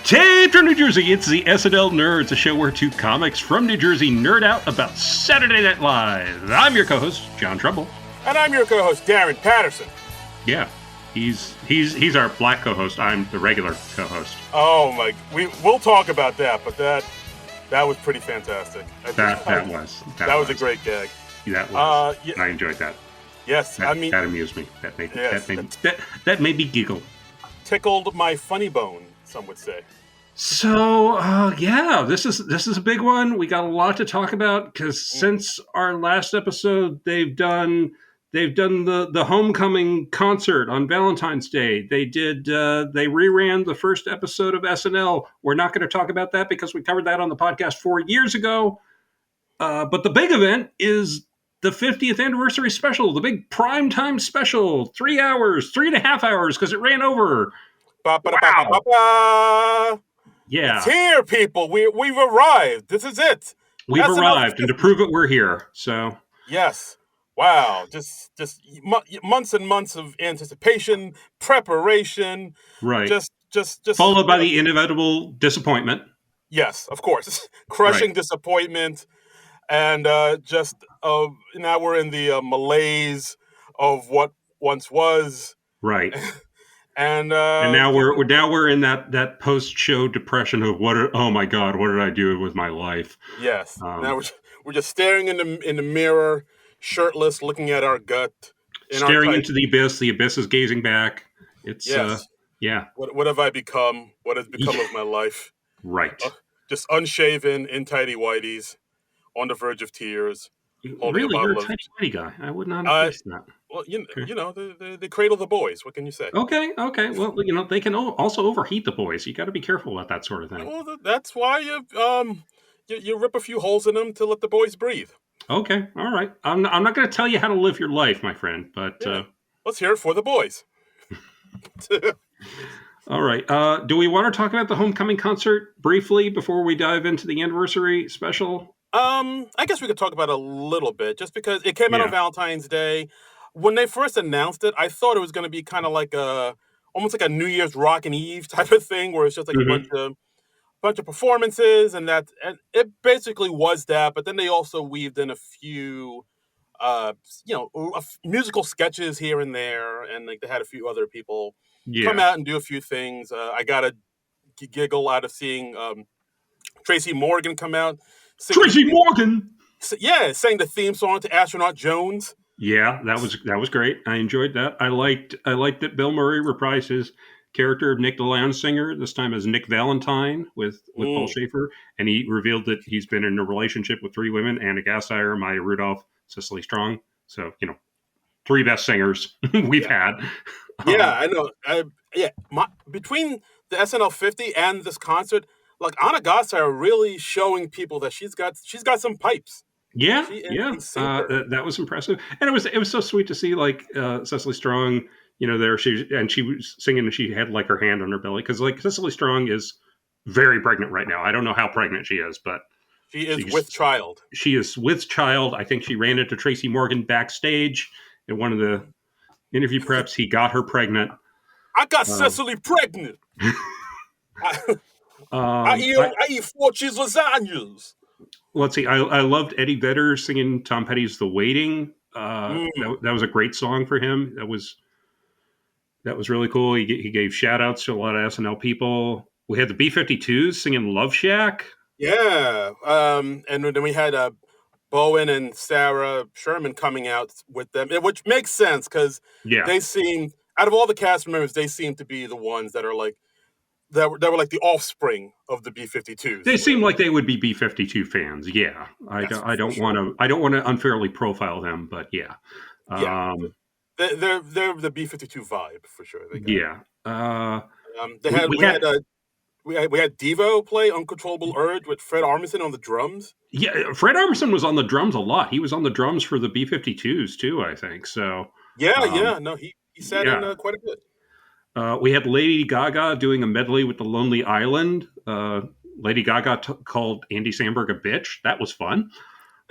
Tape from New Jersey, it's the SNL Nerds, a show where two comics from New Jersey nerd out about Saturday Night Live. I'm your co-host, John Trumbull. And I'm your co-host, Darren Patterson. Yeah, he's our black co-host. I'm the regular co-host. Oh my, we'll talk about that, but that was pretty fantastic. That was a great gag. That was. I enjoyed that. Yes, that amused me. That made me giggle. Tickled my funny bone, some would say. So, this is a big one. We got a lot to talk about because since our last episode, they've done the homecoming concert on Valentine's Day. They reran the first episode of SNL. We're not going to talk about that because we covered that on the podcast 4 years ago. But the big event is the 50th anniversary special, the big primetime special, 3 hours, 3.5 hours, because it ran over. Wow. Yeah. It's here, people. We've arrived. This is it. We've arrived, and to prove it, we're here. So. Yes. Wow. Just months and months of anticipation, preparation. Right. Just followed by the inevitable disappointment. Yes, of course. Crushing disappointment. And now we're in the malaise of what once was. Right. And now we're in that post-show depression of oh my God, what did I do with my life? Yes. Now we're just staring in the mirror, shirtless, looking at our gut. Staring into the abyss. The abyss is gazing back. It's yeah. What have I become? What has become of my life? Right. Just unshaven, in tighty whities. On the verge of tears. Really, you're a tidy whitey guy. I would not have guessed that. Well, you know, they cradle the boys. What can you say? Okay. Well, they can also overheat the boys. You got to be careful about that sort of thing. Well, that's why you rip a few holes in them to let the boys breathe. Okay, all right. I'm not going to tell you how to live your life, my friend. But let's hear it for the boys. All right. Do we want to talk about the homecoming concert briefly before we dive into the anniversary special? I guess we could talk about it a little bit, just because it came out on Valentine's Day. When they first announced it, I thought it was going to be kind of like almost like a New Year's Rockin' Eve type of thing, where it's just like a bunch of performances, and it basically was that. But then they also weaved in a few, musical sketches here and there, and like they had a few other people come out and do a few things. I got a giggle out of seeing Tracy Morgan come out. Tracy Morgan! Yeah, sang the theme song to Astronaut Jones. Yeah, that was great. I enjoyed that. I liked that Bill Murray reprised his character of Nick the Lounge Singer, this time as Nick Valentine with Paul Schaefer, and he revealed that he's been in a relationship with 3 women: Anna Gasteyer, Maya Rudolph, Cicely Strong. So, 3 best singers we've had. Yeah, I know. Between the SNL50 and this concert, like Anna Gasteyer really showing people that she's got some pipes. Yeah. That was impressive, and it was so sweet to see like Cicely Strong, there she was singing and she had like her hand on her belly because like Cicely Strong is very pregnant right now. I don't know how pregnant she is, but she is with child. She is with child. I think she ran into Tracy Morgan backstage in one of the interview preps. He got her pregnant. I got Cicely pregnant. I eat 4 cheese lasagnas. Let's see. I loved Eddie Vedder singing Tom Petty's "The Waiting." That was a great song for him. That was really cool. He gave shout outs to a lot of SNL people. We had the B-52s singing "Love Shack." Yeah, and then we had Bowen and Sarah Sherman coming out with them, which makes sense because they seemed, out of all the cast members, they seem to be the ones that are like. That were like the offspring of the B-52s. They seem like they would be B-52 fans. Yeah, I don't want to unfairly profile them, but yeah, they're the B-52 vibe for sure. We had Devo play "Uncontrollable Urge" with Fred Armisen on the drums. Yeah, Fred Armisen was on the drums a lot. He was on the drums for the B-52s too, I think. So he sat in quite a bit. We had Lady Gaga doing a medley with The Lonely Island. Lady Gaga called Andy Samberg a bitch. That was fun.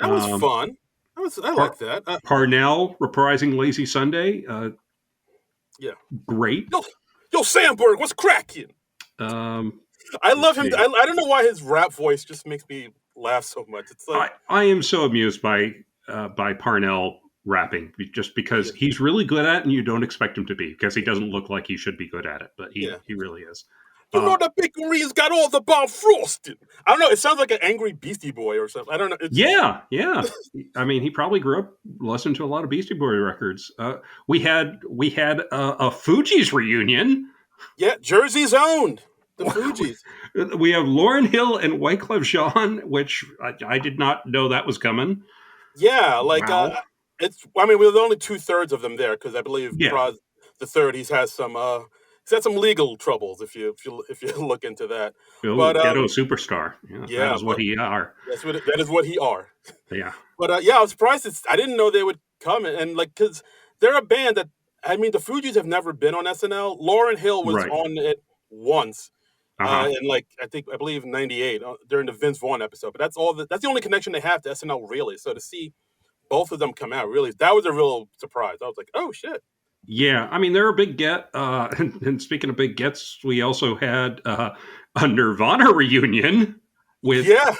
That was fun. I like that. Parnell reprising Lazy Sunday. Yeah. Great. Yo, Samberg, what's cracking? I Let's love him. see. I don't know why his rap voice just makes me laugh so much. It's like, I am so amused by Parnell rapping just because yeah, he's really good at it and you don't expect him to be because he doesn't look like he should be good at it, but yeah. he really is. You Uh, know the bakery's got all the bomb frosting. I don't know. It sounds like an angry Beastie Boy or something. I don't know. It's yeah, yeah. I mean, he probably grew up listening to a lot of Beastie Boy records. We had a Fugees reunion. yeah, Jersey's owned. The Fugees. We have Lauryn Hill and Wyclef Jean, which I did not know that was coming. Yeah, like Wow. it's. I mean, we were only 2/3 of them there because I believe Yeah. Praz the third. He's had some legal troubles if you look into that. Oh, But ghetto superstar. Yeah, that yeah, is what but he are. that is what he are. Yeah. But yeah, I was surprised. I didn't know they would come and like because they're a band that I mean the Fugees have never been on SNL. Lauryn Hill was Right. on it once, Uh-huh. in like I believe '98 during the Vince Vaughn episode. But that's the only connection they have to SNL really. So to see both of them come out really that was a real surprise. I was like, oh shit. Yeah, I mean they're a big get. And speaking of big gets, we also had a Nirvana reunion with Yeah.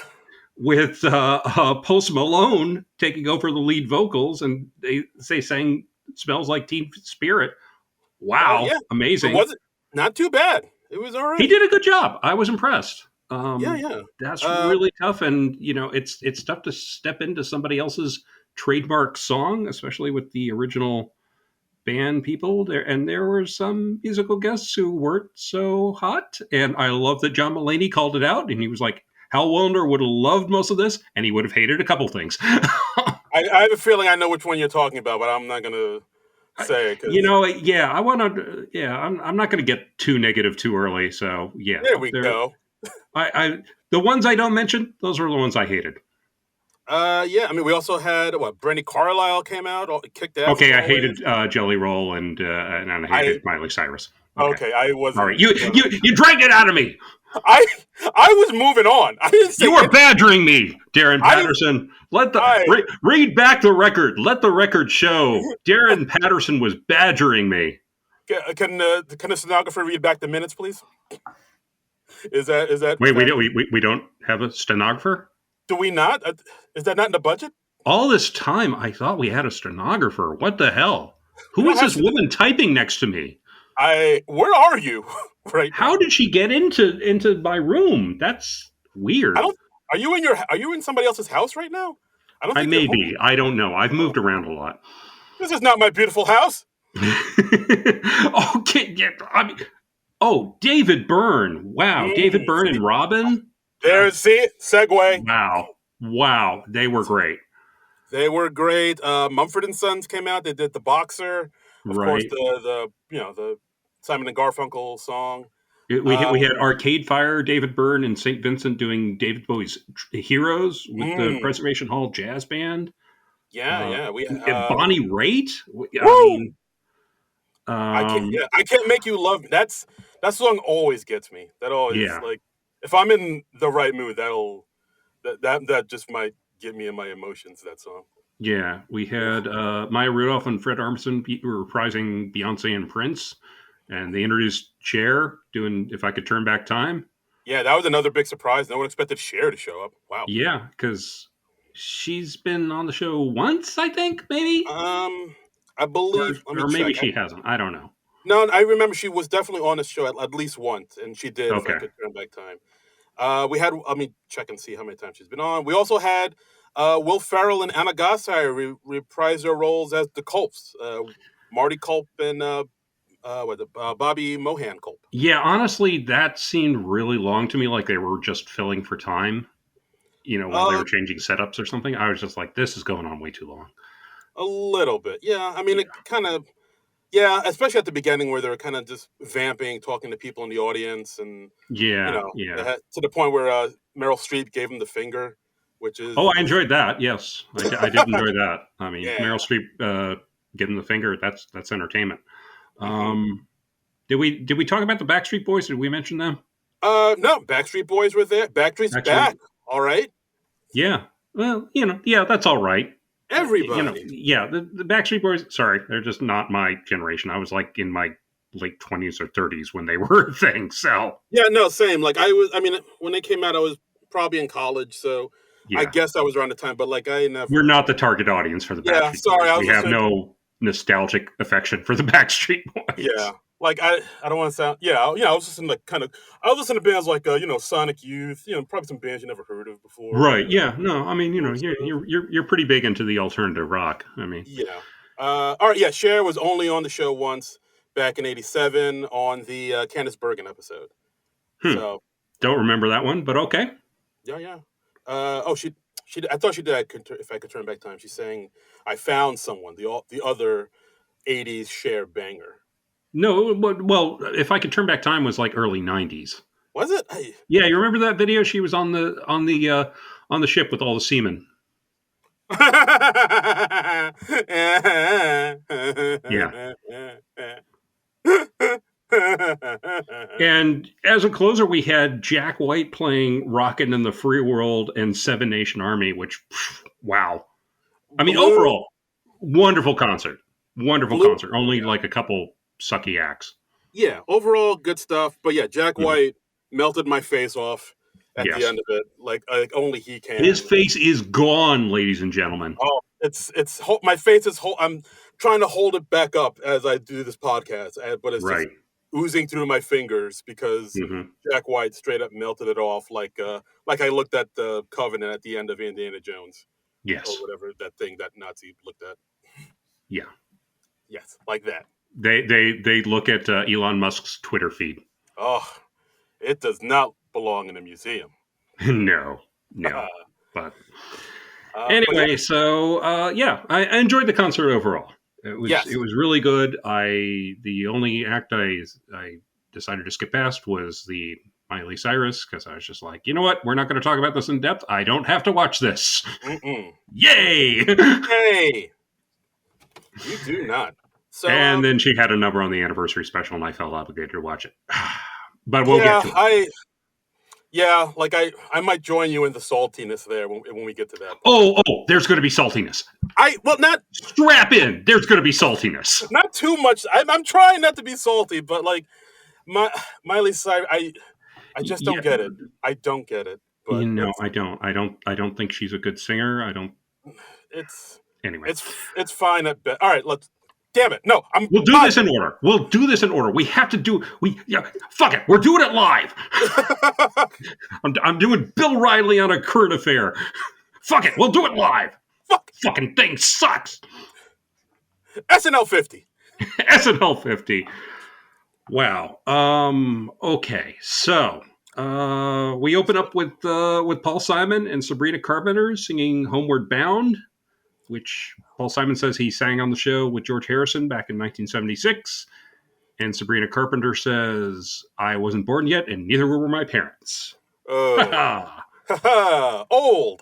Post Malone taking over the lead vocals, and they sang "Smells Like Teen Spirit." Oh Wow, yeah. It amazing! wasn't not too bad. It was all He right. did a good job. I was impressed. Yeah, yeah. That's Uh, really tough, and it's tough to step into somebody else's trademark song, especially with the original band people there. And there were some musical guests who weren't so hot, and I love that John Mulaney called it out, and he was like, Hal Willner would have loved most of this, and he would have hated a couple things. I have a feeling I know which one you're talking about, but I'm not gonna say it because Yeah, I want to. Yeah, I'm not going to get too negative too early. So yeah, there we there. go. I the ones I don't mention, those are the ones I hated. Yeah, I mean, we also had what Brandy Carlisle came out, kicked ass as Okay, I always. hated Jelly Roll and I I hated Miley Cyrus. Okay, okay, I all right, wasn't. you dragged it out of me. I I was moving on. I didn't say You were anything. badgering me, Darren I didn't. Patterson. I Read back the record. Let the record show. Darren Patterson was badgering me. can the stenographer read back the minutes, please? Is that Wait, standard? we don't have a stenographer. Do we not? Is that not in the budget? All this time, I thought we had a stenographer. What the hell? We Who don't is have. this woman typing next to me? Where are you right How now? did she get into my room? That's I weird. don't. Are you in somebody else's house right now? I don't I think you're may home. be. I don't know. I've moved around a lot. This is not my beautiful house. Okay. Yeah, oh, David Byrne. Wow. David Byrne See, and Robin. Uh, there's see segue. wow. Wow. They were great. They were great. Mumford and Sons came out. They did the Boxer, of course. Right. The Simon and Garfunkel song. We Um, had Arcade Fire, David Byrne, and St. Vincent doing David Bowie's Heroes with the mm, Preservation Hall Jazz Band. yeah, yeah. And Bonnie Raitt. I Woo! mean, um, I can't make you love me. That song always gets me. That always yeah, like if I'm in the right mood, that just might get me in my emotions. That song. yeah. We Yeah, had Maya Rudolph and Fred Armisen reprising Beyonce and Prince, and they introduced Cher doing "If I Could Turn Back Time." yeah. That was another big surprise. No one expected Cher to show up. Wow. Yeah, because she's been on the show once, I think, maybe, I believe. Let me or maybe check. she hasn't. I don't know. No, I remember she was definitely on the show at least once, and she did. If I Okay. could turn back time, we had. Let me check and see how many times she's been on. We also had Will Ferrell and Anna Gasteyer reprise their roles as the Culps, Marty Culp and Bobby Mohan Culp. Yeah, honestly, that seemed really long to me, like they were just filling for time, while they Uh, were changing setups or something. I was just like, this is going on way too long. a little bit, yeah. I mean, Yeah. it kind of, yeah, especially at the beginning where they're kind of just vamping, talking to people in the audience, and Yeah, yeah. to the point where Meryl Streep gave him the finger, which Oh, is I enjoyed that. Yes, I did enjoy that. I mean, yeah. Meryl Streep getting the finger, that's entertainment. hmm Um, did we talk about the Backstreet Boys? Did we mention them? No, Backstreet Boys were there. Backstreet's Actually, back. All right, yeah. Well, yeah, that's all right. everybody. Yeah, the Backstreet Boys. Sorry, they're just not my generation. I was like in my late 20s or 30s when they were a thing. So yeah, no, same. Like when they came out, I was probably in college, so I yeah, guess I was around the time. But like, I never. we're not the target audience for the Yeah, Backstreet sorry, Boys. I was We have listening. no nostalgic affection for the Backstreet Yeah, Boys. like I don't want to sound. Yeah, I was listening I was listening to bands like Sonic Youth. Probably some bands you never heard of before. Right. Yeah. No, I mean, Newer you're stuff. you're pretty big into the alternative rock. I mean, Yeah. All right. Yeah, Cher was only on the show once back in '87 on the Candice Bergen episode. So don't remember that one, but okay. yeah, yeah. Oh, she. I thought she did. If I could turn back time, she's saying, "I found someone." The other '80s Cher banger. No, well, if I could turn back time was like early 90s. Was it? Yeah, you remember that video? She was on the ship with all the seamen. Yeah. And as a closer, we had Jack White playing "Rockin' in the Free World" and Seven Nation Army, which, wow. I mean, Blue, overall, wonderful concert. Wonderful blue. concert. Only Yeah. like a couple sucky acts. Yeah, overall good stuff. But yeah, Jack Mhm. White melted my face off at the Yes. end of it, like only he can. His face is gone, ladies and gentlemen. Oh, my face is whole. I'm trying to hold it back up as I do this podcast, but it's just Right. oozing through my fingers because Hmm. Jack White straight up melted it off like I looked at the Covenant at the end of Indiana Jones or Yes. whatever that thing that Nazi looked at. Yeah. Yes, like that. They look at Elon Musk's Twitter feed. Oh, it does not belong in a museum. No. But But anyway, so yeah, I enjoyed the concert overall. It yes, was really good. The only act I decided to skip past was the Miley Cyrus because I was just like, you know what, we're not going to talk about this in depth. I don't have to watch this. Yay! hey, you do not. So And then she had a number on the anniversary special, and I felt obligated to watch it. But we'll yeah, get to it. like I might join you in the saltiness there when we get to that. Oh, there's going to be saltiness. Not Strap in. There's going to be saltiness. not too much. I'm trying not to be salty, but like Miley Cyrus, I just don't get it. I don't get it. But I don't think she's a good singer. I don't. Anyway, it's fine at best. All right, damn it. No, we'll do this in order. We have to do. Fuck it. We're doing it live. I'm doing Bill Riley on A Current Affair. Fuck it. We'll do it live. Fucking thing sucks. SNL50. SNL50. Wow. Okay. So we open up with Paul Simon and Sabrina Carpenter singing "Homeward Bound," which Paul Simon says he sang on the show with George Harrison back in 1976. And Sabrina Carpenter says, I wasn't born yet, and neither were my parents. Old.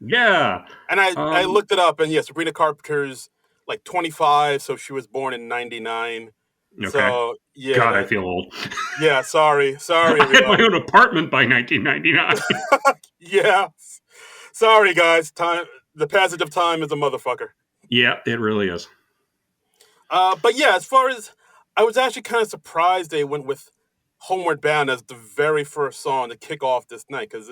Yeah. And I looked it up, and yeah, Sabrina Carpenter's like 25, so she was born in 99. Okay. So, yeah. God, I feel old. Yeah, sorry. I had my own apartment by 1999. Yeah. Sorry, guys. The passage of time is a motherfucker. Yeah, it really is. But yeah, as far as I was actually kind of surprised they went with Homeward Bound as the very first song to kick off this night because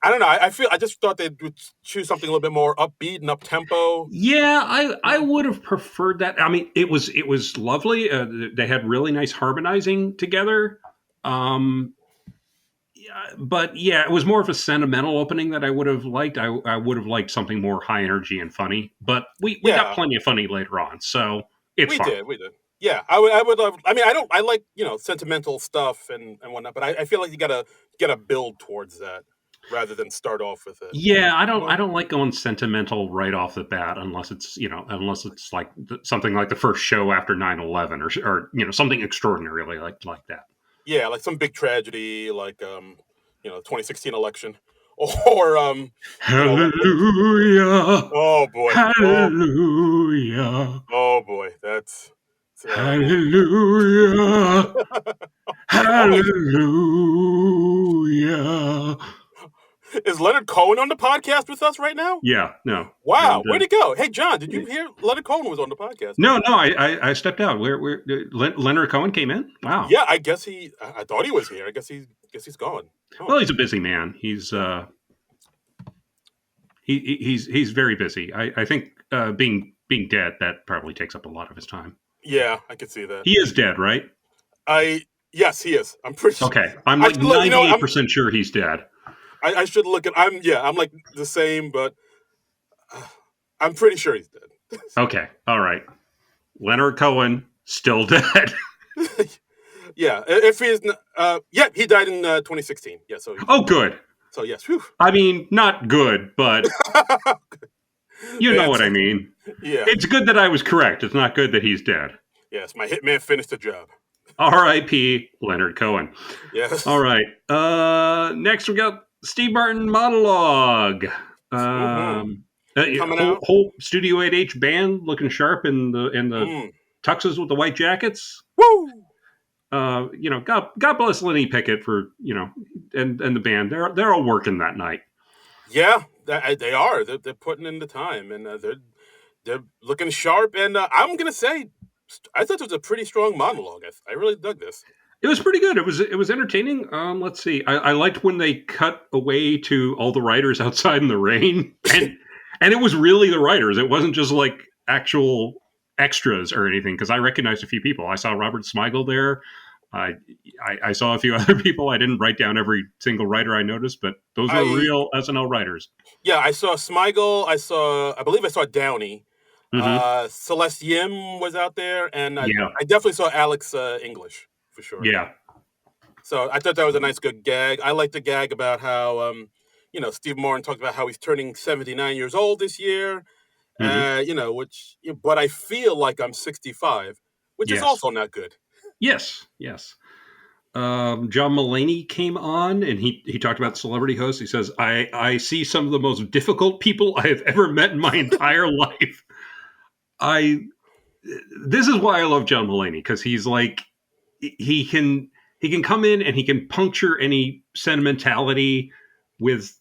I don't know. I just thought they'd choose something a little bit more upbeat and up tempo. Yeah, I would have preferred that. I mean, it was lovely. They had really nice harmonizing together. But yeah, it was more of a sentimental opening that I would have liked. I would have liked something more high energy and funny. But we got plenty of funny later on, so it's fine. We did. Yeah, I would love. I mean, I like sentimental stuff and whatnot, but I feel like you gotta build towards that rather than start off with it. Yeah, I don't like going sentimental right off the bat unless it's like something like the first show after 9/11 or something extraordinary like that. Yeah, like some big tragedy, like 2016 election, or Hallelujah. Oh boy. Hallelujah. Oh boy, that's Hallelujah. Hallelujah. Is Leonard Cohen on the podcast with us right now? Yeah, no. Wow, And, where'd he go? Hey, John, did you hear Leonard Cohen was on the podcast? no, I stepped out. Where Leonard Cohen came in? Wow. Yeah, I guess I thought he was here. I guess he's gone. Oh. Well, he's a busy man. He's he's very busy. I think being dead, that probably takes up a lot of his time. Yeah, I could see that. He is dead, right? Yes, he is. I'm pretty sure. Okay, I'm like 98% sure he's dead. I should look at. I'm like the same, but I'm pretty sure he's dead. Okay, all right. Leonard Cohen still dead. Yeah, if he's he died in 2016. Yeah, so good. So yes, whew. I mean, not good, but you know what I mean. Yeah, it's good that I was correct. It's not good that he's dead. Yes, my hitman finished the job. R.I.P. Leonard Cohen. Yes. All right. Next we got Steve Martin monologue. Coming out. Whole Studio 8H band looking sharp in the tuxes with the white jackets. Woo! God bless Lenny Pickett for and the band. They're all working that night. Yeah, they are. They're putting in the time, and they're looking sharp. And I'm gonna say, I thought it was a pretty strong monologue. I really dug this. It was pretty good. It was entertaining. Let's see. I liked when they cut away to all the writers outside in the rain, and it was really the writers. It wasn't just like actual extras or anything. Because I recognized a few people. I saw Robert Smigel there. I saw a few other people. I didn't write down every single writer I noticed, but those were real SNL writers. Yeah, I saw Smigel. I believe I saw Downey. Mm-hmm. Celeste Yim was out there, and I definitely saw Alex English for sure. Yeah. So I thought that was a nice, good gag. I like the gag about how, Steve Martin talked about how he's turning 79 years old this year. Mm-hmm. But I feel like I'm 65, which is also not good. Yes. John Mulaney came on and he talked about celebrity hosts. He says, I see some of the most difficult people I have ever met in my entire life. This is why I love John Mulaney, because he's like, he can come in and he can puncture any sentimentality with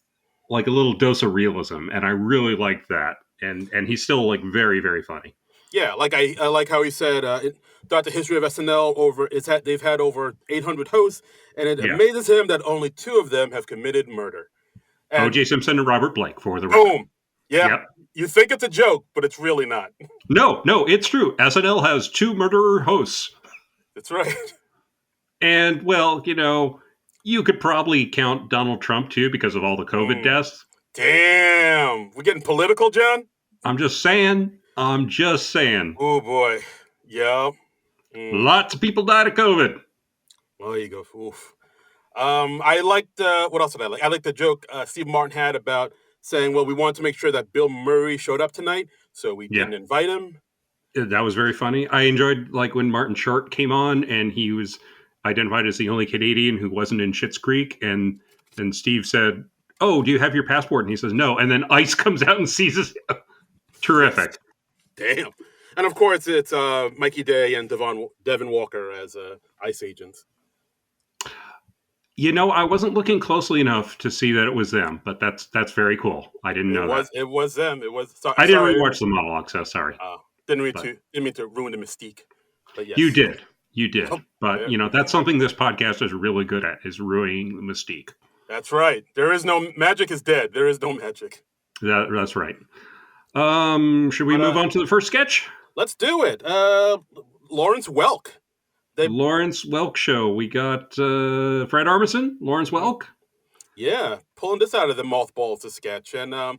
like a little dose of realism. And I really like that. And he's still like very, very funny. Yeah, like I like how he said throughout the history of SNL, they've had over 800 hosts, and it amazes him that only 2 of them have committed murder. And O.J. Simpson and Robert Blake, for the record. Boom. Yeah. Yep. You think it's a joke, but it's really not. No, it's true. SNL has 2 murderer hosts. That's right. And well, you could probably count Donald Trump too because of all the COVID deaths. Damn, we're getting political, John. I'm just saying. Oh, boy. Yeah. Lots of people died of COVID. Oh, there you go. Oof. I liked, what else did I like? I liked the joke Steve Martin had about saying, well, we wanted to make sure that Bill Murray showed up tonight, so we didn't invite him. That was very funny. I enjoyed like when Martin Short came on and he was identified as the only Canadian who wasn't in Schitt's Creek. And then Steve said, oh, do you have your passport? And he says, no. And then ICE comes out and seizes him. Terrific. Damn. And of course, it's Mikey Day and Devin Walker as ICE agents. I wasn't looking closely enough to see that it was them, but that's very cool. I didn't know that. It was them. It was. I didn't rewatch the monologue, so sorry. Didn't mean to ruin the mystique. But yes. You did. But, that's something this podcast is really good at, is ruining the mystique. That's right. Magic is dead. There is no magic. That's right. Should we move on to the first sketch? Let's do it. Lawrence Welk. Lawrence Welk show. We got Fred Armisen, Lawrence Welk. Yeah, pulling this out of the mothballs to sketch. And I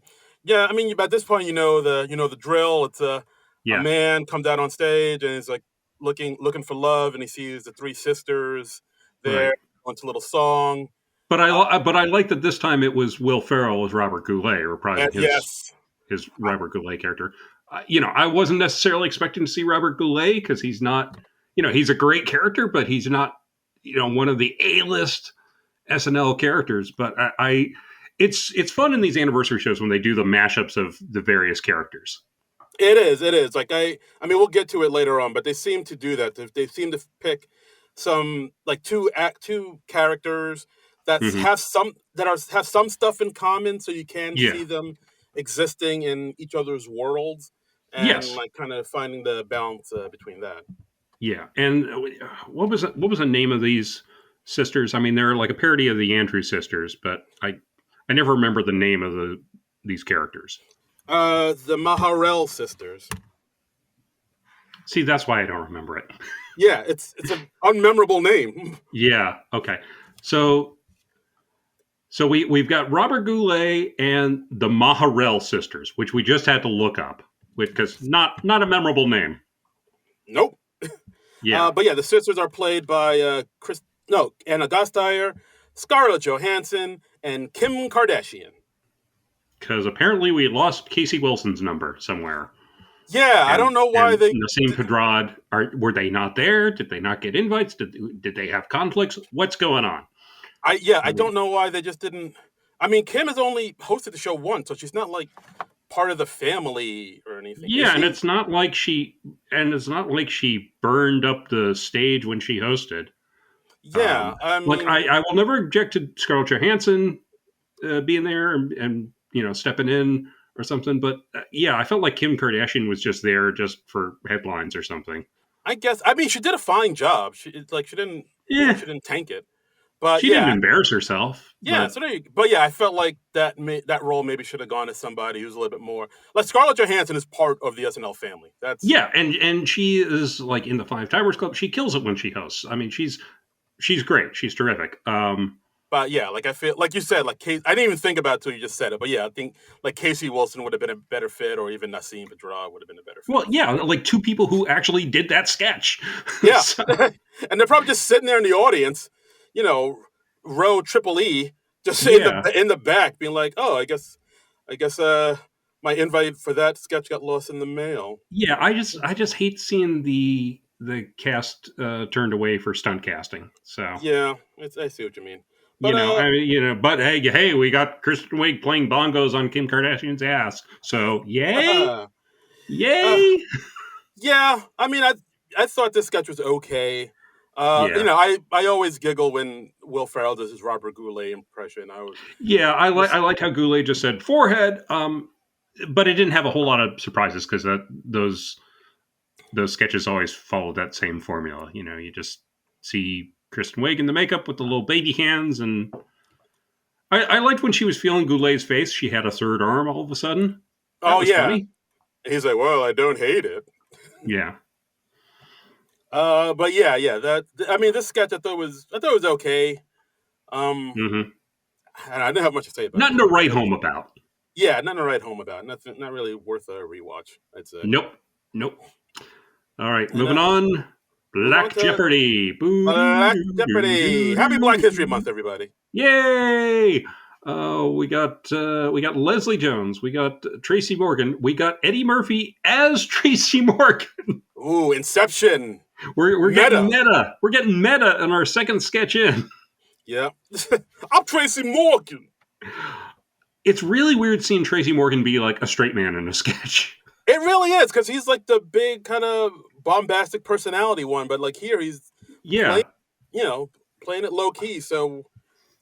mean, by this point, the drill. It's a man comes out on stage and is like looking for love, and he sees the 3 sisters there. Wants a little song. But I like that this time it was Will Ferrell as Robert Goulet, or probably his Robert Goulet character. I wasn't necessarily expecting to see Robert Goulet because he's not, he's a great character, but he's not, one of the A-list SNL characters. But it's fun in these anniversary shows when they do the mashups of the various characters. It is. Like I mean, we'll get to it later on, but they seem to do that. They seem to pick some like two characters that Mm-hmm. have some stuff in common, so you can Yeah. see them existing in each other's worlds, and Yes. like kind of finding the balance between that. Yeah. And what was the name of these sisters? I mean, they're like a parody of the Andrew sisters, but I never remember the name of these characters. The Maharel sisters. See, that's why I don't remember it. Yeah, it's an unmemorable name. Yeah. Okay. So we've got Robert Goulet and the Maharel sisters, which we just had to look up, because not a memorable name. Nope. Yeah. But yeah, the sisters are played by Anna Gasteyer, Scarlett Johansson, and Kim Kardashian. Because apparently we lost Casey Wilson's number somewhere. Yeah, I don't know why they. Nassim Pedrad, were they not there? Did they not get invites? Did they have conflicts? What's going on? I don't know why they just didn't. I mean, Kim has only hosted the show once, so she's not like part of the family or anything. Yeah, and it's not like she burned up the stage when she hosted. Yeah, I mean, I will never object to Scarlett Johansson being there and stepping in or something, but yeah, I felt like Kim Kardashian was just there just for headlines or something. I guess. I mean, she did a fine job. She didn't. Yeah, she didn't tank it. But she didn't embarrass herself. Yeah, but yeah, I felt like that role maybe should have gone to somebody who's a little bit more like Scarlett Johansson is part of the SNL family. Yeah, and she is like in the Five Timers Club. She kills it when she hosts. I mean, she's great. She's terrific. But yeah, like I feel like you said, like I didn't even think about it until you just said it. But yeah, I think like Casey Wilson would have been a better fit, or even Nassim Pedrad would have been a better fit. Well, yeah, like two people who actually did that sketch. Yeah, and they're probably just sitting there in the audience, row triple E, just in the back, being like, "Oh, I guess, my invite for that sketch got lost in the mail." Yeah, I just hate seeing the cast turned away for stunt casting. So yeah, I see what you mean. But, but hey, we got Kristen Wiig playing bongos on Kim Kardashian's ass. So yay, yay. Yeah, I mean, I thought this sketch was okay. I always giggle when Will Ferrell does his Robert Goulet impression. I like how Goulet just said forehead, but it didn't have a whole lot of surprises because those sketches always follow that same formula. You just see Kristen Wiig in the makeup with the little baby hands, and I liked when she was feeling Goulet's face. She had a third arm all of a sudden. That was funny. He's like, "Well, I don't hate it." Yeah. But yeah, this sketch I thought was okay. And I didn't have much to say about it. Nothing to write home about. Yeah, nothing to write home about. Nothing, not really worth a rewatch, I'd say. Nope. All right, moving on. Black Jeopardy. Black Jeopardy. Happy Black History Month, everybody. Yay! We got Leslie Jones. We got Tracy Morgan. We got Eddie Murphy as Tracy Morgan. Ooh, Inception. We're getting meta. We're getting meta in our second sketch in. Yeah. I'm Tracy Morgan. It's really weird seeing Tracy Morgan be like a straight man in a sketch. It really is, because he's like the big kind of bombastic personality one, but like here he's playing it low key. So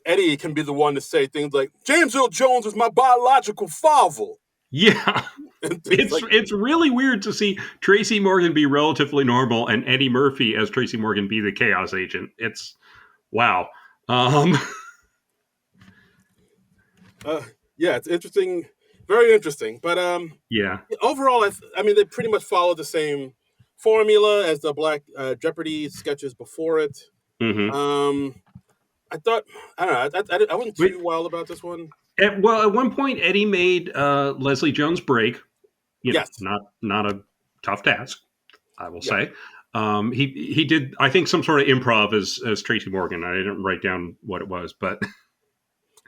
Eddie can be the one to say things like, "James Earl Jones is my biological father." Yeah. It's really weird to see Tracy Morgan be relatively normal and Eddie Murphy as Tracy Morgan be the chaos agent. It's wow. Yeah, it's interesting, very interesting. But overall, I mean, they pretty much follow the same formula as the Black Jeopardy sketches before it. Mm-hmm. I don't know. I wasn't too wild about this one. At one point, Eddie made Leslie Jones break. Yes, not a tough task, I will say. He did, I think, some sort of improv as Tracy Morgan. I didn't write down what it was, but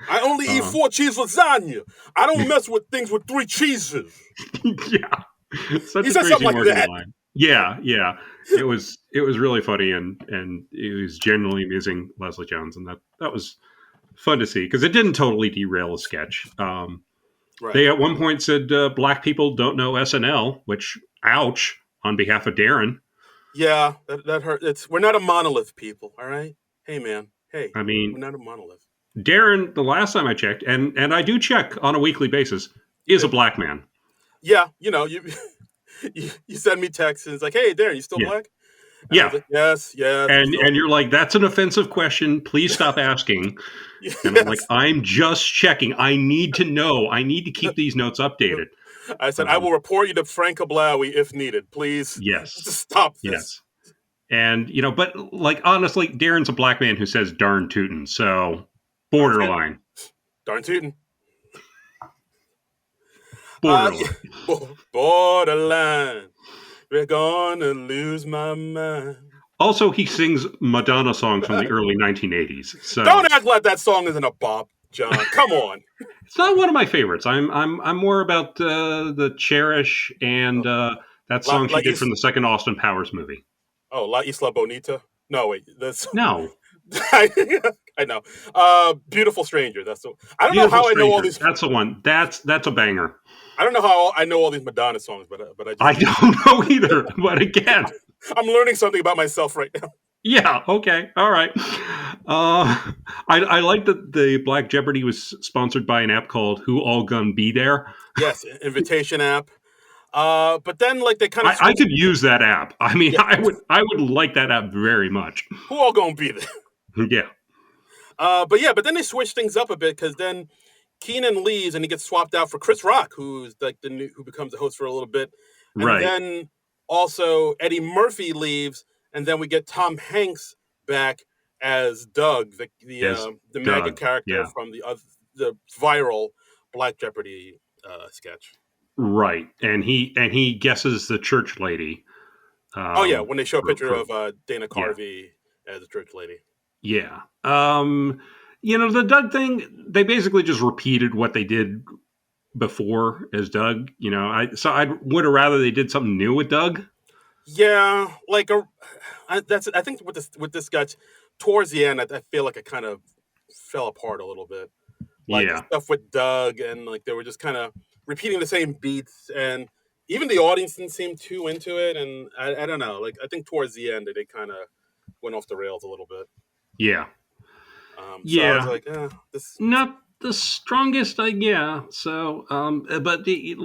I only eat 4 cheese lasagna. I don't mess with things with 3 cheeses. Yeah, he said something like that. Line. Yeah. It was really funny and it was genuinely amusing, Leslie Jones, and that was fun to see because it didn't totally derail a sketch. Right. They at one point said black people don't know SNL, which ouch on behalf of Darren. Yeah, that hurt. We're not a monolith, people. All right. Hey, man. Hey. I mean, we're not a monolith. Darren, the last time I checked, and I do check on a weekly basis, is a black man. Yeah, you send me texts and it's like, hey, Darren, you still black? And I was like, yes. And you're like, that's an offensive question. Please stop asking. Yes. And I'm like, I'm just checking. I need to know. I need to keep these notes updated. I said, I will report you to Frank Kablawi if needed. Please stop this. Yes. And, but like, honestly, Darren's a black man who says darn tootin'. So borderline. Darn tootin'. Borderline. We're gonna lose my mind. Also, he sings Madonna songs from the early 1980s. So don't act like that song isn't a bop, John. Come on. It's not one of my favorites. I'm more about the Cherish and that song she did from the second Austin Powers movie. Oh, La Isla Bonita? No, wait. No. I know. Beautiful Stranger. That's the. I don't know how I know all these. That's the one. That's a banger. I don't know how I know all these Madonna songs, but I don't know either. But again, I'm learning something about myself right now. Yeah. Okay. All right. I like that the Black Jeopardy was sponsored by an app called Who All Gun Be There. Yes, invitation app. But then like they kind of I could use that app. I mean, I would like that app very much. Who all gonna be there? Yeah. But then they switch things up a bit because then Keenan leaves and he gets swapped out for Chris Rock, who's like who becomes the host for a little bit. And right. Then also Eddie Murphy leaves, and then we get Tom Hanks back as Doug, the MAGA character from the viral Black Jeopardy sketch. Right, and he guesses the church lady. When they show a picture of Dana Carvey as a church lady. Yeah. The Doug thing, they basically just repeated what they did before as Doug. I would have rather they did something new with Doug. Yeah, I think with this sketch, towards the end, I feel like it kind of fell apart a little bit. The stuff with Doug and they were just kind of repeating the same beats, and even the audience didn't seem too into it. And I don't know. I think towards the end, they kind of went off the rails a little bit. Yeah. So I was like, this not the strongest, So, but the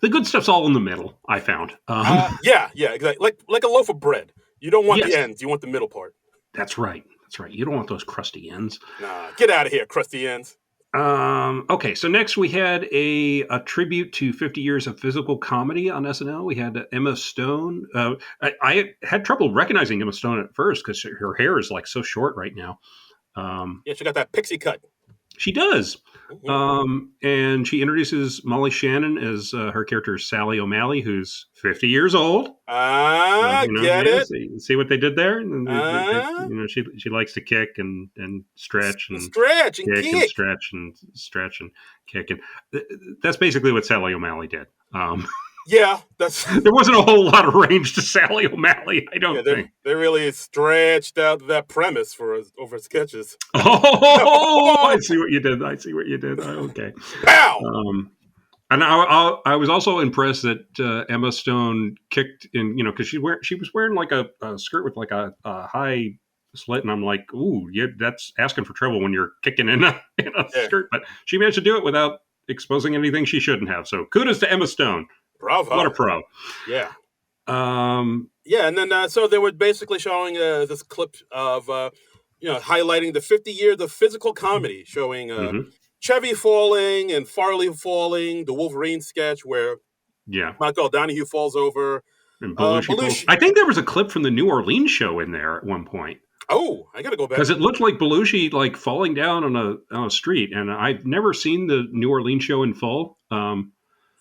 good stuff's all in the middle. I found. Yeah, exactly. Like a loaf of bread. You don't want the ends. You want the middle part. That's right. You don't want those crusty ends. Nah, get out of here, crusty ends. Okay, so next we had a tribute to 50 years of physical comedy on SNL. We had Emma Stone. I had trouble recognizing Emma Stone at first because her hair is so short right now. She got that pixie cut. She does. Mm-hmm. And she introduces Molly Shannon as her character Sally O'Malley, who's 50 years old. Get it? See what they did there? She likes to kick and stretch and stretch and kick and stretch and kick, and that's basically what Sally O'Malley did. Yeah, there wasn't a whole lot of range to Sally O'Malley, I don't think. They really stretched out that premise over sketches. Oh, I see what you did. Okay. Pow! And I was also impressed that Emma Stone kicked in, because she was wearing a skirt with a high slit, and I'm like, ooh, yeah, that's asking for trouble when you're kicking in a skirt. But she managed to do it without exposing anything she shouldn't have. So kudos to Emma Stone. Bravo. What a pro. Yeah. And then so they were basically showing this clip of highlighting the 50 years of physical comedy, showing Chevy falling and Farley falling, the Wolverine sketch where Michael Donahue falls over. And Belushi. I think there was a clip from the New Orleans show in there at one point. Oh, I got to go back. Because it looked like Belushi falling down on a street, and I've never seen the New Orleans show in full.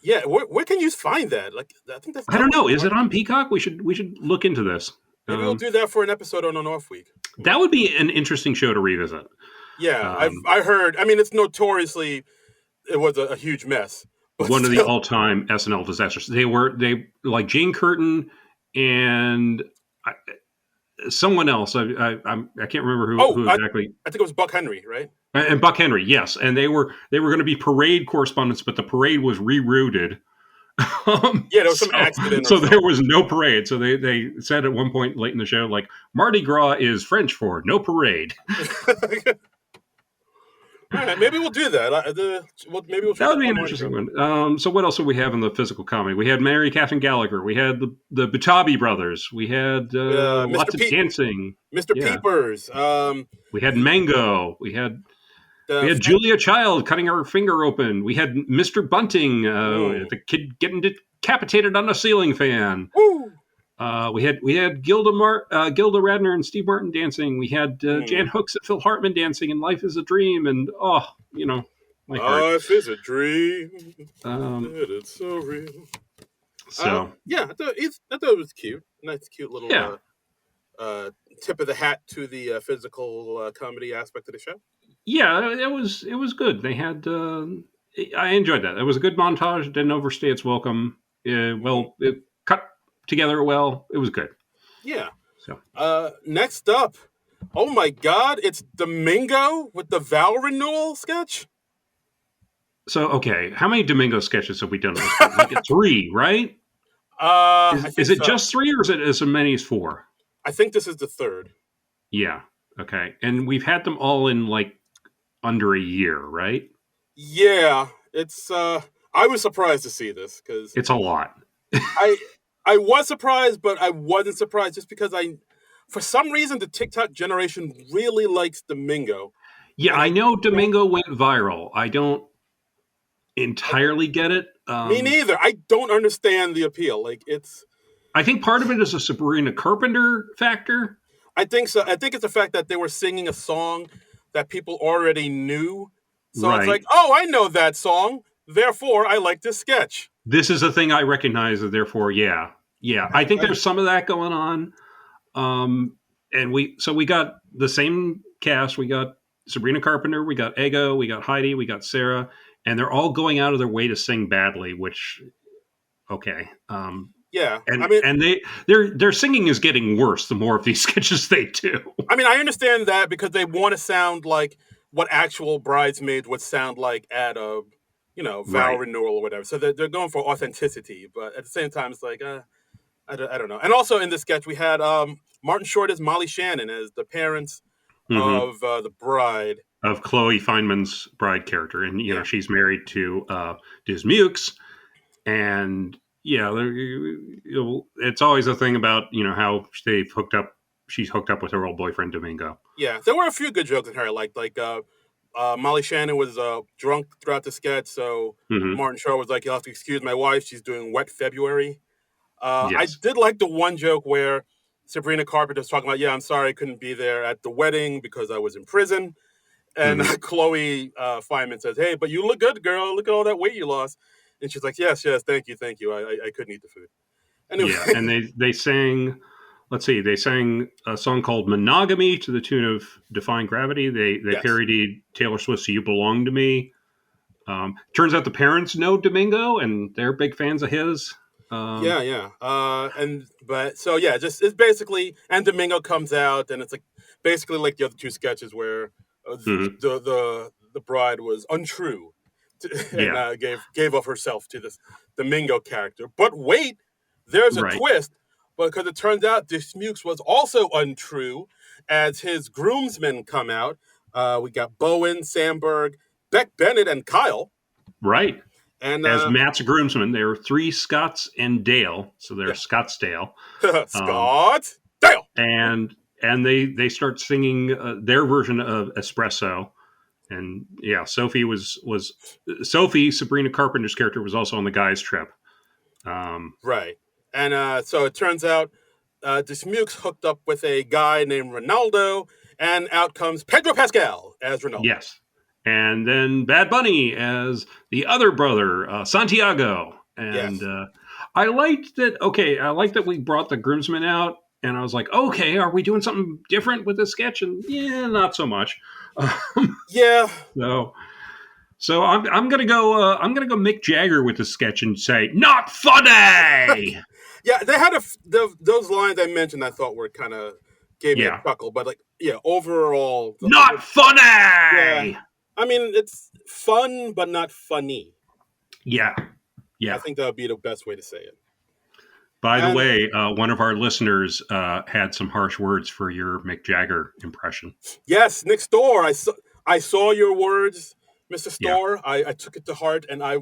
Yeah, where can you find that? I think that's. I don't know. Is it on Peacock? We should look into this. Maybe we'll do that for an episode on an off week. That would be an interesting show to revisit. Yeah, I heard. I mean, it was a huge mess. One of the all-time SNL disasters. They like Jane Curtin and someone else. I can't remember who exactly. I think it was Buck Henry, right? And Buck Henry, yes. And they were going to be parade correspondents, but the parade was rerouted. There was some accident. So there was no parade. So they said at one point late in the show, Mardi Gras is French for no parade. All right, maybe we'll do that. Maybe we'll try That would that be one an more interesting show. one. So what else do we have in the physical comedy? We had Mary Catherine Gallagher. We had the Butabi brothers. We had Mr. lots of dancing. Mr. Yeah. Peepers. We had Mango. We The had Julia Child cutting her finger open. We had Mr. Bunting, mm, the kid getting decapitated on a ceiling fan. woo, We had Gilda Radner and Steve Martin dancing. We had Jan mm. Hooks and Phil Hartman dancing, and Life is a Dream. And my heart. Life is a dream. Um, That it's so real. so Yeah, I thought it was cute. Nice, cute yeah, little tip of the hat to the physical comedy aspect of the show. yeah, it was good. They had I enjoyed that. It was a good montage. It didn't overstay its welcome. Hmm. It cut together well. It was good. Yeah. So Next up, oh my God, it's Domingo with the vow renewal sketch. okay, how many Domingo sketches have we done at this point? Like three, right? I Is think it so. just three, or is it as many as four? I think this is the third. Yeah. Okay, and we've had them all in like under a year, right? Yeah, it's. I was surprised to see this because It's a lot. I I was surprised, but I wasn't surprised just because for some reason, the TikTok generation really likes Domingo, Yeah, and I I know don't. Domingo went viral. I don't entirely get it. Me neither. I don't understand the appeal. Like it's. I think part of it is a Sabrina Carpenter factor. I think so. I think it's the fact that they were singing a song that people already knew. So it's like, Right. oh, I know that song. Therefore, I like this sketch. This is a thing I recognize, and therefore, yeah. Yeah. I think there's some of that going on. And we got the same cast. We got Sabrina Carpenter, we got Ego, we got Heidi, we got Sarah, and they're all going out of their way to sing badly, which okay. Yeah, And their singing is getting worse the more of these sketches they do. I understand that because they want to sound like what actual bridesmaids would sound like at a, vow Right. renewal or whatever. So they're going for authenticity, but at the same time, it's like, I don't know. And also in this sketch, we had Martin Short as Molly Shannon as the parents Hmm. of the bride. Of Chloe Feynman's bride character, and Yeah, she's married to Dismukes, and yeah, it's always a thing about how they've hooked up. She's hooked up with her old boyfriend Domingo. yeah. There were a few good jokes in her, Molly Shannon was drunk throughout the sketch, so Hmm. Martin Short was like, "You'll have to excuse my wife. She's doing wet February." I Yes. did like the one joke where Sabrina Carpenter's talking about, "Yeah, I'm sorry I couldn't be there at the wedding because I was in prison." And Hmm. Chloe Feynman says, "Hey, but you look good, girl. Look at all that weight you lost." And she's like, "Yes, yes, thank you, thank you. I couldn't eat the food." Anyway, Yeah, and they sang. Let's see, they sang a song called "Monogamy" to the tune of "Defying Gravity." They yes, parodied Taylor Swift's "You Belong to Me." Turns out the parents know Domingo, and they're big fans of his. yeah, yeah. So yeah, just it's basically, and Domingo comes out, and it's like basically like the other two sketches where Mhm. the bride was untrue and Yeah, gave of herself to this Domingo character. But wait, there's a right, twist, because it turns out Dismukes was also untrue, as his groomsmen come out. We got Bowen, Sandberg, Beck Bennett, and Kyle, right. and As Matt's groomsmen, there are three Scots and Dale, so they're yeah, Scottsdale, um, Scott Dale. and they start singing their version of Espresso. And yeah, Sophie, Sabrina Carpenter's character, was also on the guys trip. Right. And so it turns out Dismukes hooked up with a guy named Ronaldo, and out comes Pedro Pascal as Ronaldo. Yes. And then Bad Bunny as the other brother, Santiago. And Yes. I liked that. Okay, I liked that we brought the groomsmen out, and I was like, okay, are we doing something different with this sketch? And yeah, not so much. Yeah. so, so I'm gonna go. I'm gonna go Mick Jagger with the sketch and say, not funny. Yeah, they had those lines I mentioned I thought were kind of gave me a Yeah, chuckle, but like, yeah, overall, not yeah. funny. I mean, it's fun, but not funny. Yeah, I yeah. think that would be the best way to say it. By the And way, one of our listeners had some harsh words for your Mick Jagger impression. yes, next door, I saw your words, Mr. Yeah. Storr. I took it to heart, and I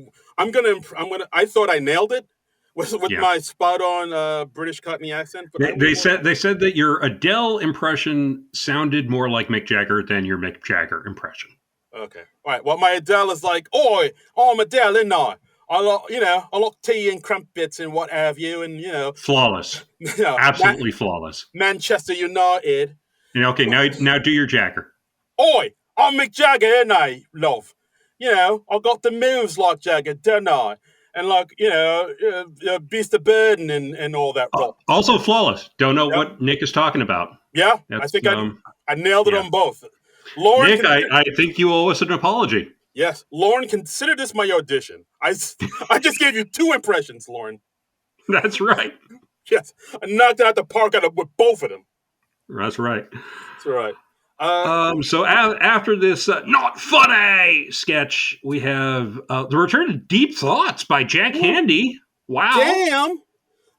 thought I nailed it with Yeah. my spot on British Cockney accent, but I They want more. said that your Adele impression sounded more like Mick Jagger than your Mick Jagger impression. Okay, all right. Well, my Adele is like, "Oi, I'm Adele, isn't I? I like tea and crumpets and what have you, and Flawless. you know, Absolutely flawless. Manchester United. Okay, now do your Jagger. Oi, I'm Mick Jagger, ain't I, love? I got the moves like Jagger, don't I? And like, Beast of Burden and all that rot. Also flawless. Don't know Yep. what Nick is talking about. Yeah, I That's think I nailed it yeah. on both. Lauren, Nick, I think you owe us an apology. yes, Lauren, consider this my audition. I just gave you 2 impressions, Lauren. That's right. Yes, I knocked it out the park with both of them. That's right. That's right. So after this not funny sketch, we have the return to Deep Thoughts by Jack Handey. Wow. Damn.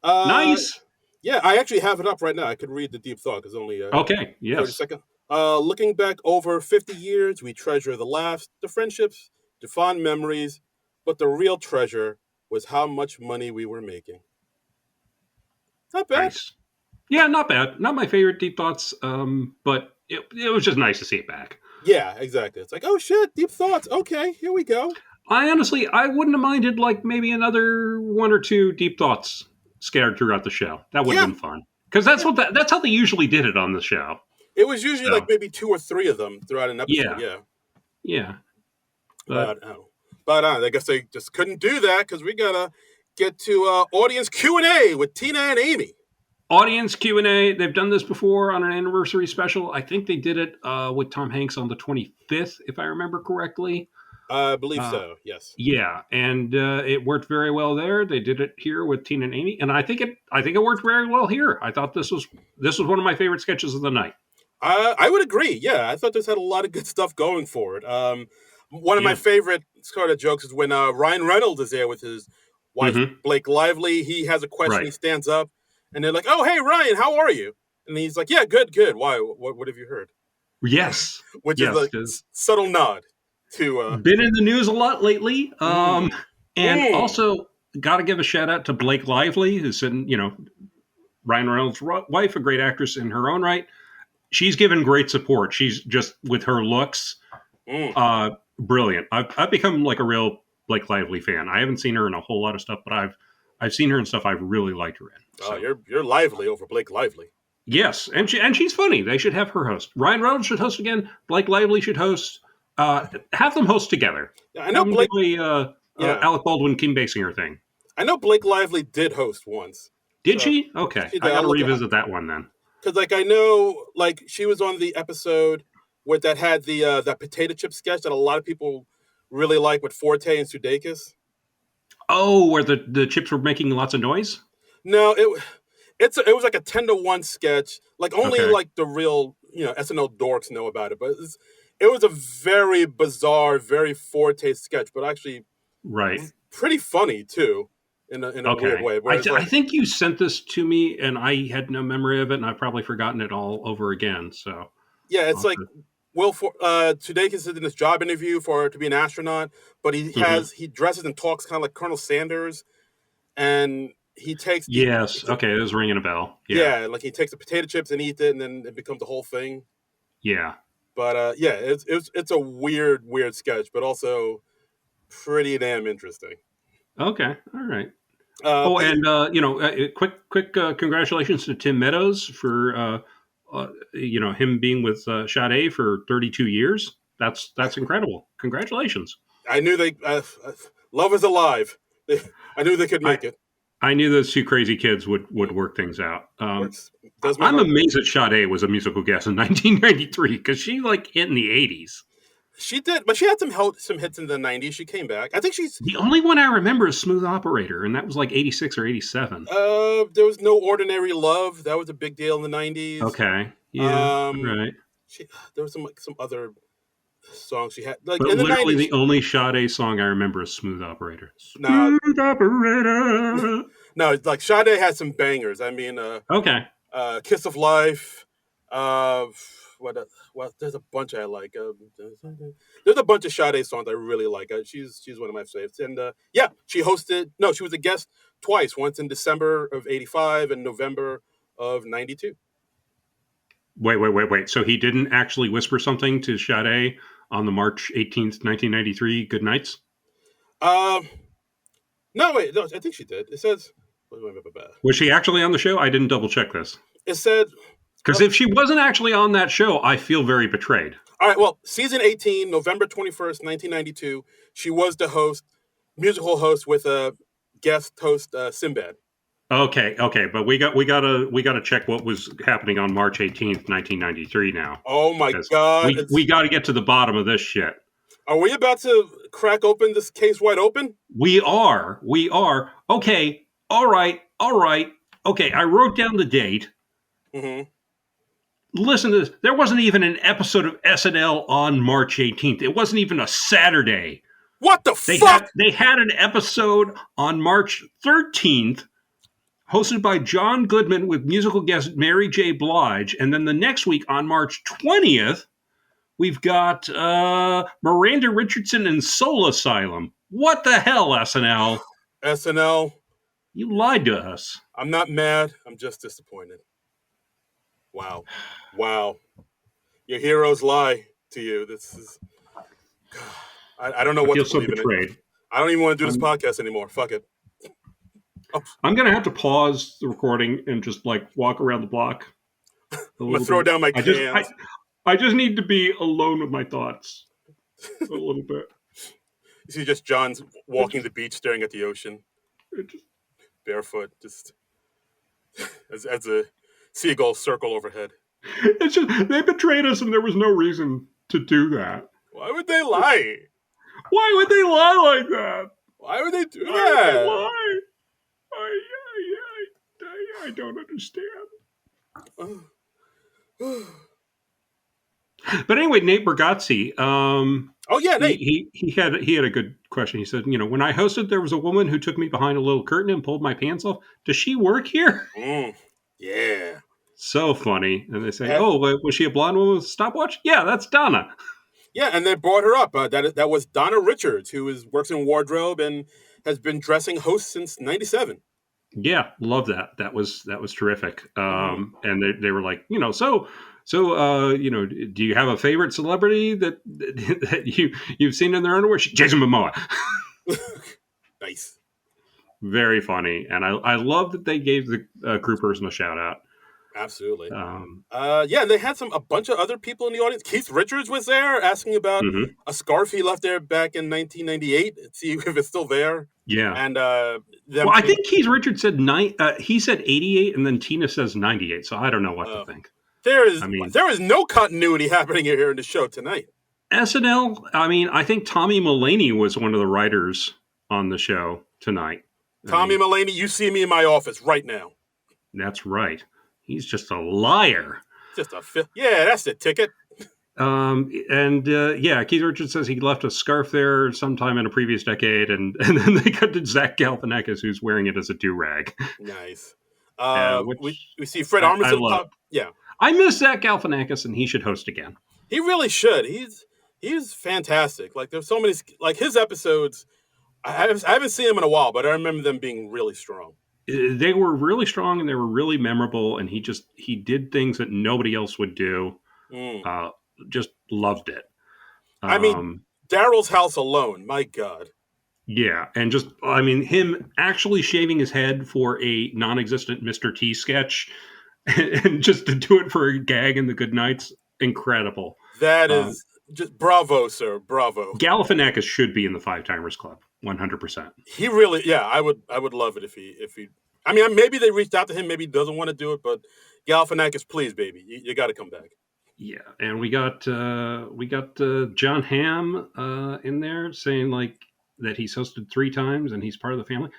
Nice. Yeah, I actually have it up right now. I could read the deep thought. It's only okay. Yes. 30 seconds. Looking back over 50 years, we treasure the laughs, the friendships, the fond memories, but the real treasure was how much money we were making. Not bad. Nice. Yeah, not bad. Not my favorite Deep Thoughts, but it was just nice to see it back. Yeah, exactly. It's like, oh shit, Deep Thoughts. Okay, here we go. I wouldn't have minded like maybe another 1 or 2 Deep Thoughts scattered throughout the show. That would have been fun because that's how they usually did it on the show. It was usually like maybe 2 or 3 of them throughout an episode. Yeah. But I guess they just couldn't do that because we gotta get to audience Q&A with Tina and Amy. Audience Q&A. They've done this before on an anniversary special. I think they did it with Tom Hanks on the 25th, if I remember correctly. I believe so. Yes. Yeah, and it worked very well there. They did it here with Tina and Amy, and I think it worked very well here. I thought this was one of my favorite sketches of the night. I would agree. Yeah, I thought this had a lot of good stuff going for it. One of my favorite sort of jokes is when Ryan Reynolds is there with his wife, Blake Lively. He has a question. Right. He stands up, and they're like, "Oh, hey, Ryan, how are you?" And he's like, "Yeah, good. Why? What have you heard?" Yes. Which is a subtle nod to... Been in the news a lot lately. And also, got to give a shout out to Blake Lively, who's Ryan Reynolds' wife, a great actress in her own right. She's given great support. She's just, with her looks, brilliant. I've become like a real Blake Lively fan. I haven't seen her in a whole lot of stuff, but I've seen her in stuff I've really liked her in. So. Oh, you're Lively over Blake Lively. Yes, and she's funny. They should have her host. Ryan Reynolds should host again. Blake Lively should host. Have them host together. Yeah, I know Blake. Alec Baldwin, Kim Basinger thing. I know Blake Lively did host once. Did she? Okay, I got to revisit that one then. Because I know she was on the episode that had that potato chip sketch that a lot of people really like with Forte and Sudeikis. Oh, where the chips were making lots of noise? No, it was like a 10-to-1 sketch. Only the real SNL dorks know about it, but it was a very bizarre, very Forte sketch, but actually pretty funny too. In a weird way. I think you sent this to me, and I had no memory of it, and I've probably forgotten it all over again. So yeah, it's Sudeikis is in this job interview to be an astronaut, but he dresses and talks kind of like Colonel Sanders, and he takes it was ringing a bell. Yeah, he takes the potato chips and eats it, and then it becomes a whole thing. Yeah, but it's a weird sketch, but also pretty damn interesting. Okay, all right. Quick congratulations to Tim Meadows for him being with Sade for 32 years. That's incredible. Congratulations. I knew Love is alive. I knew they could make it. I knew those 2 crazy kids would work things out. I'm amazed that Sade was a musical guest in 1993 because she hit in the 80s. She did, but she had some hits in the 90s. She came back. I think she's... The only one I remember is Smooth Operator, and that was 86 or 87. There was No Ordinary Love. That was a big deal in the 90s. Okay. Yeah, right. There was some other songs she had. But in the literally 90s, the only Sade song I remember is Smooth Operator. Smooth Operator. No, Sade had some bangers. I mean... okay. Kiss of Life. Uh, what? There's a bunch I like. There's a bunch of Sade songs I really like. She's one of my favorites. And yeah, she hosted. No, she was a guest twice. Once in December of '85 and November of '92. Wait. So he didn't actually whisper something to Sade on the March 18th, 1993 Good Nights? Um, no, wait, no, I think she did. It says. Was she actually on the show? I didn't double check this. It said. Because if she wasn't actually on that show, I feel very betrayed. All right, well, season 18, November 21st, 1992, she was the host, musical host with a guest host, Sinbad. Okay, but we gotta check what was happening on March 18th, 1993 now. Oh my God. We gotta get to the bottom of this shit. Are we about to crack open this case wide open? We are. Okay, all right. Okay, I wrote down the date. Mm-hmm. Listen to this. There wasn't even an episode of SNL on March 18th. It wasn't even a Saturday. What the fuck? They had an episode on March 13th hosted by John Goodman with musical guest Mary J. Blige. And then the next week on March 20th, we've got Miranda Richardson and Soul Asylum. What the hell, SNL? SNL. You lied to us. I'm not mad. I'm just disappointed. Wow. Your heroes lie to you. This is... I don't know what to believe in. I feel so betrayed. I don't even want to do this podcast anymore. Fuck it. Oh. I'm going to have to pause the recording and just walk around the block. I'm going to throw down my cans. I just need to be alone with my thoughts a little bit. You see just John's walking the beach, staring at the ocean. Barefoot, just as a seagulls circle overhead. It's just, they betrayed us and there was no reason to do that. Why would they lie? Why would they lie like that? Why would they do that? Would they lie? I don't understand. But anyway, Nate Bargatze. Oh yeah, Nate. He had a good question. He said, when I hosted, there was a woman who took me behind a little curtain and pulled my pants off. Does she work here? Yeah. So funny. And they say, was she a blonde woman with a stopwatch? Yeah, that's Donna. Yeah, and they brought her up. That was Donna Richards, who works in wardrobe and has been dressing hosts since '97. Yeah, love that. That was terrific. And they were like, so do you have a favorite celebrity that you've seen in their underwear? Jason Momoa. Nice. Very funny. And I love that they gave the crew person a shout out. Absolutely. Yeah, they had a bunch of other people in the audience. Keith Richards was there asking about a scarf he left there back in 1998. See if it's still there. Yeah. And I think Keith Richards said he said 88 and then Tina says 98. So I don't know what to think. There is no continuity happening here in the show tonight. SNL, I think Tommy Mulaney was one of the writers on the show tonight. Tommy Mulaney, you see me in my office right now. That's right. He's just a liar. Yeah, that's the ticket. Keith Richards says he left a scarf there sometime in a previous decade, and then they cut to Zach Galifianakis, who's wearing it as a do-rag. Nice. We see Fred Armisen. Yeah. I miss Zach Galifianakis, and he should host again. He really should. He's fantastic. There's so many, his episodes, I haven't seen them in a while, but I remember them being really strong. They were really strong and they were really memorable, and he did things that nobody else would do. Just loved it. Daryl's house alone, my God. Yeah, and him actually shaving his head for a non-existent Mr. T sketch, and just to do it for a gag in the Good Nights, incredible. That is just bravo, sir, bravo. Galifianakis should be in the Five Timers Club, 100%. He really, yeah, I would love it if he. Maybe they reached out to him, maybe he doesn't want to do it, but Galifianakis, please, baby, you got to come back. Yeah, and we got John Hamm in there saying that he's hosted 3 times and he's part of the family.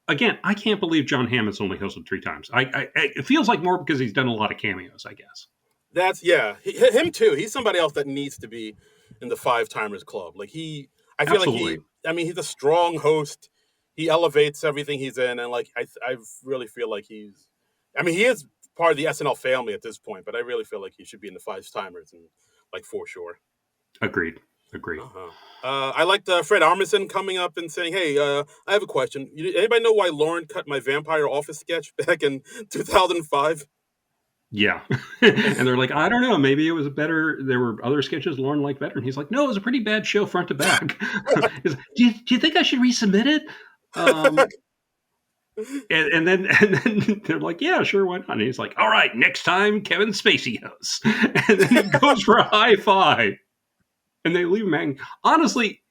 Again, I can't believe John Hamm has only hosted 3 times. It feels like more because he's done a lot of cameos, I guess. Him too. He's somebody else that needs to be in the Five Timers Club. I feel Absolutely. He's a strong host. He elevates everything he's in, and I really feel like he is part of the SNL family at this point, but I really feel like he should be in the Five Timers and like for sure. Agreed. Uh-huh. I liked Fred Armisen coming up and saying, "Hey, I have a question. Anybody know why Lauren cut my Vampire Office sketch back in 2005?" Yeah. And they're like, I don't know, maybe it was better. There were other sketches Lauren liked better. And he's like, no, it was a pretty bad show front to back. do you think I should resubmit it? And then they're like, yeah, sure, why not? And he's like, all right, next time Kevin Spacey hosts. And then he goes for a high five. And they leave him hanging. Honestly,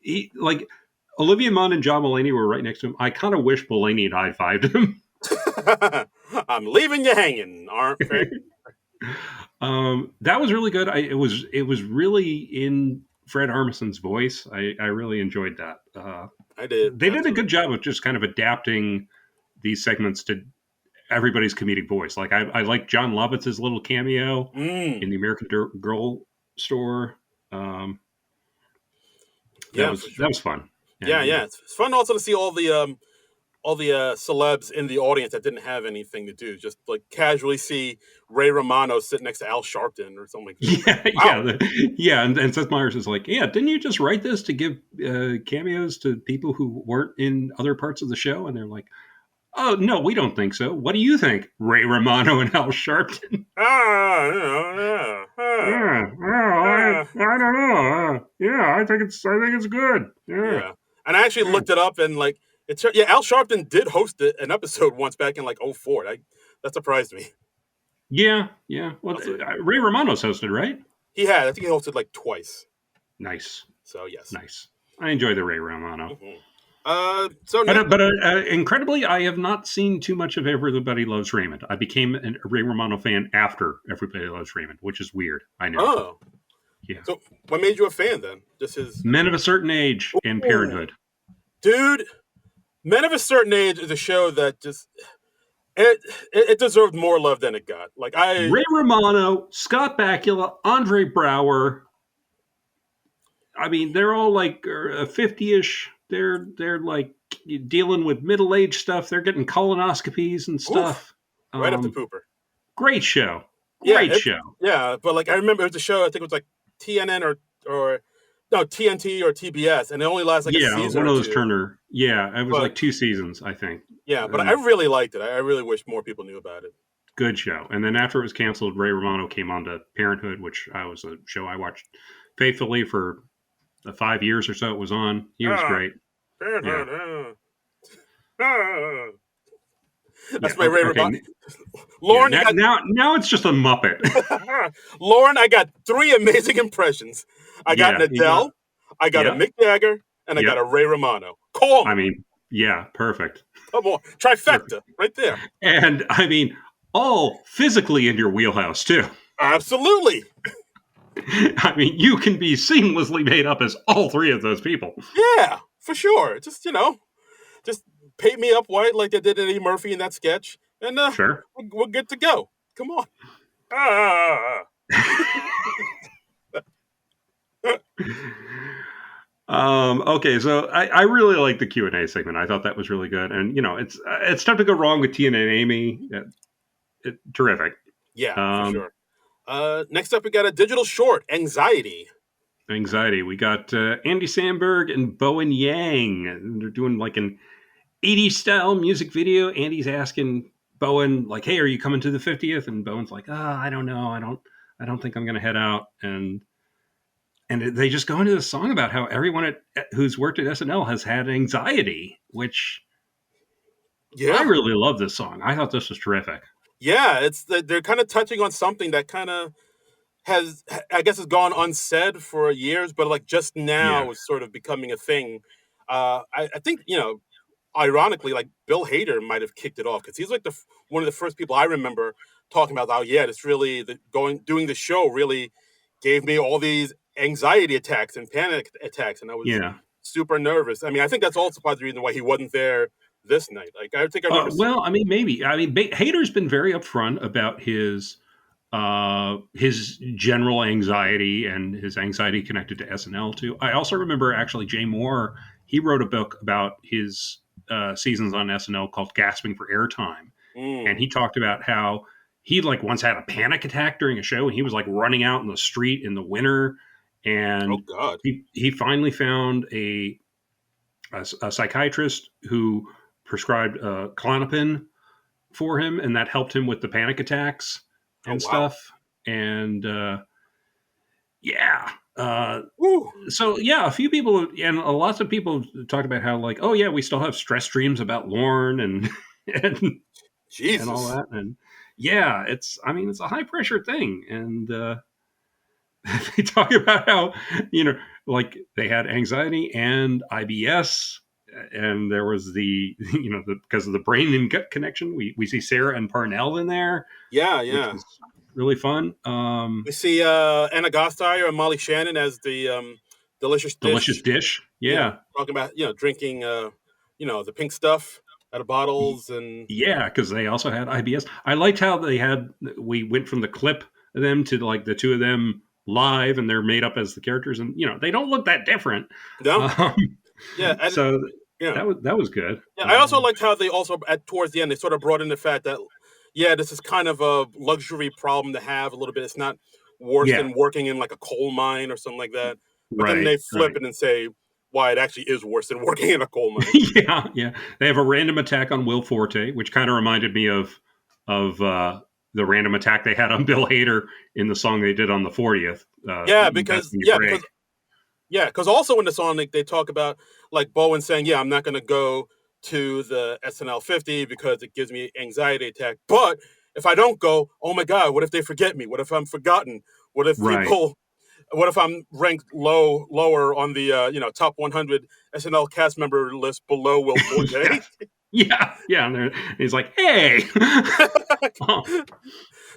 Olivia Munn and John Mulaney were right next to him. I kind of wish Mulaney had high-fived him. I'm leaving you hanging, aren't I? That was really good. It was really in Fred Armisen's voice. I really enjoyed that. I did. They did a good job of just kind of adapting these segments to everybody's comedic voice. Like I like John Lovitz's little cameo in the American Girl store. That was fun. Yeah. It's fun also to see all the celebs in the audience that didn't have anything to do. Just like casually see Ray Romano sit next to Al Sharpton or something like that. Yeah. And Seth Meyers is like, yeah, didn't you just write this to give cameos to people who weren't in other parts of the show? And they're like, oh, no, we don't think so. What do you think, Ray Romano and Al Sharpton? I don't know. I think it's good. Yeah. And I actually looked it up and like, Al Sharpton did host an episode once back in like 2004. That surprised me. Yeah. Well, Ray Romano's hosted, right? He had. I think he hosted like twice. Nice. So yes. Nice. I enjoy the Ray Romano. Mm-hmm. But incredibly, I have not seen too much of Everybody Loves Raymond. I became a Ray Romano fan after Everybody Loves Raymond, which is weird. I know. Oh. Yeah. So what made you a fan then? Just his Men of a Certain Age and Parenthood. Dude, Men of a Certain Age is a show that just it deserved more love than it got. Like Ray Romano, Scott Bakula, Andre Brower. I mean, they're all like 50-ish. They're like dealing with middle-aged stuff. They're getting colonoscopies and stuff. Right up the pooper. Great show. Great show. Yeah, but like I remember it was a show. I think it was like TNN or TNT or TBS, and it only lasted like a season. One of those Turner. Yeah, it was like 2 seasons, I think. Yeah, but I really liked it. I really wish more people knew about it. Good show. And then after it was canceled, Ray Romano came on to Parenthood, which was a show I watched faithfully for the 5 years or so it was on. He was great. Parenthood. Yeah. That's my Ray Romano. Lauren, now it's just a Muppet. Lauren, I got 3 amazing impressions. I got an Adele, I got a Mick Jagger, and I got a Ray Romano. Call me. I mean, yeah, perfect. Come on, trifecta, right there. And I mean, all physically in your wheelhouse too. Absolutely. I mean, you can be seamlessly made up as all 3 of those people. Yeah, for sure. Just just paint me up white like they did Eddie Murphy in that sketch, and sure, we're good to go. Come on. Okay, so I really like the Q&A segment. I thought that was really good, and it's tough to go wrong with Tina and Amy. Terrific. Yeah, for sure. Next up, we got a digital short, Anxiety. We got Andy Samberg and Bowen Yang. They're doing like an 80s style music video. Andy's asking Bowen like, "Hey, are you coming to the 50th?" And Bowen's like, "I don't know. I don't think I'm going to head out." And they just go into the song about how everyone who's worked at SNL has had anxiety, which I really love this song. I thought this was terrific. Yeah, they're kind of touching on something that kind of has gone unsaid for years, but like just now is sort of becoming a thing. I think, ironically, like Bill Hader might have kicked it off because he's like one of the first people I remember talking about. It's really doing the show really gave me all these anxiety attacks and panic attacks, and I was super nervous. I mean, I think that's also part of the reason why he wasn't there this night. Like, I think I remember. Maybe. I mean, Hader's been very upfront about his general anxiety and his anxiety connected to SNL too. I also remember actually Jay Moore. He wrote a book about his seasons on SNL called "Gasping for Airtime," and he talked about how he like once had a panic attack during a show, and he was like running out in the street in the winter, Oh and God. he finally found a psychiatrist who prescribed Klonopin for him, and that helped him with the panic attacks Oh and wow. stuff. And yeah, Woo. so yeah, a few people and lots of people talked about how like, oh yeah, we still have stress dreams about Lorne and and and all Jesus. that, and yeah, it's a high pressure thing, and they talk about how like they had anxiety and IBS, and there was the because of the brain and gut connection, we see Sarah and Parnell in there, Yeah, which yeah. is really fun. We see Anna Gasteyer and Molly Shannon as the delicious Delicious dish. dish, Yeah, yeah. talking about drinking the pink stuff out of bottles and Yeah, because they also had IBS. I liked how we went from the clip of them to like the two of them live, and they're made up as the characters, and they don't look that different. no, Um, yeah, and so yeah, that was good. yeah. I also liked how they also at towards the end they sort of brought in the fact that this is kind of a luxury problem to have a little bit. It's not worse Yeah, than working in like a coal mine or something like that. But then right, they flip right. it and say why it actually is worse than working in a coal mine. Yeah, yeah. They have a random attack on Will Forte, which kind of reminded me of the random attack they had on Bill Hader in the song they did on the 40th. Yeah, That's because when you yeah, break. because Yeah, because also in the song they talk about like Bowen saying, "Yeah, I'm not going to go to the SNL50 because it gives me anxiety attack. But if I don't go, oh my God, what if they forget me? What if I'm forgotten? What if Right. people? What if I'm ranked lower on the top 100 SNL cast member list below Will Yeah, Forte?" yeah. And he's like, hey. Oh,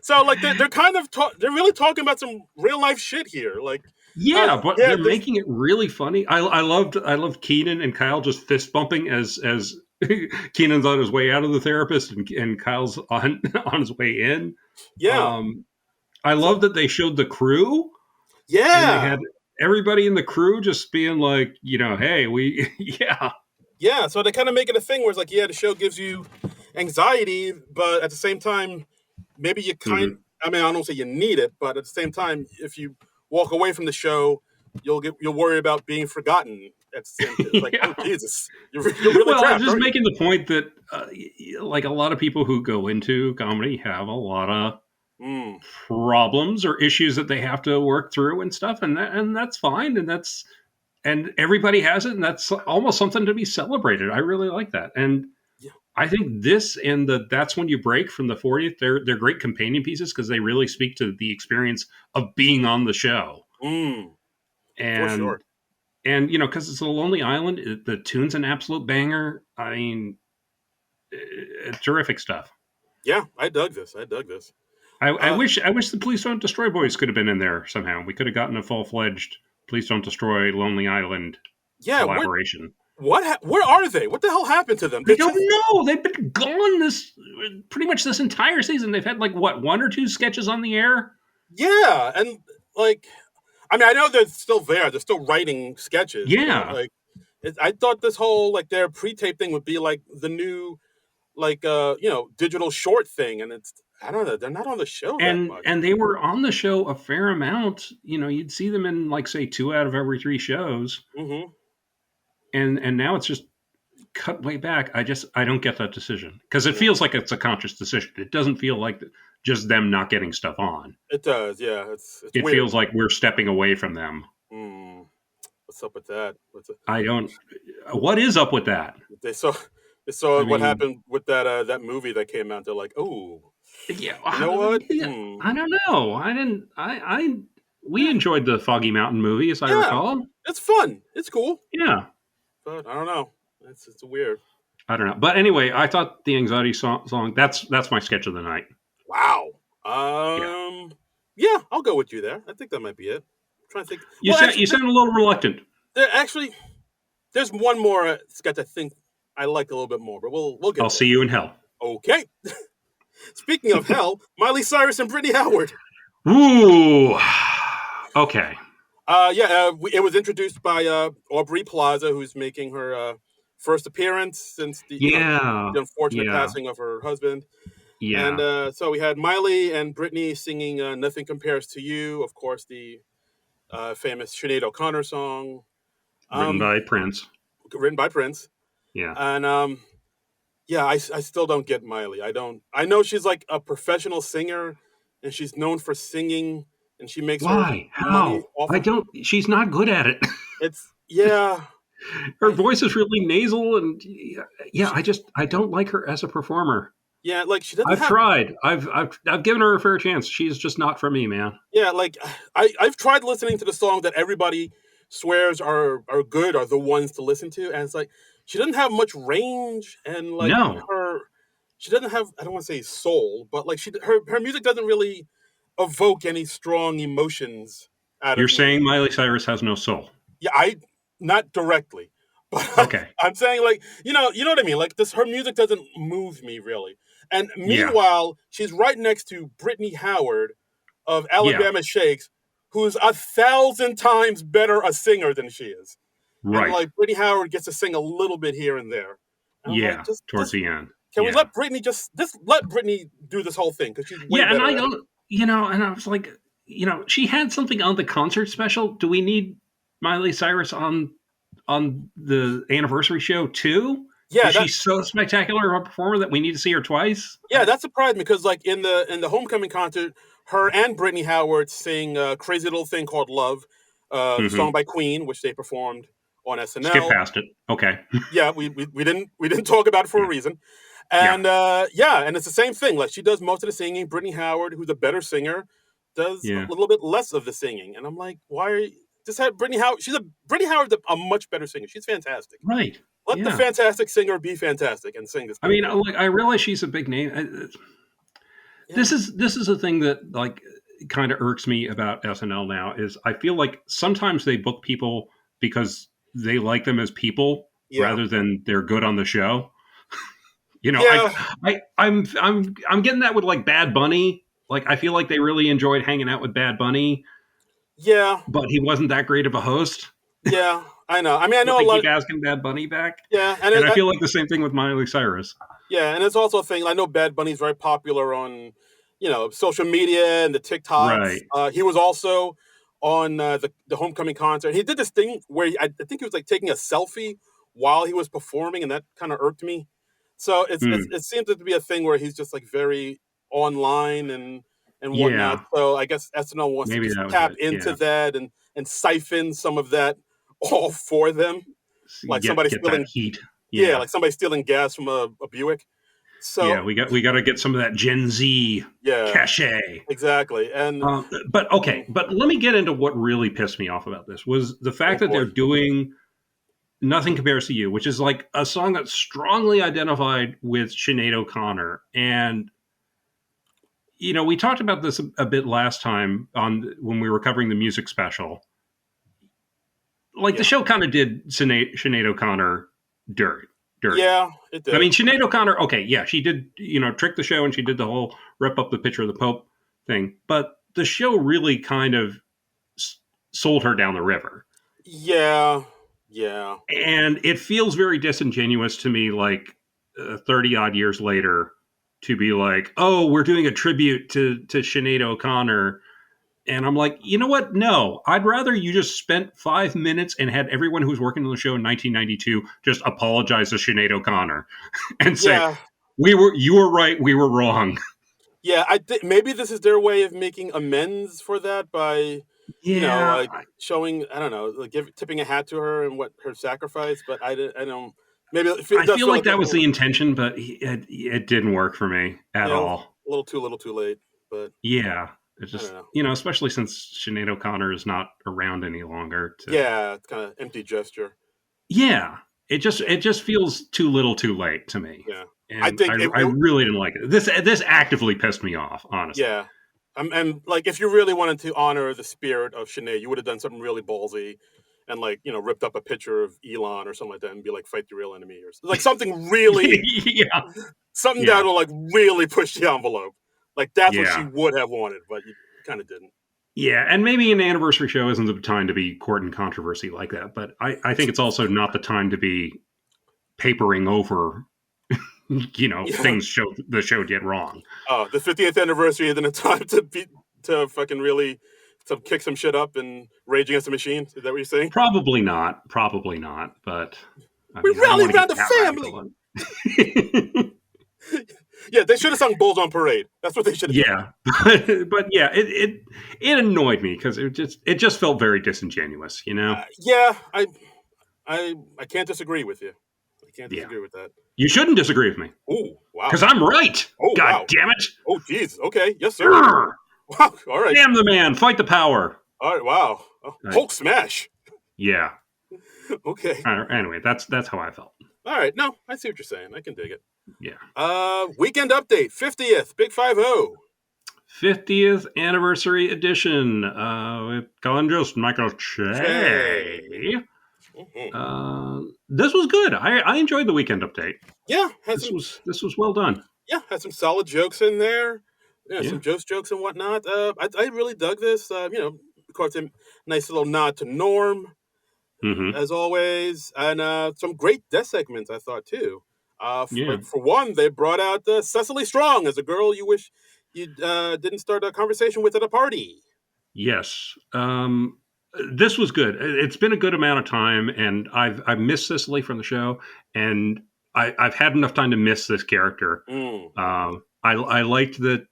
So like they're kind of they're really talking about some real life shit here. Like, yeah, but yeah, they're making it really funny. I loved Keenan and Kyle just fist bumping as Keenan's on his way out of the therapist, and Kyle's on on his way in. yeah, Um, I so love that they showed the crew, and they yeah. had everybody in the crew just being like, hey, we, yeah, Yeah, so they kind of make it a thing where it's like, yeah, the show gives you anxiety, but at the same time, maybe hmm I mean, I don't say you need it, but at the same time, if you walk away from the show, you'll worry about being forgotten. At the same, it's like, oh yeah. Jesus, you're really Well, I'm trapped, just aren't you? making the point that, like a lot of people who go into comedy have a lot of Mm, problems or issues that they have to work through and stuff, and that's fine, and everybody has it, and that's almost something to be celebrated. I really like that, and yeah. I think this and that's when you break from the 40th. They're great companion pieces because they really speak to the experience of being on the show, Mm, for and sure. because it's a lonely island, the tune's an absolute banger. I mean, terrific stuff. Yeah, I dug this. I dug this. I Uh, wish the Please Don't Destroy Boys could have been in there somehow. We could have gotten a full fledged Please Don't Destroy Lonely Island yeah, collaboration. where are they? What the hell happened to them? I They don't just know. They've been gone this pretty much this entire season. They've had like what, one or two sketches on the air. yeah, and like I mean, I know they're still there. They're still writing sketches, but Yeah, like, I thought this whole like their pre-tape thing would be like the new like digital short thing, and it's I don't know. They're not on the show that much. and they were on the show a fair amount. You'd see them in like say two out of every three shows, Hmm. and now it's just cut way back. I don't get that decision because it Yeah, feels like it's a conscious decision. It doesn't feel like just them not getting stuff on. it does. Yeah, it's It weird. feels like we're stepping away from them. Hmm. What's up with that? I don't. What is up with that? They saw they saw I what mean, happened with that movie that came out. They're like, oh, yeah, you know what? yeah, Hmm. I don't know. I didn't. We Yeah, enjoyed the Foggy Mountain movie, as I yeah. recall. It's fun. It's cool, Yeah, but I don't know. It's weird. I don't know. But anyway, I thought the anxiety song. That's my sketch of the night. Wow. Yeah, Yeah, I'll go with you there. I think that might be it. I'm trying to think. you Well, sound actually, you sound a little reluctant. actually there's one more sketch I think I like a little bit more, but we'll I'll get there. see you in hell. Okay. Speaking of hell, Miley Cyrus and Brittany Howard. Ooh. Okay. It was introduced by Aubrey Plaza, who's making her first appearance since the Yeah. the unfortunate Yeah. passing of her husband. And Yeah. so we had Miley and Britney singing "Nothing Compares to You," of course, the famous Sinead O'Connor song, Written um, by Prince. written by Prince. Yeah. And yeah, I still don't get Miley. I don't. I know she's like a professional singer, and she's known for singing, and she makes her Why? money How? off I of. don't. She's not good at it. It's yeah. Her I voice is really nasal, and yeah, she I don't like her as a performer. yeah, like she doesn't I've have tried. I've given her a fair chance. She's just not for me, man. yeah, like I've tried listening to the songs that everybody swears are good, are the ones to listen to, and it's like she doesn't have much range, and like No, her, she doesn't have, I don't want to say soul, but like her music doesn't really evoke any strong emotions out you're of me. saying Miley Cyrus has no soul. Yeah, I not directly, but Okay. I'm saying like you know what I mean. Like this, her music doesn't move me really. And Yeah. meanwhile, she's right next to Brittany Howard of Yeah. Alabama Shakes, who's 1,000 times better a singer than she is. And Right. like Brittany Howard gets to sing a little bit here and there. And I was like, Yeah. Towards just the end. can we Yeah. let Brittany just let Brittany do this whole thing because she's way Yeah. And better I at it. don't. And I was like, she had something on the concert special. Do we need Miley Cyrus on the anniversary show too? Yeah, Is she so spectacular of a performer that we need to see her twice? yeah, that surprised me because like in the homecoming concert, her and Brittany Howard sing a crazy little thing called Love, the Hmm. song by Queen, which they performed on Skip SNL. past it. Okay. Yeah, we didn't talk about it for a Yeah. reason. Yeah. And yeah, and it's the same thing. Like she does most of the singing. Brittany Howard, who's a better singer, does a Yeah. little bit less of the singing. And I'm like, why are you just have Brittany Howard? Brittany Howard's a much better singer. She's fantastic. Right. Let the Yeah. fantastic singer be fantastic and sing this I damn mean, thing. like, I realize she's a big name. Yeah, This is a thing that like kind of irks me about SNL now is I feel like sometimes they book people because they like them as people yeah, rather than they're good on the show. yeah, I'm getting that with like Bad Bunny. Like I feel like they really enjoyed hanging out with Bad Bunny, yeah. but he wasn't that great of a host. Yeah, I know. I mean, I But know a they lot. keep asking Bad Bunny back, Yeah, and I feel like the same thing with Miley Cyrus. yeah, and it's also a thing. I know Bad Bunny's very popular on, social media and the TikToks. Right. He was also on the homecoming concert. He did this thing where I think he was like taking a selfie while he was performing, and that kind of irked me. So Hmm. it seems to be a thing where he's just like very online and whatnot. Yeah. So I guess SNL wants to Maybe just that was tap it. into Yeah. that and siphon some of that all for them, like somebody Get that stealing. heat. Yeah, Yeah. like somebody stealing gas from a Buick. Yeah, So we got to get some of that Gen Z yeah, cachet. exactly. And But okay, mm, but let me get into what really pissed me off about this was the oh fact that boy, they're doing "Nothing Compares to You," which is like a song that's strongly identified with Sinead O'Connor, and we talked about this a bit last time on when we were covering the music special. Like the yeah, show kind of did Sinead O'Connor dirty. yeah, it I did. mean, Sinead O'Connor, okay, yeah, she did, trick the show and she did the whole rip up the picture of the Pope thing, but the show really kind of s- sold her down the river. Yeah, yeah, And it feels very disingenuous to me, like 30 odd years later, to be like, oh, we're doing a tribute to Sinead O'Connor. And I'm like, you know what? No, I'd rather you just spent 5 minutes and had everyone who was working on the show in 1992 just apologize to Sinead O'Connor and say, yeah, you were right, we were wrong. yeah. I think maybe this is their way of making amends for that by Yeah, like showing, I don't know, like tipping a hat to her and what her sacrifice. But I don't. Maybe it I does feel feel like like a that was little, the intention, but it didn't work for me at yeah, all. a little too late. But Yeah, it's I don't just know. especially since Sinead O'Connor is not around any longer. To Yeah, it's kind of empty gesture. yeah, Yeah, it just feels too little, too late to me, yeah. I and think I really didn't like it. This actively pissed me off, honestly. yeah. And like, if you really wanted to honor the spirit of Sinead, you would have done something really ballsy, and like ripped up a picture of Elon or something like that, and be like, "Fight the real enemy," or like something really, Yeah, something that yeah, will like really push the envelope. Like that's what she yeah. would have wanted, but you kind of didn't. Yeah, and maybe an anniversary show isn't the time to be courting controversy like that, but I think it's also not the time to be papering over things the show did wrong. Oh, the 50th anniversary isn't a time to fucking really to kick some shit up and Rage Against the Machine. Is that what you're saying? Probably not. But I We mean, I don't rally want to around get the that family. radical. Yeah, they should have sung "Bulls on Parade." That's what they should have done. Yeah, but yeah, it annoyed me because it just felt very disingenuous. Yeah, I can't disagree with you. I can't Yeah, disagree with that. you shouldn't disagree with me Oh, wow. because I'm right. Oh, God wow. damn it! Oh, geez. Okay. Yes, sir. Grr! Wow. All right. Damn the man! Fight the power. All right. Wow. Hulk smash. Yeah. Okay. Anyway, that's how I felt. All right. No, I see what you're saying. I can dig it. Yeah. Weekend update. 50th. Big 5-0. 50th anniversary edition with Conjust Michael Che. This was good. I enjoyed the weekend update. Yeah, this was well done. Yeah, had some solid jokes in there. Yeah, some jokes and whatnot. I really dug this. Of course, a nice little nod to Norm, as always, and some great death segments. I thought too. For one, they brought out Cecily Strong as a girl you wish you didn't start a conversation with at a party. Yes. This was good. It's been a good amount of time, and I've missed Cecily from the show, and I've had enough time to miss this character. I liked that.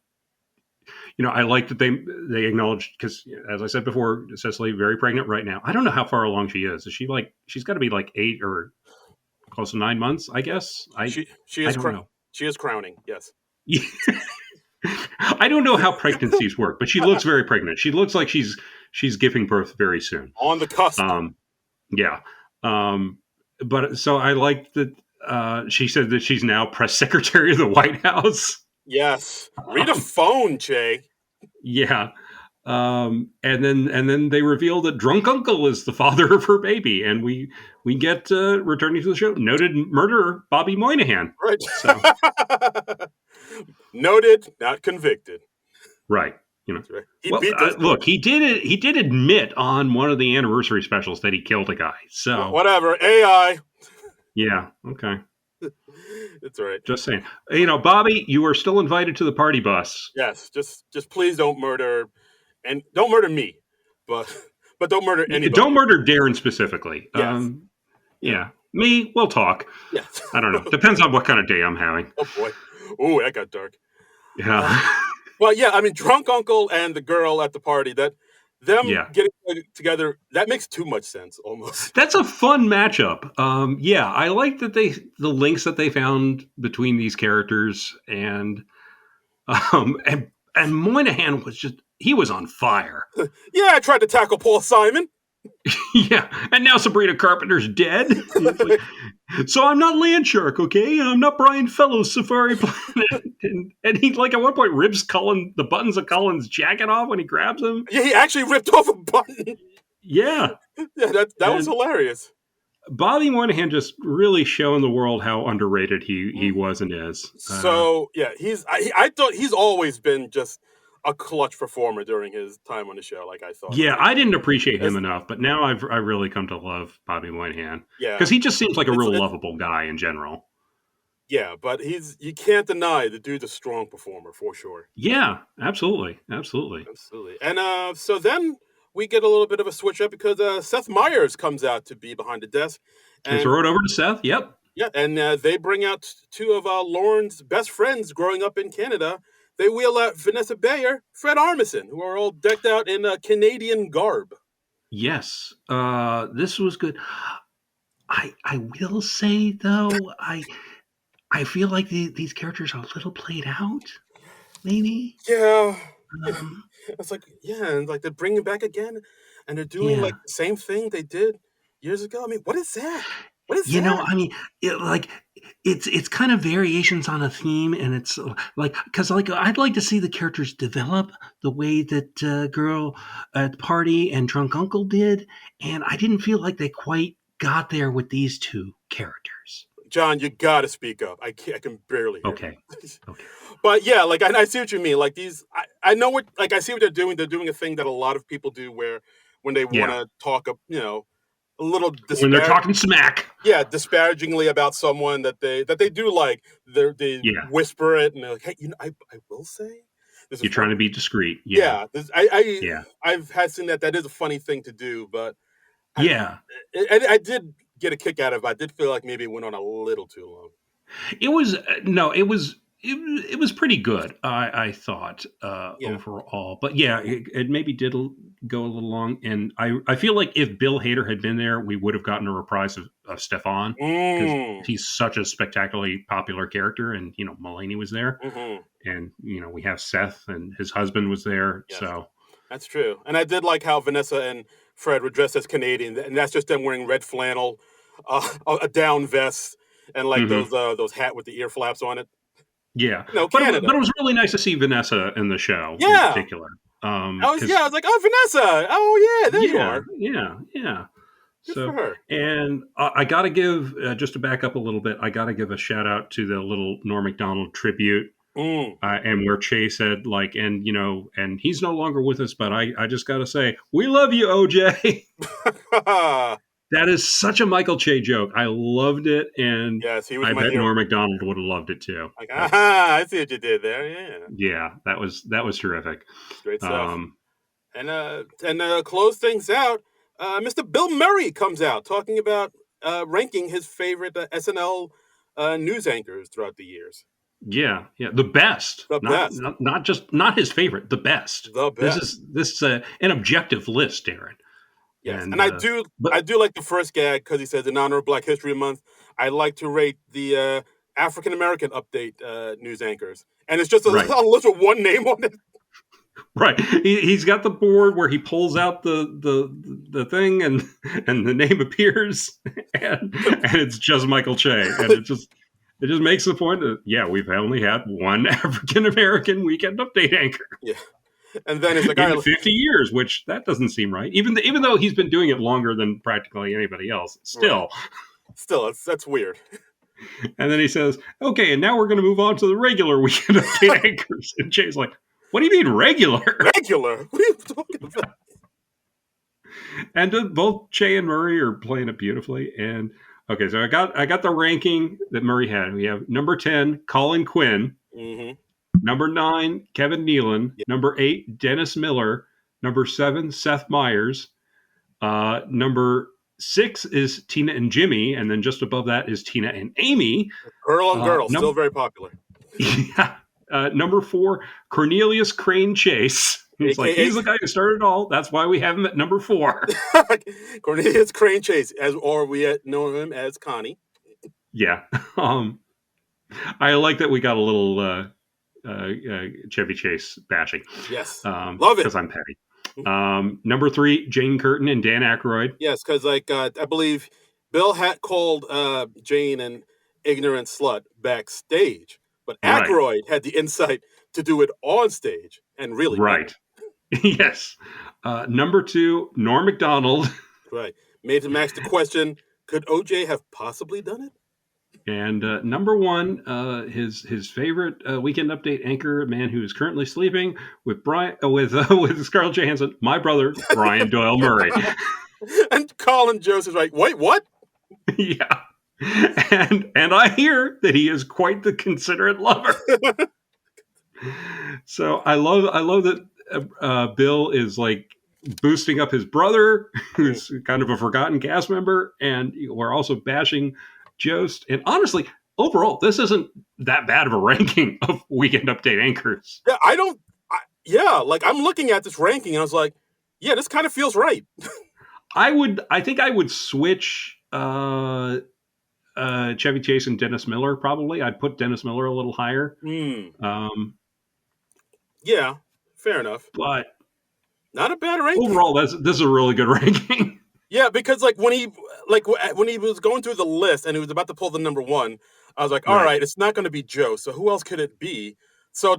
I liked that they acknowledged, because as I said before, Cecily very pregnant right now. I don't know how far along she is. Is she she's got to be 8 or close to 9 months, I guess. She is know. She is crowning. Yes. I don't know how pregnancies work, but she looks very pregnant. She looks like she's giving birth very soon. On the cusp. Yeah. But so I liked that she said that she's now press secretary of the White House. Yes. Read a phone, Che. Yeah. And then they reveal that Drunk Uncle is the father of her baby, and we get returning to the show, noted murderer Bobby Moynihan. Right. So. Noted, not convicted. Right. Right. Look, he did admit on one of the anniversary specials that he killed a guy. So whatever. AI. Yeah. Okay. It's all right. Just saying. Bobby, you are still invited to the party bus. Yes. Just please don't murder, and don't murder me, but don't murder anybody. Don't murder Darren specifically. Yes. Yeah. Me, we'll talk. Yes. I don't know. Depends on what kind of day I'm having. Oh boy. Oh, that got dark. Yeah. Well, yeah. I mean, Drunk Uncle and the girl at the party, getting together, that makes too much sense almost. That's a fun matchup. Yeah, I like that the links that they found between these characters, and Moynihan he was on fire. Yeah, I tried to tackle Paul Simon. Yeah, and now Sabrina Carpenter's dead. So I'm not Landshark, okay? I'm not Brian Fellows' Safari Planet. And he, at one point, rips the buttons of Cullen's jacket off when he grabs him. Yeah, he actually ripped off a button. Yeah. Yeah, that was hilarious. Bobby Moynihan just really showing the world how underrated he was and is. So, yeah, I thought he's always been just a clutch performer during his time on the show, I thought. Yeah, I didn't appreciate him enough, but now I've really come to love Bobby Moynihan. Yeah, because he just seems like a real lovable guy in general. Yeah, but you can't deny the dude's a strong performer for sure. Yeah, absolutely. And so then we get a little bit of a switch up because Seth Meyers comes out to be behind the desk. And throw it over to Seth. Yep. Yeah, and they bring out two of Lauren's best friends growing up in Canada. They wheel out Vanessa Bayer, Fred Armisen, who are all decked out in Canadian garb. Yes, this was good. I will say though, I feel like these characters are a little played out. Maybe. Yeah. It's and they're bringing it back again, and they're doing the same thing they did years ago. I mean, what is that? I mean, it's kind of variations on a theme, and it's because I'd like to see the characters develop the way that Girl at the Party and Drunk Uncle did, and I didn't feel like they quite got there with these two characters. John, you gotta speak up. I can barely hear. Okay. But yeah, I see what you mean. These, I know what I see what they're doing. They're doing a thing that a lot of people do, where when they want to talk up, a little When they're talking smack. disparagingly about someone that they do like. They Yeah. whisper it and they're like, "Hey, I will say this is You're trying funny." to be discreet. Yeah. Yeah, Yeah. I've had seen that. That is a funny thing to do, but I Yeah. I did get a kick out of it. I did feel like maybe it went on a little too long. It was no, it was pretty good. I thought Yeah. overall, but yeah, it maybe did go a little long. And I feel like if Bill Hader had been there, we would have gotten a reprise of Stefan because Mm. he's such a spectacularly popular character. And Mulaney was there, Hmm. and we have Seth and his husband was there. Yes, So that's true. And I did like how Vanessa and Fred were dressed as Canadian, and that's just them wearing red flannel, a down vest, and like mhm. those hat with the ear flaps on it. Yeah, Canada. but it was really nice to see Vanessa in the show in Yeah, particular. I Because was like, oh, Vanessa. Oh yeah, there you yeah, are. yeah. Good for So, her. and I got to give, just to back up a little bit, I got to give a shout out to the little Norm Macdonald tribute. Mm. And where Che said, like, and he's no longer with us, but I just got to say, we love you, OJ. That is such a Michael Che joke. I loved it. And Yes, he was I my bet hero. Norm Macdonald would have loved it too. Like, aha, I see what you did there. Yeah, Yeah, that was terrific. great stuff. Um, And close things out, Mr. Bill Murray comes out talking about ranking his favorite SNL news anchors throughout the years. yeah, the best, The best, not just not his favorite, the best. the best. This is an objective list, Darren. Yes, And and but I do like the first gag because he says in honor of Black History Month, I like to rate the African American update news anchors, and it's just a, right, a list with one name on it. right. He's got the board where he pulls out the thing and the name appears and it's just Michael Che, and it just makes the point that we've only had one African American weekend update anchor Yeah, and then he's like, all in right, 50 years, which that doesn't seem right. Even though he's been doing it longer than practically anybody else, still. right. Still, that's weird. And then he says, "Okay, and now we're going to move on to the regular weekend update anchors." And Che's like, "What do you mean regular?" Regular? What are you talking about? And both Che and Murray are playing it beautifully. And okay, so I got the ranking that Murray had. We have number 10, Colin Quinn. Mm-hmm. Number 9, Kevin Nealon. Yeah. Number 8, Dennis Miller. Number 7, Seth Meyers. Number 6 is Tina and Jimmy, and then just above that is Tina and Amy. Girl on girl, still very popular. Yeah. Number 4, Cornelius Crane Chase. He's like, he's the guy who started it all. That's why we have him at number 4. Cornelius Crane Chase, or we know him as Connie. Yeah. I like that we got a little Chevy Chase bashing. Yes. Love it. Because I'm petty. Number 3, Jane Curtin and Dan Aykroyd. Yes, because I believe Bill had called Jane an ignorant slut backstage, but Aykroyd had the insight to do it on stage and really. Right. Yes. Number 2, Norm Macdonald. Right. Made him ask the question, could OJ have possibly done it? And number 1, his favorite weekend update anchor, a man who is currently sleeping with with Scarlett Johansson, my brother Brian Doyle Murray. And Colin Jost is like, wait, what? Yeah, and I hear that he is quite the considerate lover. So I love that Bill is like boosting up his brother, who's kind of a forgotten cast member, and we're also bashing Jost. And honestly, overall, this isn't that bad of a ranking of weekend update anchors. Yeah, like I'm looking at this ranking and I was like, yeah, this kind of feels right. I think I would switch Chevy Chase and Dennis Miller. Probably I'd put Dennis Miller a little higher. Yeah, fair enough. But not a bad ranking. Overall, this is a really good ranking. Yeah, because when he was going through the list and he was about to pull the number 1, I was like, all right, it's not going to be Joe. So who else could it be? So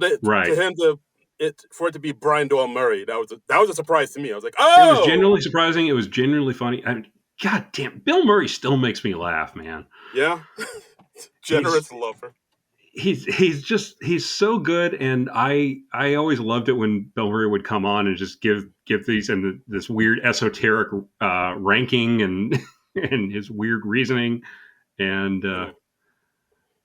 for it to be Brian Doyle Murray, that was a surprise to me. I was like, oh, it was genuinely surprising. It was genuinely funny. God damn, Bill Murray still makes me laugh, man. Yeah, generous lover. He's so good, and I always loved it when Bill Murray would come on and just give these and this weird esoteric ranking, and and his weird reasoning. And Mm.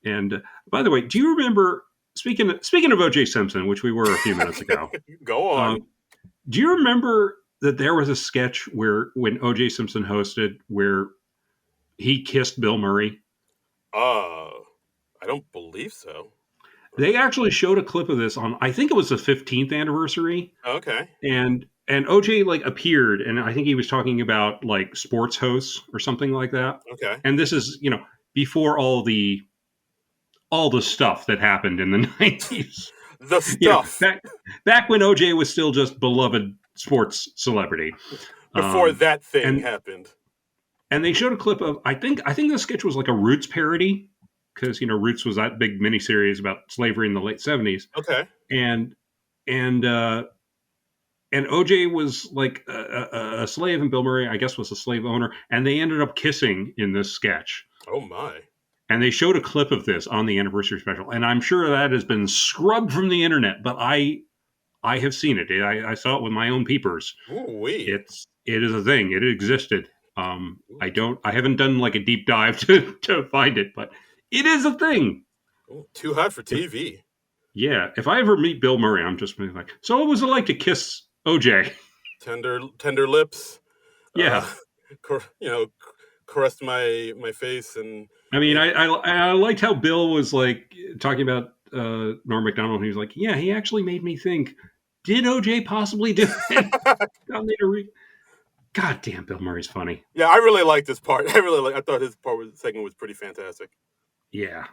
and by the way, do you remember speaking of O.J. Simpson, which we were a few minutes ago? Go on. Do you remember that there was a sketch where when O.J. Simpson hosted where he kissed Bill Murray? I don't believe so. They actually showed a clip of this on, I think it was the 15th anniversary, Okay. and OJ like appeared, and I think he was talking about like sports hosts or something like that. Okay. And this is before all the stuff that happened in the 90s. The stuff Back when OJ was still just beloved sports celebrity. before that thing and happened. and they showed a clip of I think the sketch was like a Roots parody because Roots was that big miniseries about slavery in the late 70s. Okay. And and uh and OJ was like a slave, and Bill Murray, I guess, was a slave owner, and they ended up kissing in this sketch. Oh my! And they showed a clip of this on the anniversary special, and I'm sure that has been scrubbed from the internet, but I have seen it. I saw it with my own peepers. Ooh-wee. It is a thing. It existed. I haven't done like a deep dive to find it, but it is a thing. Ooh, too hot for TV. If I ever meet Bill Murray, I'm just like, so what was it like to kiss OJ? Tender lips. Yeah. Caressed my face, and I mean, I liked how Bill was like talking about Norm Macdonald. And he was like, yeah, he actually made me think, did OJ possibly do it? God damn, Bill Murray's funny. Yeah, I really liked this part. I thought his segment was pretty fantastic. Yeah.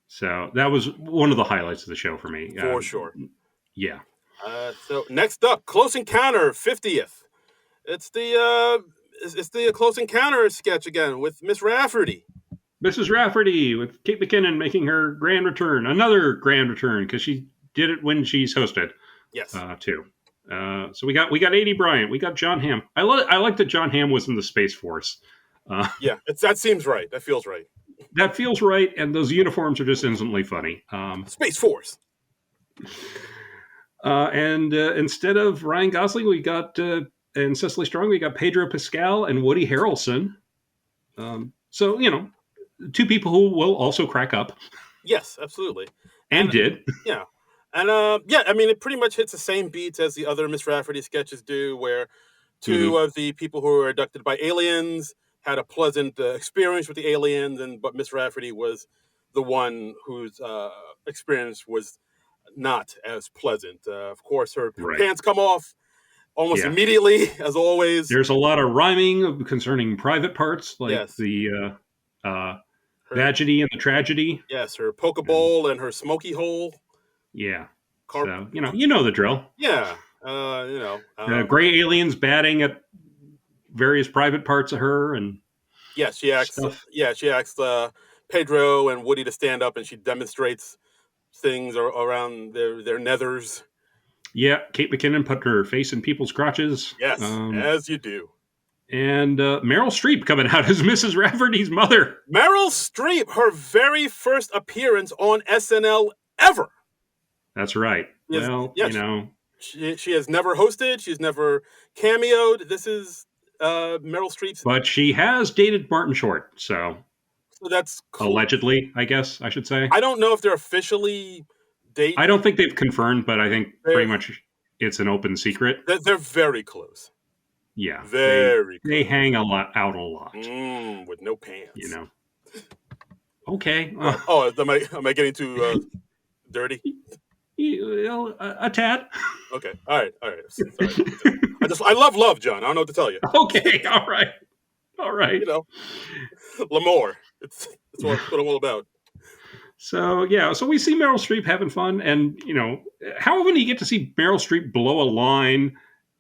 So that was one of the highlights of the show for me. For sure. Yeah. So next up, Close Encounter 50th. It's the Close Encounter sketch again with Miss Rafferty. Mrs. Rafferty with Kate McKinnon making her grand return. Another grand return because she did it when she's hosted. Yes. Too. So we got A.D. Bryant. We got John Hamm. I like that John Hamm was in the Space Force. Yeah, that seems right. That feels right. That feels right, and those uniforms are just instantly funny. Space Force. And instead of Ryan Gosling, we got and Cecily Strong, we got Pedro Pascal and Woody Harrelson. So two people who will also crack up. Yes, absolutely. And did. Yeah. And I mean, it pretty much hits the same beats as the other Miss Rafferty sketches do, where two of the people who were abducted by aliens had a pleasant experience with the aliens, but Miss Rafferty was the one whose experience was not as pleasant. Of course, her pants come off almost immediately, as always. There's a lot of rhyming concerning private parts, like the vagity and the tragedy. Yes, her Pokeball and her smoky hole. Yeah. So, you know the drill. Yeah. Gray aliens batting at various private parts of her, and she asks Pedro and Woody to stand up, and she demonstrates things around their nethers. Yeah, Kate McKinnon put her face in people's crotches. Yes, as you do. And Meryl Streep coming out as Mrs. Rafferty's mother. Meryl Streep, her very first appearance on SNL ever. That's right. She has never hosted. She's never cameoed. This is Meryl Streep's. But she has dated Martin Short, so that's cool. Allegedly, I guess I should say. I don't know if they're officially dating. I don't think they've confirmed, but I think pretty much it's an open secret. They're very close. Yeah, very. They hang out a lot with no pants. Okay. Am I getting too dirty? A tad. Okay. All right. Sorry. I love, John. I don't know what to tell you. Okay. All right. L'Amour. That's what I'm all about. So we see Meryl Streep having fun, and how often do you get to see Meryl Streep blow a line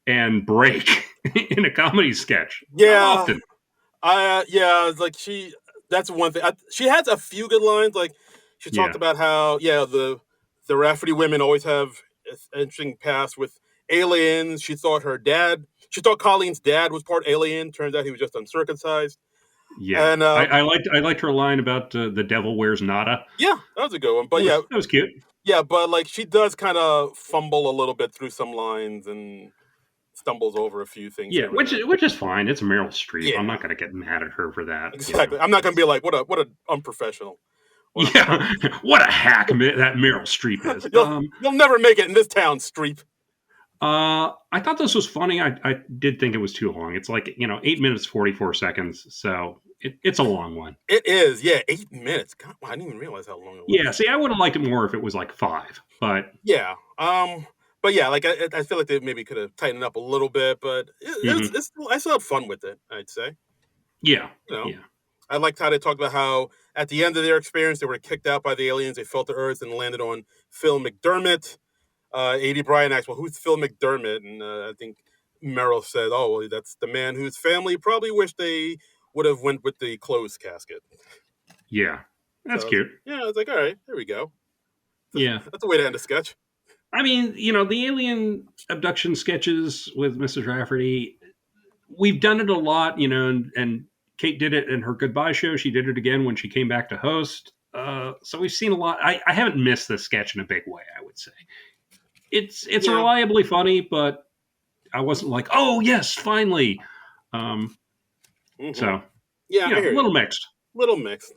and break in a comedy sketch? Yeah. How often? It's like that's one thing. She has a few good lines. Like she talked about how the Rafferty women always have an interesting past with aliens. She thought Colleen's dad was part alien. Turns out he was just uncircumcised. Yeah, and I liked her line about the devil wears nada. Yeah, that was a good one. But that was cute. Yeah, but like she does kind of fumble a little bit through some lines, and stumbles over a few things Yeah, here and there. which is fine. It's Meryl Streep. Yeah. I'm not going to get mad at her for that. Exactly. I'm not going to be like, what a unprofessional. Yeah, what a hack that Meryl Streep is. You'll never make it in this town, Streep. I thought this was funny. I did think it was too long. It's like 8 minutes 44 seconds, so it's a long one. It is, yeah, 8 minutes. God, I didn't even realize how long it was. Yeah, see, I would have liked it more if it was like 5, but yeah, but yeah, like I feel like they maybe could have tightened it up a little bit, but I still had fun with it. I'd say. Yeah, yeah. I liked how they talked about how at the end of their experience they were kicked out by the aliens. They fell to Earth and landed on Phil McDermott. A.D. Bryan asked, well, who's Phil McDermott? And I think Meryl said, oh, well, that's the man whose family probably wished they would have went with the closed casket. Yeah, that's cute. I was like, all right, there we go. That's a way to end a sketch. I mean, the alien abduction sketches with Mrs. Rafferty, we've done it a lot, and Kate did it in her goodbye show. She did it again when she came back to host. So we've seen a lot. I haven't missed this sketch in a big way, I would say. It's reliably funny, but I wasn't like, oh yes, finally. So yeah, a little mixed. Little mixed.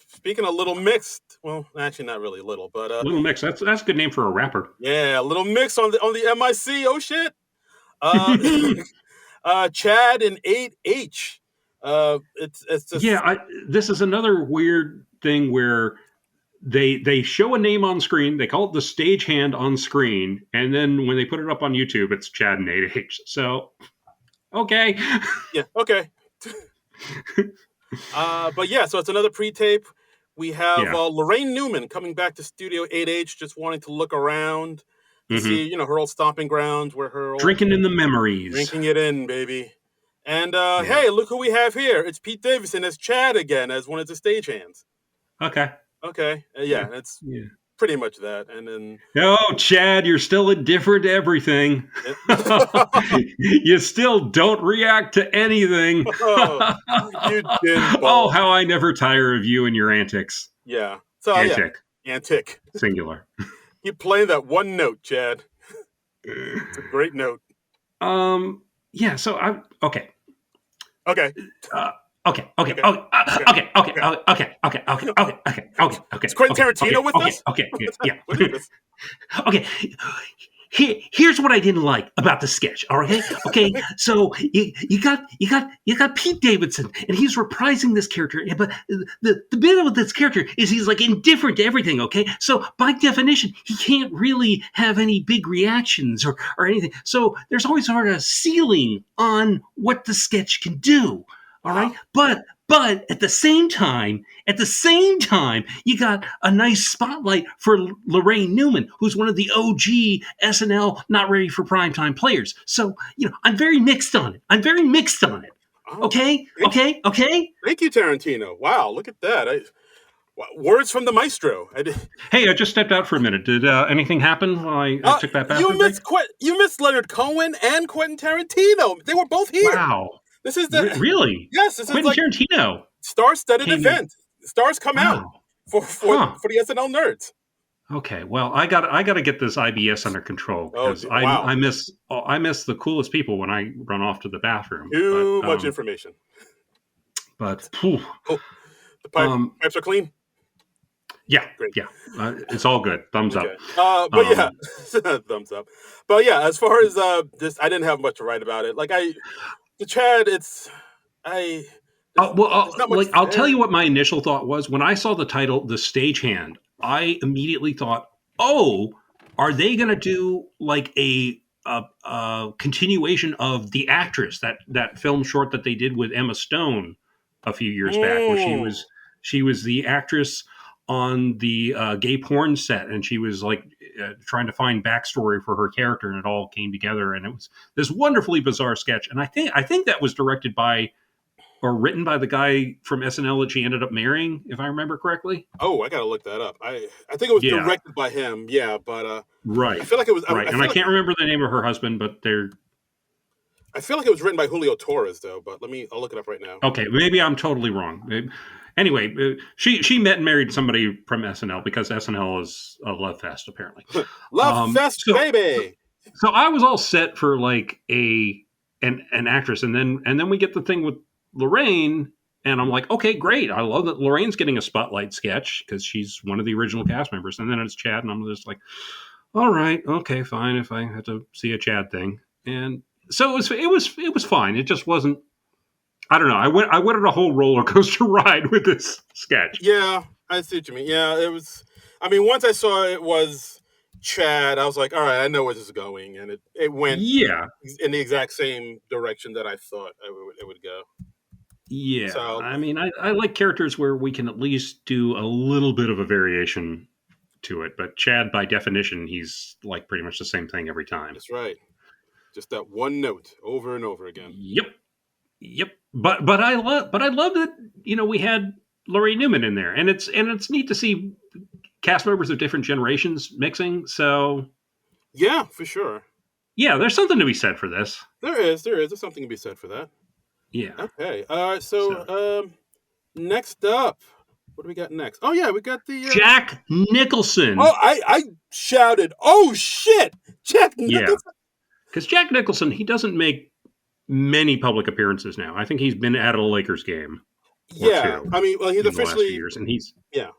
Speaking of little mixed, well, actually not really little, but little mixed. That's a good name for a rapper. Yeah, Little Mix on the MIC. Oh shit. Chad and 8H. It's just this is another weird thing where they show a name on screen, they call it the stagehand on screen, and then when they put it up on YouTube, it's Chad and 8H. So, okay. Yeah, okay. But yeah, so it's another pre-tape. We have Lorraine Newman coming back to Studio 8H, just wanting to look around to see, her old stomping grounds where her drinking in the memories. Drinking it in, baby. And hey, look who we have here. It's Pete Davidson as Chad again, as one of the stagehands. Okay. It's pretty much that. And then Chad, you're still indifferent to everything. You still don't react to anything. You did. Oh, how I never tire of you and your antics. Yeah. So Antic. Singular. Keep playing that one note, Chad. It's a great note. Yeah. So okay. Okay. Okay. It's Quentin Tarantino with us? Okay. Yeah. Okay. Here's what I didn't like about the sketch. All right. Okay. So you got Pete Davidson, and he's reprising this character. But the bit with this character is he's like indifferent to everything. Okay. So by definition, he can't really have any big reactions or anything. So there's always sort of a ceiling on what the sketch can do. All right. But at the same time, you got a nice spotlight for Lorraine Newman, who's one of the OG SNL not ready for primetime players. So, I'm very mixed on it. Okay? Okay? Thank you, Tarantino. Wow, look at that. Words from the maestro. Hey, I just stepped out for a minute. Did anything happen while I took that bathroom break? You missed Leonard Cohen and Quentin Tarantino. They were both here. Wow. This is the really? Yes, this Quentin is like Tarantino. Star-studded event. Stars come out for the SNL nerds. Okay, well, I got to get this IBS under control because I miss the coolest people when I run off to the bathroom. Too much information. But the pipes are clean. Yeah, great. Yeah, it's all good. Thumbs up. But thumbs up. But yeah, as far as this, I didn't have much to write about it. Like the Chad, I'll tell you what my initial thought was when I saw the title, The Stagehand. I immediately thought, "Oh, are they going to do like a continuation of The Actress, that film short that they did with Emma Stone a few years back, where she was the actress on the gay porn set, and she was like trying to find backstory for her character, and it all came together, and it was this wonderfully bizarre sketch. And I think that was directed by or written by the guy from SNL that she ended up marrying, if I remember correctly. Oh, I gotta look that up. I think it was directed by him. Yeah, but right. I feel like it was right, and I can't remember the name of her husband, but I feel like it was written by Julio Torres, though. But I'll look it up right now. Okay, maybe I'm totally wrong. Anyway, she met and married somebody from SNL because SNL is a love fest, apparently. Love fest, baby. So I was all set for like an actress, and then we get the thing with Lorraine, and I'm like, okay, great. I love that Lorraine's getting a spotlight sketch because she's one of the original cast members. And then it's Chad, and I'm just like, all right, okay, fine. If I have to see a Chad thing, and so it was fine. It just wasn't. I don't know. I went on a whole roller coaster ride with this sketch. Yeah, I see what you mean. Yeah, it was. I mean, once I saw it was Chad, I was like, all right, I know where this is going, and it went Yeah, in the exact same direction that I thought it would go. yeah. So I mean, I like characters where we can at least do a little bit of a variation to it. But Chad, by definition, he's like pretty much the same thing every time. that's right. Just that one note over and over again. Yep, yep. But I love that we had Laurie Newman in there, and it's neat to see cast members of different generations mixing. So Yeah, for sure. yeah, there's something to be said for this. There is. There's something to be said for that. Yeah. Okay. So next up, what do we got next? Oh yeah, we got the Jack Nicholson. Oh, I shouted, "Oh shit, Jack Nicholson!" Yeah, because Jack Nicholson, he doesn't make many public appearances now. I think he's been at a Lakers game. Yeah, I mean, well, he's in the last few officially years, and yeah.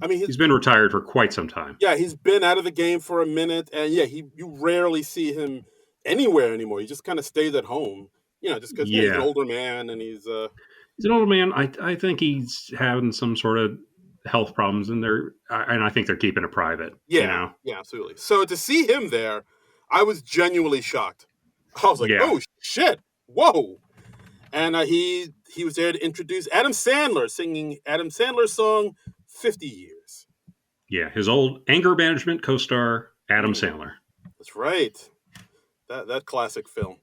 I mean, he's been retired for quite some time. Yeah, he's been out of the game for a minute, and yeah, you rarely see him anywhere anymore. He just kind of stays at home, just because he's an older man and he's an older man. I think he's having some sort of health problems, and I think they're keeping it private. Yeah, yeah, absolutely. So to see him there, I was genuinely shocked. I was like, "Oh shit, whoa!" And he was there to introduce Adam Sandler, singing Adam Sandler's song 50 Years. Yeah, his old anger management co-star Adam Sandler. That's right. That classic film.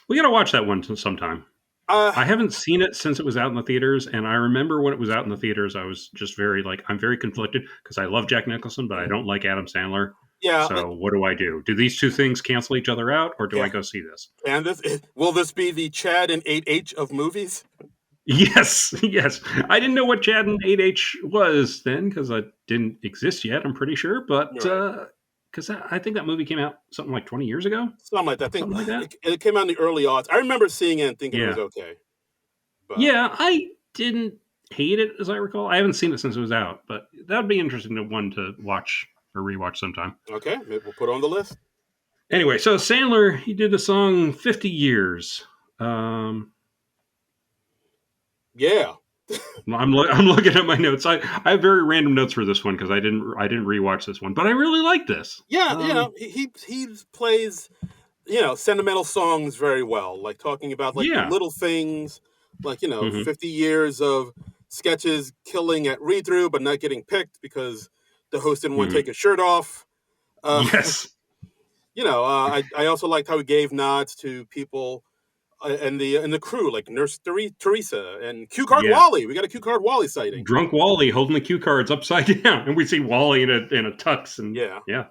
We got to watch that one sometime. I haven't seen it since it was out in the theaters, and I remember when it was out in the theaters, I was just I'm very conflicted because I love Jack Nicholson, but I don't like Adam Sandler. Yeah. So what do I do? Do these two things cancel each other out, or do I go see this? And will this be the Chad and 8H of movies? Yes, yes. I didn't know what Chad and 8H was then because it didn't exist yet, I'm pretty sure. But because I think that movie came out something like 20 years ago. Something like that. I think it came out in the early aughts. I remember seeing it and thinking it was okay. But yeah, I didn't hate it, as I recall. I haven't seen it since it was out, but that would be interesting to watch or rewatch sometime. Okay, maybe we'll put it on the list. Anyway, so Sandler, he did the song 50 Years. Yeah. I'm looking at my notes. I have very random notes for this one because I didn't rewatch this one, but I really like this. Yeah, he plays sentimental songs very well, like talking about the little things, 50 years of sketches killing at read through but not getting picked because the host didn't want to take his shirt off. Yes. I also liked how he gave nods to people and the crew, like Nurse Teresa and Cue Card Wally. We got a Cue Card Wally sighting. Drunk Wally holding the cue cards upside down, and we see Wally in a tux and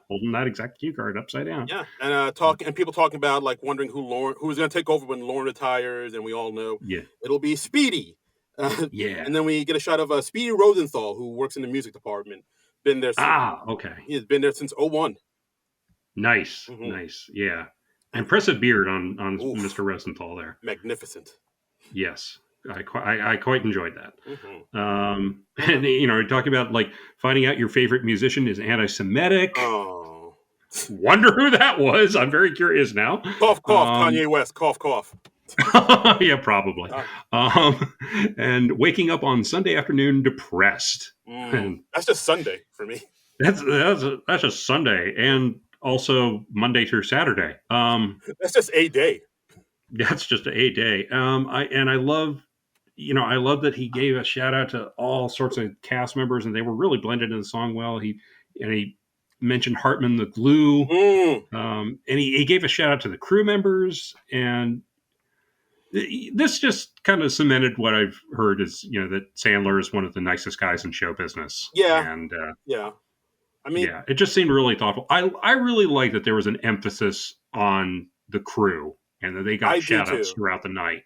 holding that exact cue card upside down. Yeah, and people talking about wondering who's going to take over when Lauren retires, and we all know it'll be Speedy. And then we get a shot of Speedy Rosenthal, who works in the music department. Been there. Okay. He has been there since 2001. Nice, nice, yeah. Impressive beard on Mr. Rosenthal there. Magnificent. Yes, I quite enjoyed that. And talking about finding out your favorite musician is anti-Semitic. Oh, wonder who that was. I'm very curious now. Cough, cough. Kanye West. Cough, cough. Yeah, probably. And waking up on Sunday afternoon depressed. That's just Sunday for me. That's just Sunday, and also Monday through Saturday. That's just a day. That's just a day. I love, I love that he gave a shout out to all sorts of cast members, and they were really blended in the song well. He mentioned Hartman the Glue, and he gave a shout out to the crew members, and this just kind of cemented what I've heard is that Sandler is one of the nicest guys in show business. Yeah, and I mean, it just seemed really thoughtful. I really like that there was an emphasis on the crew and that they got shout outs throughout the night.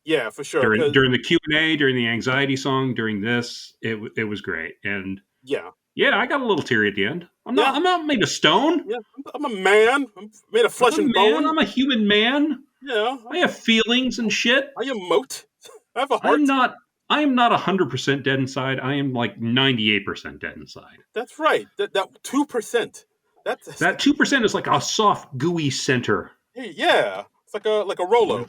Yeah, for sure. During the Q&A, during the anxiety song, during this, it was great. And Yeah, I got a little teary at the end. Yeah, I'm not made of stone. yeah. I'm a man. I'm made of I'm flesh a and man. bone. I'm a human man. Yeah, I have feelings and shit. I emote. I have a I'm heart. not. I am not 100% dead inside. I am like 98% dead inside. That's right. That 2%. That's That 2% is like a soft, gooey center. yeah. It's like a Rolo.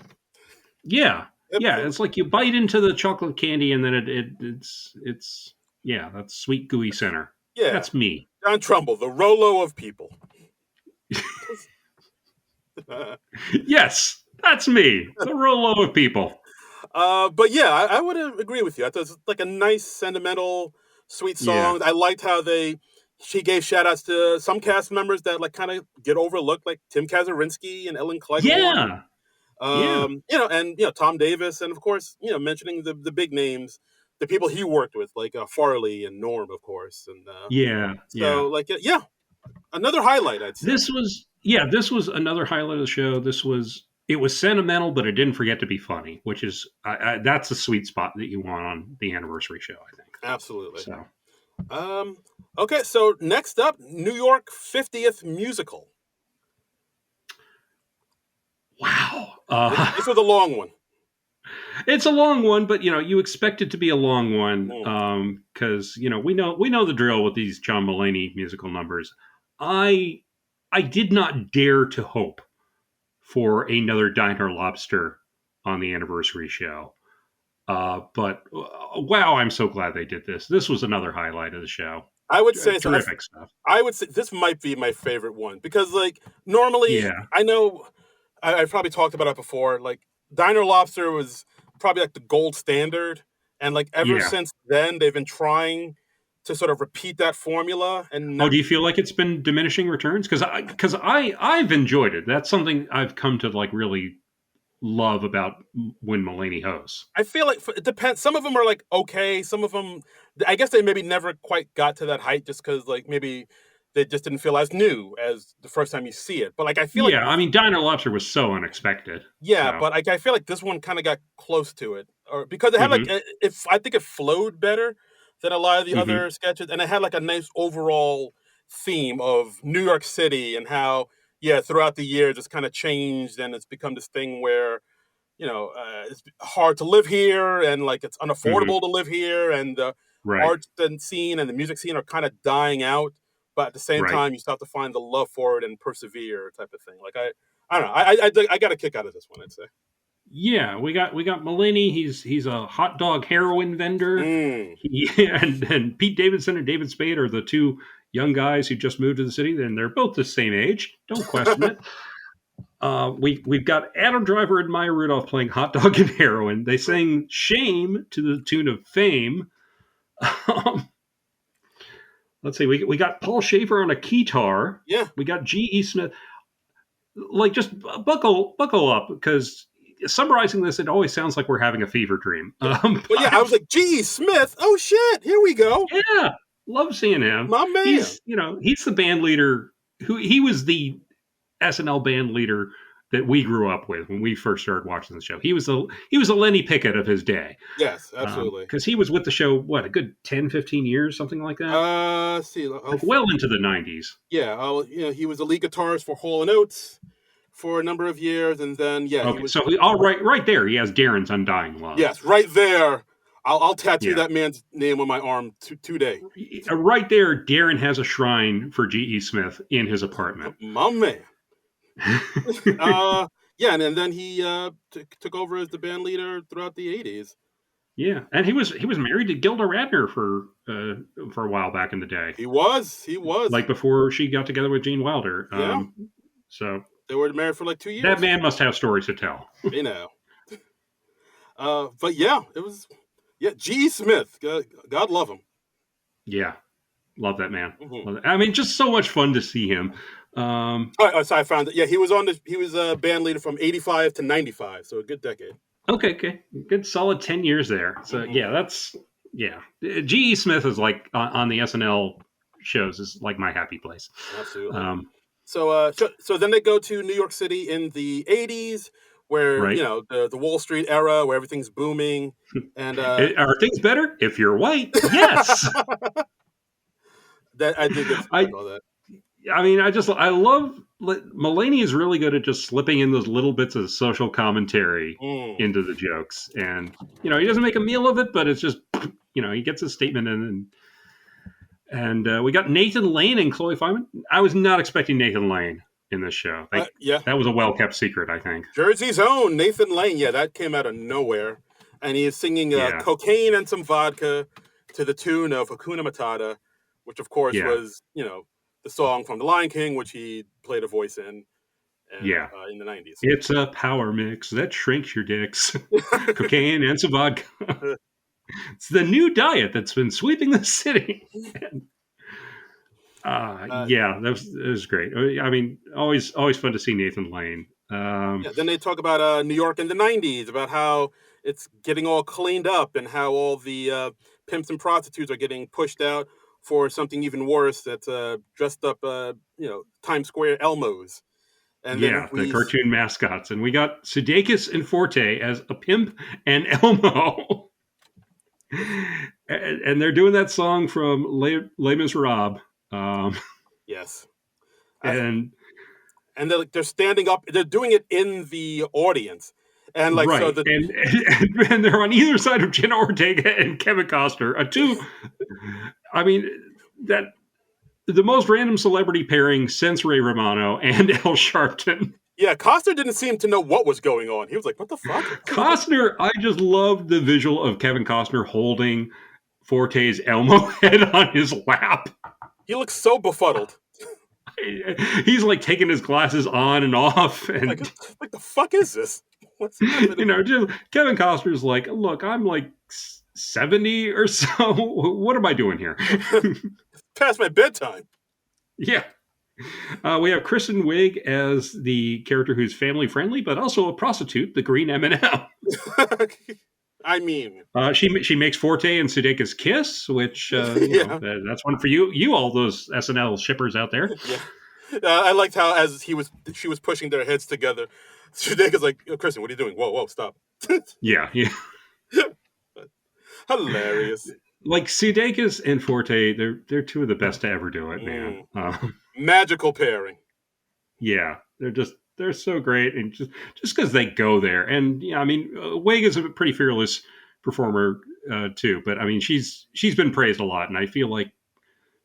Yeah, yeah. Absolutely. It's like you bite into the chocolate candy, and then it's yeah. That's sweet, gooey center. Yeah. That's me. John Trumbull, the Rolo of people. Yes, that's me. The Rolo of people. But yeah, I would agree with you. I thought it was like a nice, sentimental, sweet Yeah, song. I liked how she gave shout outs to some cast members that like kind of get overlooked, like Tim Kazurinsky and Ellen Cleghorn. yeah, yeah, And Tom Davis, and of course, mentioning the big names, the people he worked with, like Farley and Norm, of course, and yeah, yeah. so like yeah, another highlight, I'd say. This was another highlight of the show. It was sentimental, but it didn't forget to be funny, which is that's a sweet spot that you want on the anniversary show, I think. Absolutely. So Okay, so next up, New York 50th musical. wow, This was a long one. it's a long one, but you expect it to be a long Mm. one because we know the drill with these John Mulaney musical numbers. I I did not dare to hope for another Diner Lobster on the anniversary show. But wow, I'm so glad they did this. This was another highlight of the show. I would say so. Terrific stuff. I would say this might be my favorite one because, like, normally Yeah, I know I've probably talked about it before. Like, Diner Lobster was probably like the gold standard, and like ever yeah. since then they've been trying to sort of repeat that formula. And Oh, do you feel like it's been diminishing returns? I've enjoyed it. That's something I've come to like really love about when Mulaney hosts. I feel like it depends. Some of them are like okay. Some of them, I guess, they maybe never quite got to that height just because like maybe they just didn't feel as new as the first time you see it. But like I feel like Yeah, I mean, Diner Lobster was so unexpected. yeah, So, but like I feel like this one kind of got close to it, or because it had like hmm if I think it flowed better than a lot of the hmm other sketches, and it had like a nice overall theme of New York City and how yeah throughout the years it's kind of changed and it's become this thing where it's hard to live here and like it's hmm unaffordable to live here and the right, art and scene and the music scene are kind of dying out, but at the same right. time you still have to find the love for it and persevere type of thing. Like I don't know. I got a kick out of this one, I'd say. Yeah, we got Mulaney. He's a hot dog heroin vendor. Mm. And Pete Davidson and David Spade are the two young guys who just moved to the city, and they're both the same age. Don't question it. We've got Adam Driver and Maya Rudolph playing hot dog and heroin. They sing "Shame" to the tune of "Fame." Um, let's see, we got Paul Schaefer on a keytar. Yeah. We got G.E. Smith. Like, just buckle up because summarizing this, it always sounds like we're having a fever dream. Yeah. But yeah, I was like, gee, Smith. Oh shit, here we go. Yeah, love seeing him. My man. He's the band leader. He was the SNL band leader that we grew up with when we first started watching the show. He was a Lenny Pickett of his day. Yes, absolutely. Because he was with the show a good 10, 15 years, something like that. See, Like well into the 90s. yeah, he was the lead guitarist for Hall and Oates for a number of years, and then yeah, Okay, so right there, he has Darren's Undying Love. yes, right there. I'll tattoo Yeah. that man's name on my arm today. Right there, Darren has a shrine for G.E. Smith in his apartment. My man. Yeah, and then he took over as the band leader throughout the 80s. Yeah, and he was married to Gilda Radner for a while back in the day. He was. Like before she got together with Gene Wilder. Yeah. So they were married for like 2 years. That man must have stories to tell. You know. But yeah, it was G. Smith. God love him. Yeah, love that man. Mm-hmm. I mean, just so much fun to see him. So I found it. Yeah, he was a band leader from 85 to 95, so a good decade. Okay, good solid 10 years there. So mm-hmm. G.E. Smith is like on the SNL shows is like my happy place. Absolutely. So then they go to New York City in the 80s, where right. The Wall Street era, where everything's booming. And are things better if you're white? Yes. That I did get to I all that. I mean, I love Mulaney is really good at just slipping in those little bits of social commentary Mm. into the jokes, and he doesn't make a meal of it, but it's just he gets a statement in, and we got Nathan Lane and Chloe Fineman. I was not expecting Nathan Lane in this show. Yeah, That was a well kept secret, I think. Jersey's own Nathan Lane. Yeah, that came out of nowhere, and he is singing Yeah, "Cocaine and Some Vodka" to the tune of Hakuna Matata, which of course yeah, was the song from The Lion King, which he played a voice in, and yeah. in the 90s. It's a power mix that shrinks your dicks. Cocaine and some vodka. It's the new diet that's been sweeping the city. Yeah, that was great. I mean, always fun to see Nathan Lane. Yeah, then they talk about New York in the 90s, about how it's getting all cleaned up and how all the pimps and prostitutes are getting pushed out for something even worse that's dressed up, Times Square Elmos. And then Yeah, the cartoon mascots, and we got Sudeikis and Forte as a pimp and Elmo, and they're doing that song from Les Miserables. Yes. And And they're standing up, they're doing it in the audience. And right, and they're on either side of Jenna Ortega and Kevin Costner. I mean, that the most random celebrity pairing since Ray Romano and Al Sharpton. Yeah, Costner didn't seem to know what was going on. He was like, what the fuck? Costner, I just loved the visual of Kevin Costner holding Forte's Elmo head on his lap. He looks so befuddled. He's like taking his glasses on and off, and like the fuck is this? What's happening? Just Kevin Costner's like, look, I'm like 70 or so. What am I doing here? Past my bedtime. Yeah. We have Kristen Wiig as the character who's family friendly, but also a prostitute, the Green M&M. I mean, she makes Forte and Sudeikis kiss, which that's one for you. You all those SNL shippers out there. Yeah, I liked how as she was pushing their heads together, Sudeikis like, Kristen, what are you doing? Whoa, stop. Yeah. Hilarious. Like Sudeikis and Forte, they're two of the best to ever do it, man. Magical pairing. Yeah, they're so great, and just because they go there, and I mean, Wiig is a pretty fearless performer too. But I mean, she's been praised a lot, and I feel like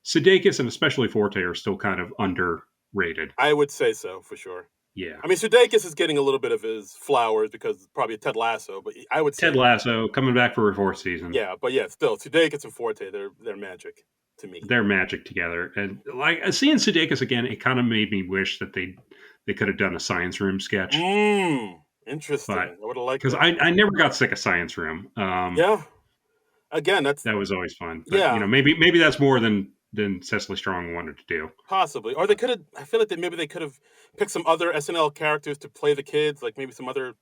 Sudeikis and especially Forte are still kind of underrated. I would say so for sure. Yeah, I mean, Sudeikis is getting a little bit of his flowers because probably Ted Lasso, but I would say Ted Lasso coming back for a fourth season. Yeah, but yeah, still Sudeikis and Forte, they're magic to me. They're magic together, and like seeing Sudeikis again, it kind of made me wish that they could have done a Science Room sketch. Interesting. But, I would have liked because I never got sick of Science Room. Yeah. Again, that was always fun. But, maybe that's more than Cecily Strong wanted to do. Possibly, or they could have. I feel like maybe they could have picked some other SNL characters to play the kids, like maybe some other.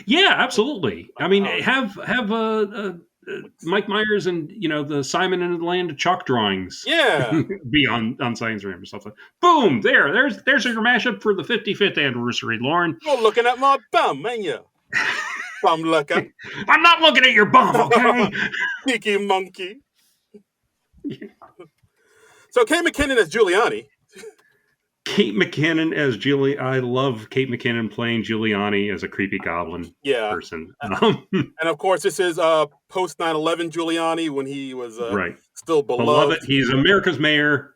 Yeah, absolutely. I mean, have Mike Myers and the Simon and the Land of Chalk drawings. Yeah, be on Science Room or something. Boom! There's your mashup for the 55th anniversary, Lauren. You're looking at my bum, man, you bum looker. I'm not looking at your bum, okay? Sneaky monkey. So Kate McKinnon as Giuliani. Kate McKinnon as Giuliani. I love Kate McKinnon playing Giuliani as a creepy goblin person. And of course, this is post 9/11 Giuliani when he was still beloved. He's America's mayor.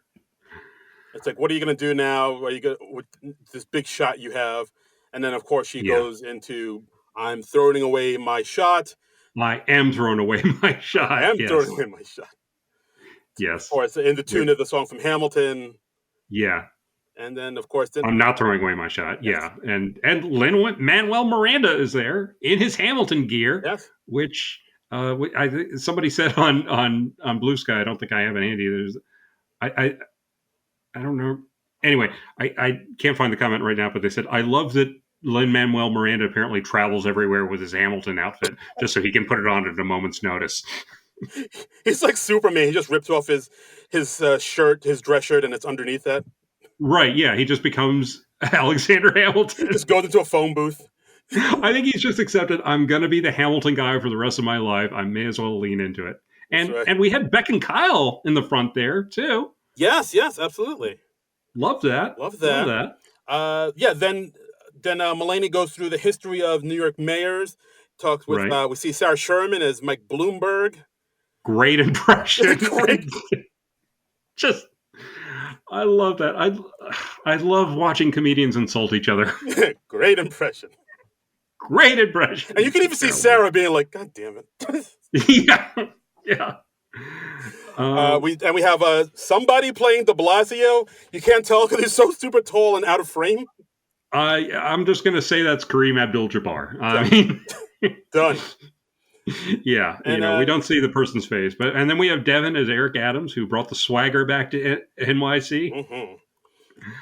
It's like, what are you going to do now? Are you going with this big shot you have? And then, of course, she goes into, I'm throwing away my shot. I am throwing away my shot. I am throwing away my shot. Yes. Of course, in the tune of the song from Hamilton. Yeah. And then, of course, I'm not throwing away my shot. Yes. Yeah. And Lin-Manuel Miranda is there in his Hamilton gear, which somebody said on Blue Sky. I don't think I have it handy. I don't know. Anyway, I can't find the comment right now, but they said, I love that Lin-Manuel Miranda apparently travels everywhere with his Hamilton outfit just so he can put it on at a moment's notice. He's like Superman. He just rips off his shirt, his dress shirt, and it's underneath that. Right, yeah. He just becomes Alexander Hamilton. Just goes into a phone booth. I think he's just accepted, I'm going to be the Hamilton guy for the rest of my life. I may as well lean into it. And we had Beck and Kyle in the front there, too. Yes, yes, absolutely. Love that. Love Love that. Yeah, then Mulaney goes through the history of New York mayors. Talks with Right. we see Sarah Sherman as Mike Bloomberg. Great impression. Great, Just I love that. I love watching comedians insult each other. great impression. Great impression. And you can even see Sarah being like, "God damn it." Yeah. Yeah. We have somebody playing De Blasio. You can't tell because he's so super tall and out of frame. I'm just gonna say that's Kareem Abdul-Jabbar. I Done. mean, Done. yeah, And we don't see the person's face, and then we have Devin as Eric Adams, who brought the swagger back to NYC. mm-hmm.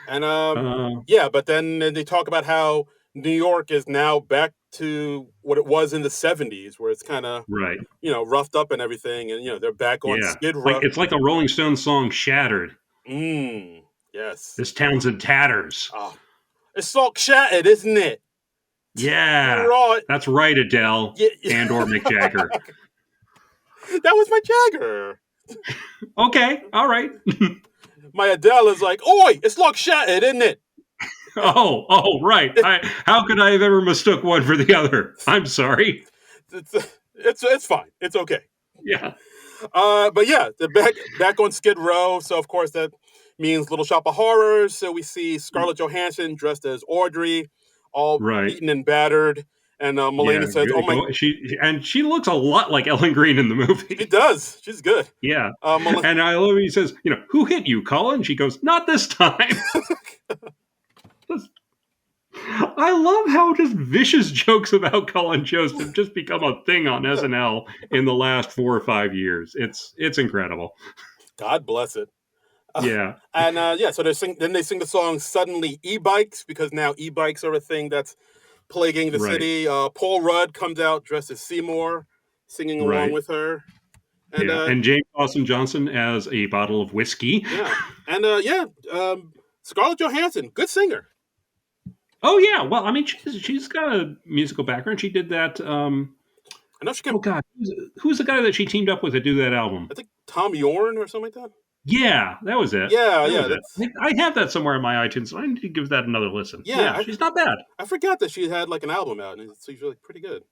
And Uh, yeah, but then they talk about how New York is now back to what it was in the 70s, where it's kind of, right. roughed up and everything. And, they're back on Yeah. Skid Row. It's like the Rolling Stones song "Shattered." Yes. This town's in tatters. Oh, it's all shattered, isn't it? Yeah. Right. That's right, Adele. Yeah. And or Mick Jagger. That was my Jagger. Okay. All right. My Adele is like, oi, it's like shattered, isn't it? Right. How could I have ever mistook one for the other? I'm sorry. It's fine. It's okay. Yeah. But yeah, they're back on Skid Row. So of course that means Little Shop of Horrors. So we see Scarlett Johansson dressed as Audrey, all beaten and battered. And Mulaney says, "Oh my!" She looks a lot like Ellen Greene in the movie. She does. She's good. Yeah. And I love it. He says, "Who hit you, Colin?" She goes, "Not this time." I love how just vicious jokes about Colin Jost have just become a thing on SNL in the last 4 or 5 years. It's incredible. God bless it. Yeah. And so they sing the song "Suddenly E-Bikes" because now e-bikes are a thing that's plaguing the city. Paul Rudd comes out dressed as Seymour, singing along with her. And James Austin Johnson as a bottle of whiskey. Yeah. And Scarlett Johansson, good singer. Oh yeah, well, I mean, she's got a musical background. She did that. I know she can. Oh God, who's the guy that she teamed up with to do that album? I think Tom Yorn or something like that. Yeah, that was it. Yeah. I have that somewhere in my iTunes. So I need to give that another listen. Yeah, she's not bad. I forgot that she had like an album out, and she's really pretty good.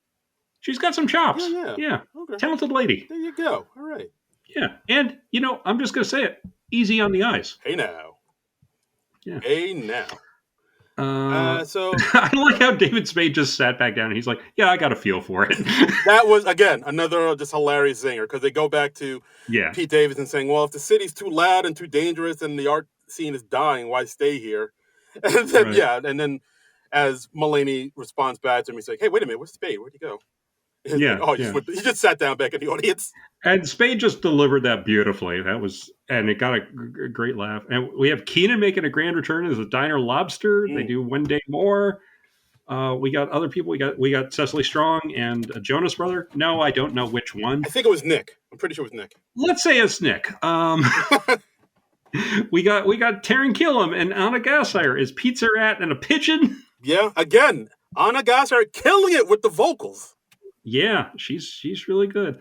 She's got some chops. Yeah. Okay. Talented lady. There you go. All right. Yeah, and I'm just gonna say it. Easy on the eyes. Hey now. Yeah. Hey now. So I like how David Spade just sat back down and he's like, "Yeah, I got a feel for it." That was again another just hilarious zinger because they go back to Pete Davidson saying, "Well, if the city's too loud and too dangerous and the art scene is dying, why stay here?" And then and then as Mulaney responds back to him, he's like, "Hey, wait a minute, where's Spade? Where'd he go?" He just sat down back in the audience. And Spade just delivered that beautifully. And it got a great laugh. And we have Keenan making a grand return as a diner lobster. They do One Day More. We got other people. We got Cecily Strong and a Jonas brother. No, I don't know which one. I think it was Nick. I'm pretty sure it was Nick. Let's say it's Nick. We got Taryn Killam and Anna Gassier as Pizza Rat and a Pigeon. Yeah, again, Anna Gassier killing it with the vocals. Yeah, she's really good.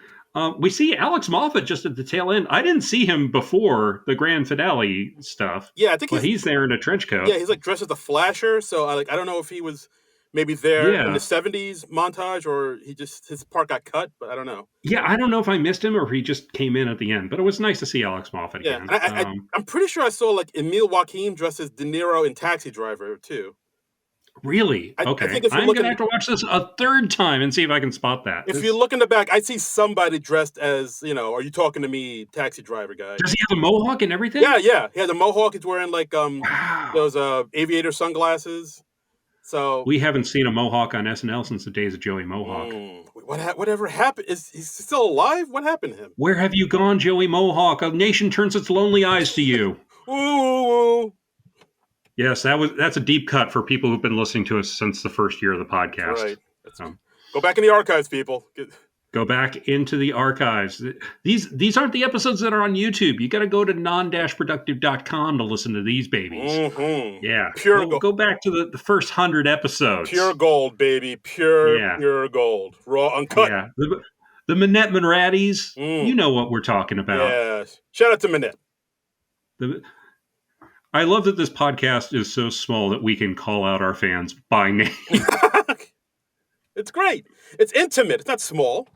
We see Alex Moffat just at the tail end. I didn't see him before the grand finale stuff. Yeah, I think he's there in a trench coat. Yeah, he's like dressed as the Flasher. So I don't know if he was maybe there in the 70s montage or his part got cut, but I don't know. Yeah, I don't know if I missed him or if he just came in at the end, but it was nice to see Alex Moffat again. I'm pretty sure I saw like Emil Joachim dressed as De Niro in Taxi Driver too. Really? Okay. I'm going to have to watch this a third time and see if I can spot that. If you look in the back, I see somebody dressed as, are you talking to me, Taxi Driver guy? Does he have a mohawk and everything? Yeah. He has a mohawk. He's wearing like those aviator sunglasses. So we haven't seen a mohawk on SNL since the days of Joey Mohawk. Whatever happened? Is he still alive? What happened to him? Where have you gone, Joey Mohawk? A nation turns its lonely eyes to you. Ooh. Yes, that's a deep cut for people who've been listening to us since the first year of the podcast. Right. Go back in the archives, people. Go back into the archives. These aren't the episodes that are on YouTube. You got to go to Non-Productive.com to listen to these babies. Mm-hmm. Yeah. Pure gold. Go back to the first 100 episodes. Pure gold, baby. Pure gold. Raw, uncut. Yeah. The Minette Monradis. You know what we're talking about. Yes. Shout out to Minette. The, I love that this podcast is so small that we can call out our fans by name. It's great. It's intimate. It's not small.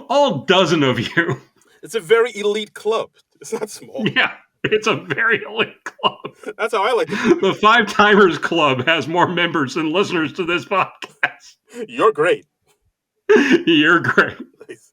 All dozen of you. It's a very elite club. It's not small. Yeah, it's a very elite club. That's how I like it. The Five Timers Club has more members than listeners to this podcast. You're great. You're great. Nice.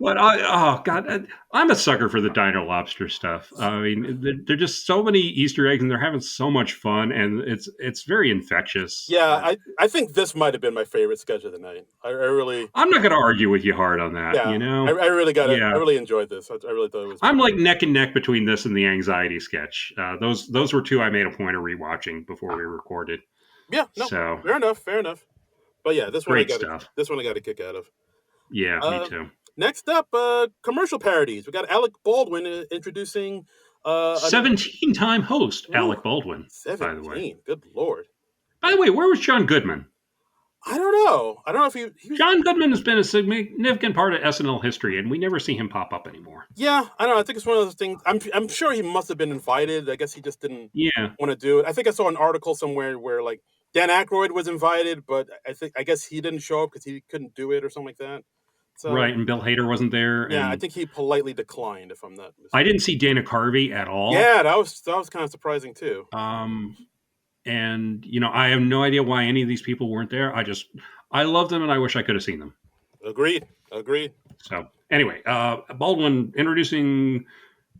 But I'm a sucker for the Dino Lobster stuff. I mean, they're just so many Easter eggs, and they're having so much fun, and it's very infectious. Yeah, I think this might have been my favorite sketch of the night. I'm not going to argue with you hard on that. Yeah, you know, I really got it. Yeah. I really enjoyed this. I really thought it was. I'm like neck and neck between this and the anxiety sketch. Those were two I made a point of rewatching before we recorded. Yeah, no, so fair enough. But yeah, this one I got a kick out of. Yeah, me too. Next up, commercial parodies. We got Alec Baldwin introducing 17-time host Alec Baldwin. 17. By the way, good lord. By the way, where was John Goodman? I don't know. I don't know if he John Goodman has been a significant part of SNL history, and we never see him pop up anymore. Yeah, I don't know. I think it's one of those things. I'm sure he must have been invited. I guess he just didn't want to do it. I think I saw an article somewhere where like Dan Aykroyd was invited, but I guess he didn't show up because he couldn't do it or something like that. So, right, and Bill Hader wasn't there. Yeah, I think he politely declined. If I'm not mistaken. I didn't see Dana Carvey at all. Yeah, that was kind of surprising too. And I have no idea why any of these people weren't there. I love them, and I wish I could have seen them. Agreed. So anyway, Baldwin introducing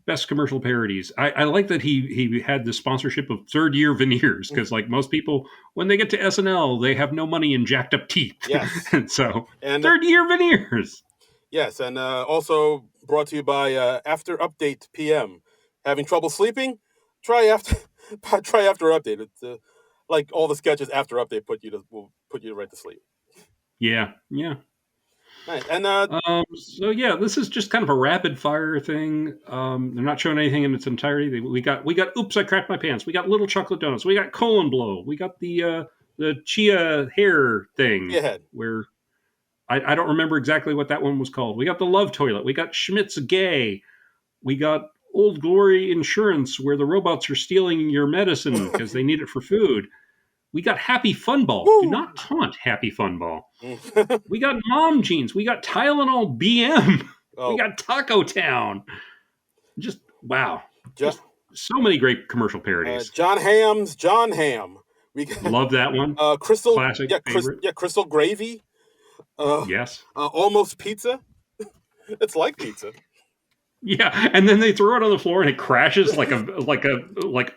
best commercial parodies. I like that he had the sponsorship of Third Year Veneers, because like most people, when they get to SNL, they have no money and jacked up teeth. Yes. and Third Year Veneers. Yes, and also brought to you by After Update PM. Having trouble sleeping? Try After Update. It's like all the sketches After Update will put you right to sleep. Yeah. Nice. And so yeah, this is just kind of a rapid fire thing. They're not showing anything in its entirety. We got Oops, I Crapped My Pants. We got Little Chocolate Donuts. We got Colon Blow. We got the Chia hair thing. Yeah. Where I don't remember exactly what that one was called. We got the Love Toilet. We got Schmidt's Gay. We got Old Glory Insurance, where the robots are stealing your medicine because they need it for food. We got Happy Fun Ball. Woo! Do not taunt Happy Fun Ball. We got Mom Jeans. We got Tylenol BM. Oh. We got Taco Town. Just, wow. Just so many great commercial parodies. John Hamm's John Hamm. We got, love that one. Crystal. Classic favorite. Crystal Gravy. Yes. Almost Pizza. It's like pizza. Yeah, and then they throw it on the floor and it crashes like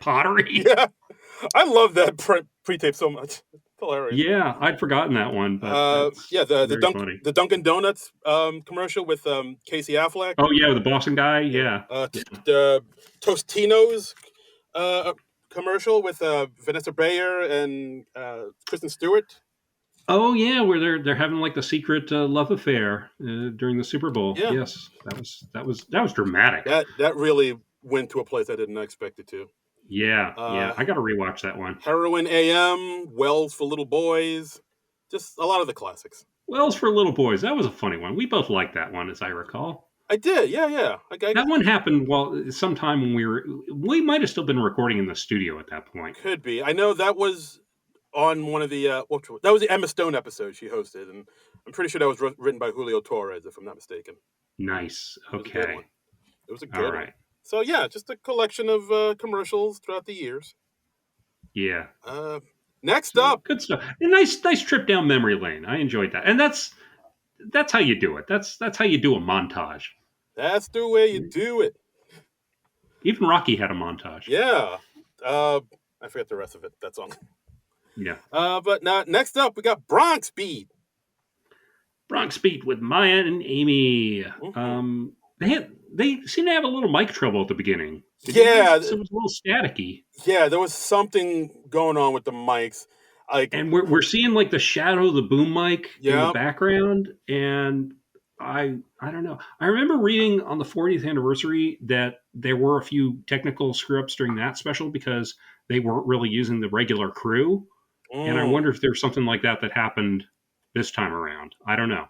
pottery. Yeah. I love that pre-tape so much. It's hilarious. Yeah, I'd forgotten that one. But the Dunkin' Donuts commercial with Casey Affleck. Oh yeah, the Boston guy. Yeah. The Tostinos commercial with Vanessa Bayer and Kristen Stewart. Oh yeah, where they're having like the secret love affair during the Super Bowl. Yeah. Yes, that was dramatic. That really went to a place I didn't expect it to. Yeah, I got to rewatch that one. Heroin AM, Wells for Little Boys, just a lot of the classics. Wells for Little Boys, that was a funny one. We both liked that one, as I recall. I did, yeah. That one happened sometime when we might have still been recording in the studio at that point. Could be. I know that was on one of the that was the Emma Stone episode she hosted, and I'm pretty sure that was written by Julio Torres, if I'm not mistaken. Nice. Okay. It was a good one. So yeah, just a collection of commercials throughout the years. Yeah. Next up, good stuff. A nice trip down memory lane. I enjoyed that, and that's how you do it. That's how you do a montage. That's the way you do it. Even Rocky had a montage. Yeah. I forget the rest of it. That song. Yeah. But now next up, we got Bronx Beat. Bronx Beat with Maya and Amy. Mm-hmm. They seem to have a little mic trouble at the beginning. It was a little staticky. Yeah, there was something going on with the mics. And we're seeing like the shadow of the boom mic in the background, and I don't know. I remember reading on the 40th anniversary that there were a few technical screw-ups during that special because they weren't really using the regular crew. And I wonder if there's something like that happened this time around. I don't know.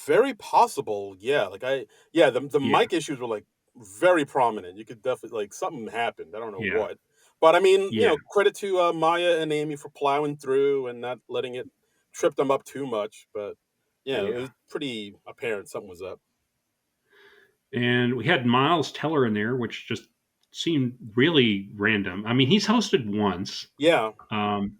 Very possible. Yeah. The mic issues were like very prominent. You could definitely like something happened. I don't know Yeah. what, but I mean, Yeah. credit to Maya and Amy for plowing through and not letting it trip them up too much. But yeah, it Yeah. was pretty apparent something was up. And we had Miles Teller in there, which just seemed really random. I mean, he's hosted once, Yeah, um,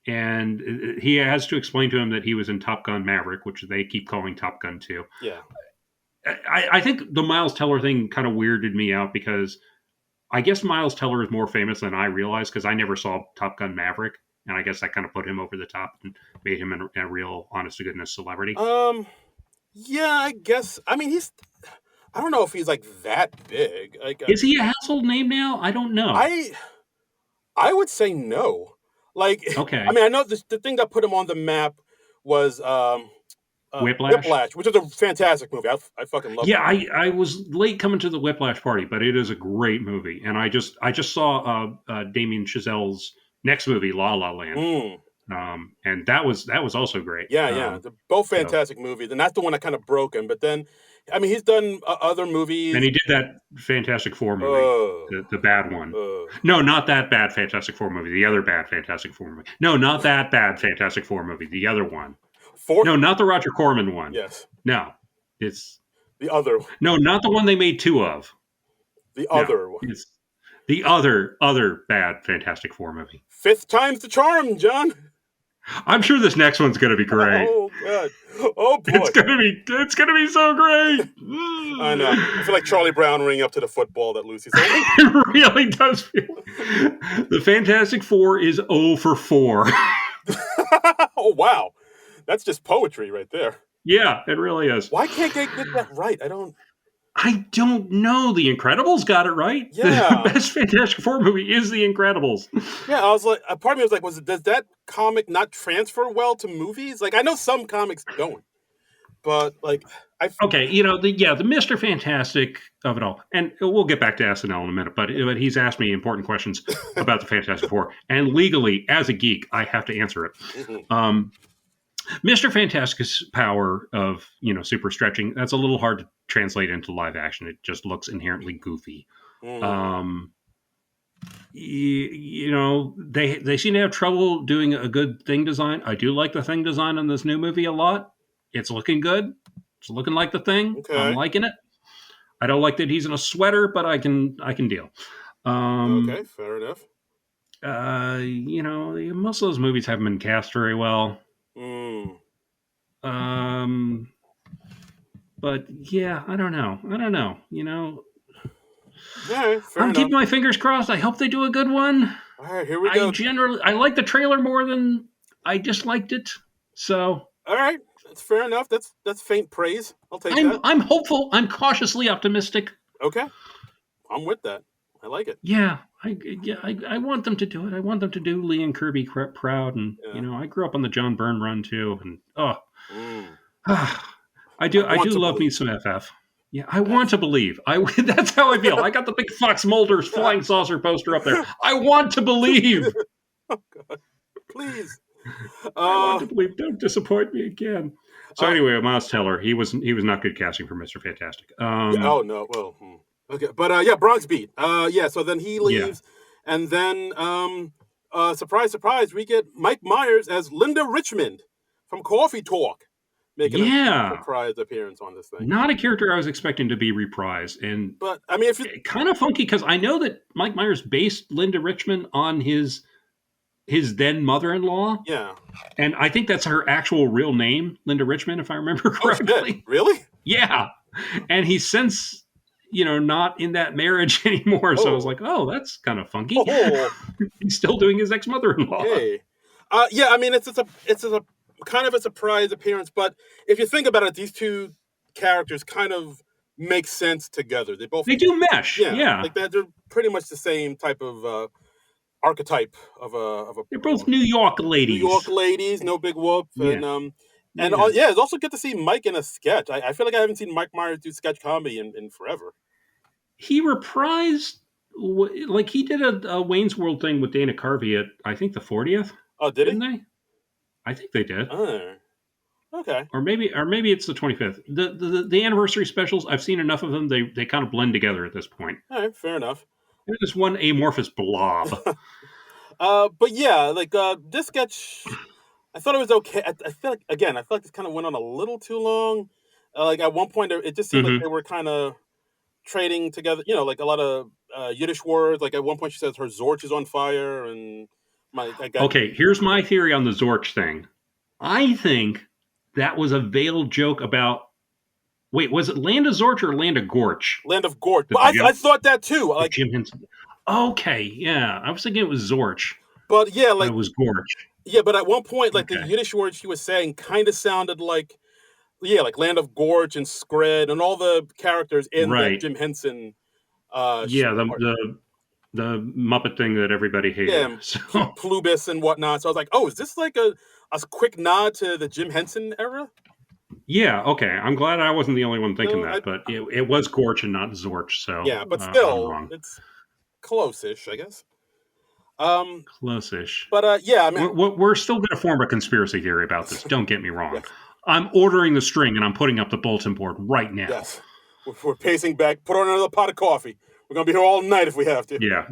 and he has to explain to him that he was in Top Gun Maverick, which they keep calling Top Gun 2. yeah. I think the Miles Teller thing kind of weirded me out because I guess Miles Teller is more famous than I realized because I never saw Top Gun Maverick. And I guess that kind of put him over the top and made him a real honest to goodness celebrity. Um, yeah, I guess. I mean, he's. I don't know if he's like that big. Like, Is he a household name now? I don't know. I I would say no. Like, I Okay. mean, I know the thing that put him on the map was Whiplash? Whiplash, which is a fantastic movie. I fucking love Yeah, that movie. I was late coming to the Whiplash party, but it is a great movie, and I just saw Damien Chazelle's next movie, La La Land, Mm, and that was also great. yeah, yeah, they're both So fantastic movies, and that's the one that kind of broke him. But then, I mean, he's done other then movies. he did that Fantastic Four movie, Uh, the bad one. uh, No, not that bad Fantastic Four movie. The other bad Fantastic Four movie. No, not that bad Fantastic Four movie. The other one. four. No, not the Roger Corman one. Yes, No, it's the other, no, not the one they made two of. the No, other one. it's the other bad Fantastic Four movie. Fifth time's the charm, John. I'm sure this next one's going to be great. Oh god. Oh boy. It's gonna be so great. I know. I feel like Charlie Brown ringing up to the football that Lucy's saying. It really does feel. The Fantastic Four is 0 for 4. Oh wow. That's just poetry right there. Yeah, it really is. Why can't they get that right? I don't. I don't know. The Incredibles got it right. The Yeah. best Fantastic Four movie is The Incredibles. Yeah, I was like, a part of me was like, does that comic not transfer well to movies? Like, I know some comics don't, but like, Okay, the Mr. Fantastic of it all, and we'll get back to SNL in a minute, but he's asked me important questions about the Fantastic Four, and legally, as a geek, I have to answer it. Mhm. Mr. Fantastic's power of super stretching, that's a little hard to translate into live action. It just looks inherently goofy. Um, they seem to have trouble doing a good thing design. I do like the thing design on this new movie a lot. It's looking good. It's looking like the thing. I'm Okay. liking it. I don't like that he's in a sweater, but I can deal. Okay. Fair enough. Most of those movies haven't been cast very well. Mm. But yeah, I don't know. Yeah. Fair I'm enough. keeping my fingers crossed. I hope they do a good one. All right. Here we go. I like the trailer more than I disliked it. So All right. That's fair enough. That's faint praise. I'll take that. I'm hopeful. I'm cautiously optimistic. Okay. I'm with that. I like it. Yeah, I want them to do it. I want them to do Lee and Kirby proud, and Yeah. I grew up on the John Byrne run too, and Mm. I do want to love me believe. some FF. Yeah, I want to believe. That's how I feel. I got the big Fox Mulder's flying saucer poster up there. I want to believe. Oh God. Please. I want to believe. Don't disappoint me again. So anyway, Miles Teller, he was not good casting for Mr. Fantastic. Yeah, oh no. Well. Okay. But yeah, Bronx Beat. Yeah. So then he Yeah. leaves, and then surprise, surprise, we get Mike Myers as Linda Richmond from Coffee Talk, making a surprise appearance on this thing. Not a character I was expecting to be reprised, and But I mean, if you kind of funky because I know that Mike Myers based Linda Richmond on his then mother-in-law. Yeah. And I think that's her actual real name, Linda Richmond, if I remember correctly. Oh, shit. Really? Yeah. And he's since, not in that marriage anymore. So I was like, oh, that's kind of funky. Oh. He's still doing his ex-mother-in-law. Hey. Yeah, I mean, it's a kind of a surprise appearance, but if you think about it, these two characters kind of make sense together. They do mesh. Yeah. Like they're pretty much the same type of archetype of a. They're both New York ladies. New York ladies, no big whoop, Yeah. and it's also good to see Mike in a sketch. I feel like I haven't seen Mike Myers do sketch comedy in forever. He reprised, like he did a Wayne's World thing with Dana Carvey at I think the 40th. Oh, did Didn't they? I think they did. Oh, Okay. Or maybe it's the 25th. The anniversary specials, I've seen enough of them. They kind of blend together at this point. All right, fair enough. They're just one amorphous blob. But yeah, like this sketch, I thought it was okay. I feel like again, I feel like this kind of went on a little too long. Like at one point, it just seemed like Mm-hmm. they were kind of trading together. Like a lot of Yiddish words. Like at one point, she says her Zorch is on fire, and I got Okay, here's my theory on the Zorch thing. I think that was a veiled joke about. Wait, was it Land of Zorch or Land of Gorch? Land of Gorch. The But I thought that too. Like Jim Henson. Okay, yeah, I was thinking it was Zorch. But yeah, But like it was Gorch. yeah, but at one point, like the Okay. Yiddish words she was saying kind of sounded like like Land of Gorge and Scred and all the characters in the Right. Jim Henson. Yeah, the Muppet thing that everybody hated. Yeah, So Plubis and whatnot. So I was like, oh, is this like a quick nod to the Jim Henson era? yeah, okay. I'm glad I wasn't the only one thinking No, that, but it was Gorch and not Zorch. So yeah, but I'm still, wrong. it's close-ish, I guess. Close-ish. But yeah, I mean, We're still going to form a conspiracy theory about this. Don't get me wrong. Yes. I'm ordering the string and I'm putting up the bulletin board right now. Yes, we're pacing back. Put on another pot of coffee. We're gonna be here all night if we have to. Yeah.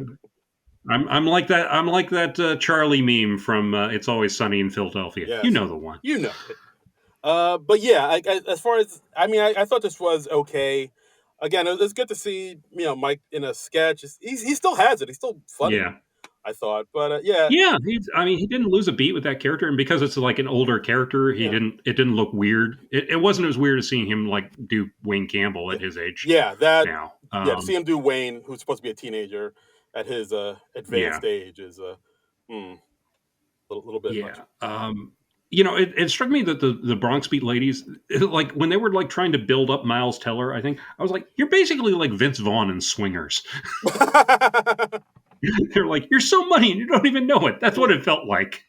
I'm like that. I'm like that Charlie meme from It's Always Sunny in Philadelphia. Yes. You know the one. You know it. But yeah, as far as I thought this was okay. Again, it's good to see Mike in a sketch. He still has it. He's still funny. Yeah. I thought, but yeah. Yeah, he didn't lose a beat with that character, and because it's like an older character, it didn't look weird. It wasn't as weird as seeing him like do Wayne Campbell at his age. Yeah, now. To see him do Wayne, who's supposed to be a teenager at his advanced age, is a little bit much. It struck me that the Bronx Beat ladies, like when they were like trying to build up Miles Teller, I think I was like, you're basically like Vince Vaughn in Swingers. They're like, you're so money and you don't even know it. That's what it felt like.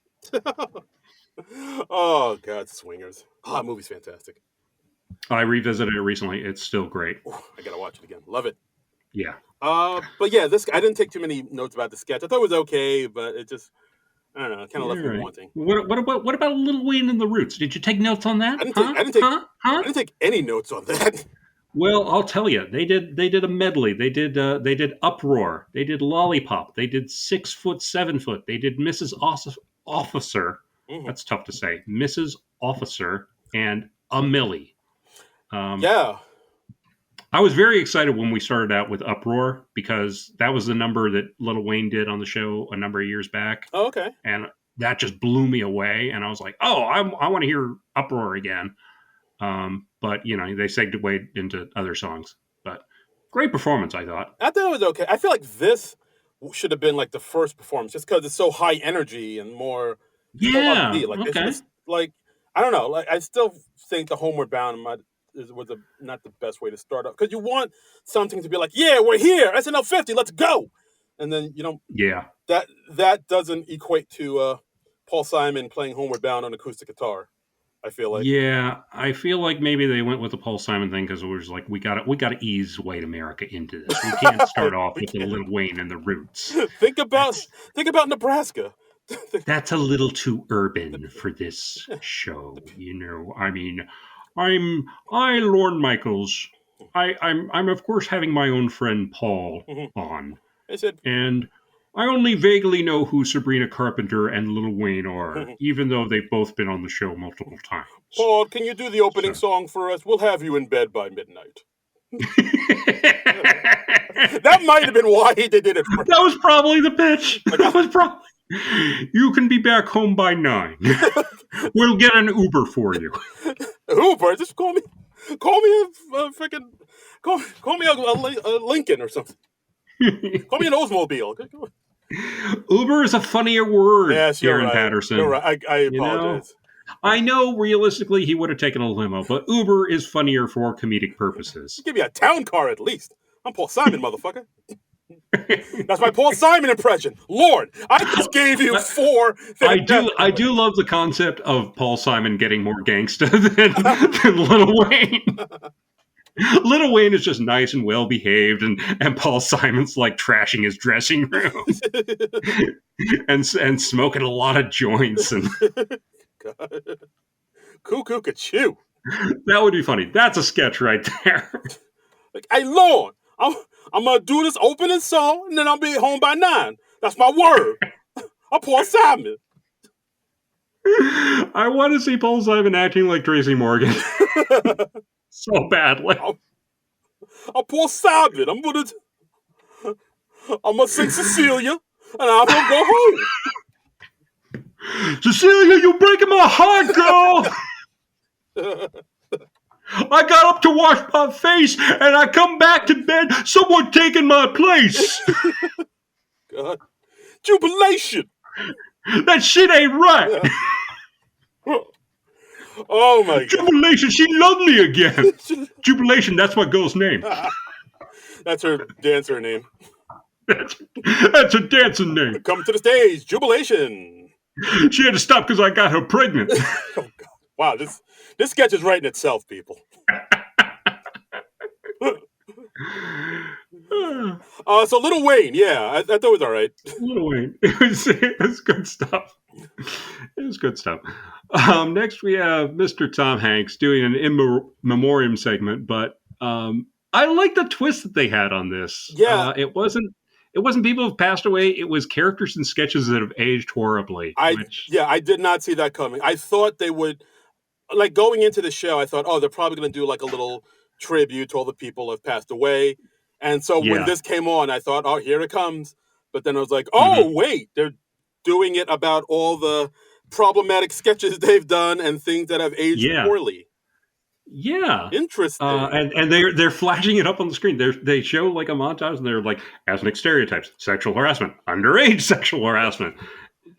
Oh God, Swingers! Oh, that movie's fantastic. I revisited it recently. It's still great. Ooh, I gotta watch it again. Love it. Yeah. But yeah, I didn't take too many notes about the sketch. I thought it was okay, but it just I don't know, kind of left me wanting. What about Lil Wayne and the Roots? Did you take notes on that? I didn't take any notes on that. Well, I'll tell you, they did a medley. They did Uproar. They did Lollipop. They did 6 Foot, 7 Foot. They did Mrs. Officer. Mm-hmm. That's tough to say. Mrs. Officer and A Millie. Yeah. I was very excited when we started out with Uproar because that was the number that Lil Wayne did on the show a number of years back. Oh, okay. And that just blew me away. And I was like, oh, I want to hear Uproar again. But they segued into other songs. But great performance, I thought. I thought it was okay. I feel like this should have been like the first performance, just because it's so high energy and more. Yeah. Like, okay. It's like I don't know. Like I still think the Homeward Bound was not the best way to start off, because you want something to be like, yeah, we're here, SNL50, let's go, and then Yeah. That doesn't equate to Paul Simon playing Homeward Bound on acoustic guitar. I feel like. Yeah, I feel like maybe they went with the Paul Simon thing because it was like we got to ease White America into this. We can't start off with the Lil Wayne and the Roots. Think about Nebraska. That's a little too urban for this show. I mean, I'm Lorne Michaels. I'm of course having my own friend Paul on. I said, and I only vaguely know who Sabrina Carpenter and Lil Wayne are, even though they've both been on the show multiple times. Paul, can you do the opening song for us? We'll have you in bed by midnight. That might have been why they did it. That was probably the pitch. That was probably. You can be back home by 9. We'll get an Uber for you. Uber? Just call me a freaking call me a Lincoln or something. Call me an Oldsmobile. Uber is a funnier word, yes, Darren right. Patterson. You're right. I apologize. I know realistically he would have taken a limo, but Uber is funnier for comedic purposes. Give me a town car at least. I'm Paul Simon, motherfucker. That's my Paul Simon impression. Lord, I just gave you 4. I do love the concept of Paul Simon getting more gangsta than Lil Wayne. Lil Wayne is just nice and well behaved, and Paul Simon's like trashing his dressing room and smoking a lot of joints and. Cuckoo ka-choo. That would be funny. That's a sketch right there. Like, hey, Lord, I'm going to do this opening song, and then I'll be home by 9. That's my word. I'm Paul Simon. I want to see Paul Simon acting like Tracy Morgan. So badly. I'm Paul Simon. I'm going to sing Cecilia, and I'm going to go home. Cecilia, you're breaking my heart, girl. I got up to wash my face, and I come back to bed. Someone taking my place. God. Jubilation. That shit ain't right. Oh, my God. Jubilation, she loved me again. Jubilation, that's my girl's name. That's her dancer name. That's her dancing name. Come to the stage, Jubilation. She had to stop because I got her pregnant. Oh, God. Wow, this sketch is writing itself, people. So Little Wayne, yeah, I thought it was all right. Little Wayne, it was good stuff. It was good stuff. Next, we have Mr. Tom Hanks doing an in memoriam segment, but I like the twist that they had on this. Yeah, it wasn't people who've passed away. It was characters and sketches that have aged horribly. I did not see that coming. I thought they would, like, going into the show, I thought, oh, they're probably going to do like a little tribute to all the people who have passed away. And so when this came on, I thought, oh, here it comes. But then I was like, oh, wait, they're doing it about all the problematic sketches they've done and things that have aged poorly. Yeah, interesting. And they're flashing it up on the screen. They show like a montage, and they're like ethnic stereotypes, sexual harassment, underage sexual harassment.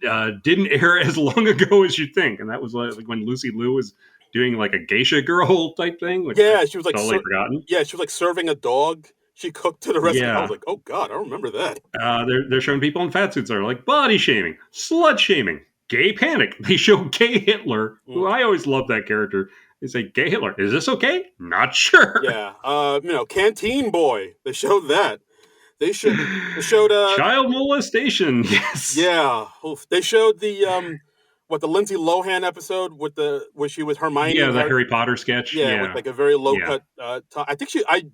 Didn't air as long ago as you think, and that was like when Lucy Liu was doing like a geisha girl type thing. Which she was like totally forgotten. Yeah, she was like serving a dog. She cooked to the restaurant. I was like, oh God, I don't remember that. They're showing people in fat suits that are like body shaming, slut shaming, gay panic. They show gay Hitler, who I always loved that character. They say, gay Hitler, is this okay? Not sure. Yeah. Canteen Boy. They showed that. They showed child molestation. Yes. Yeah. They showed the the Lindsay Lohan episode where she was Hermione. Yeah, the Harry Potter sketch. Yeah, with like a very low cut. I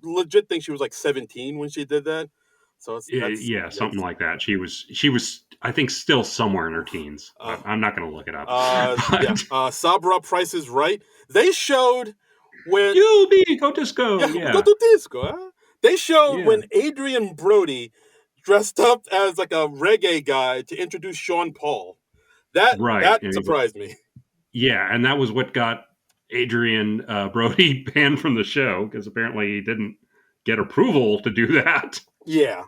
legit think she was like 17 when she did that. So something like that. She was I think still somewhere in her teens. I'm not going to look it up. Sabra Price is Right. They showed when go disco. Go to disco. Huh? They showed when Adrian Brody dressed up as like a reggae guy to introduce Sean Paul. That surprised me. Yeah, and that was what got Adrian Brody banned from the show because apparently he didn't get approval to do that. Yeah.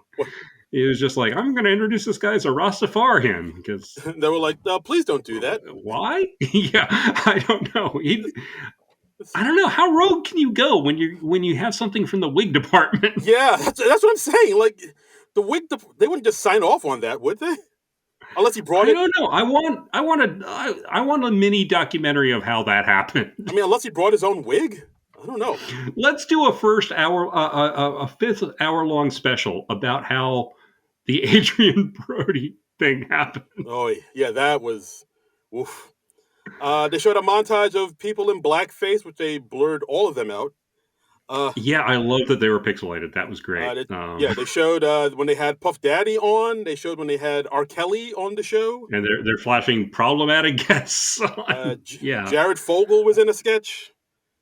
He was just like, I'm going to introduce this guy as a Rastafarian because they were like, no, please don't do that. Why? I don't know. I don't know. How rogue can you go when you have something from the wig department? Yeah, that's what I'm saying. Like the wig, they wouldn't just sign off on that, would they? Unless he brought it. I don't know. I want a mini documentary of how that happened. I mean, unless he brought his own wig. I don't know. Let's do a fifth hour long special about how the Adrian Brody thing happened. Oh yeah, that was oof. They showed a montage of people in blackface, which they blurred all of them out. I love that they were pixelated. That was great. They showed when they had Puff Daddy on. They showed when they had R. Kelly on the show. And they're flashing problematic guests. Jared Fogle was in a sketch.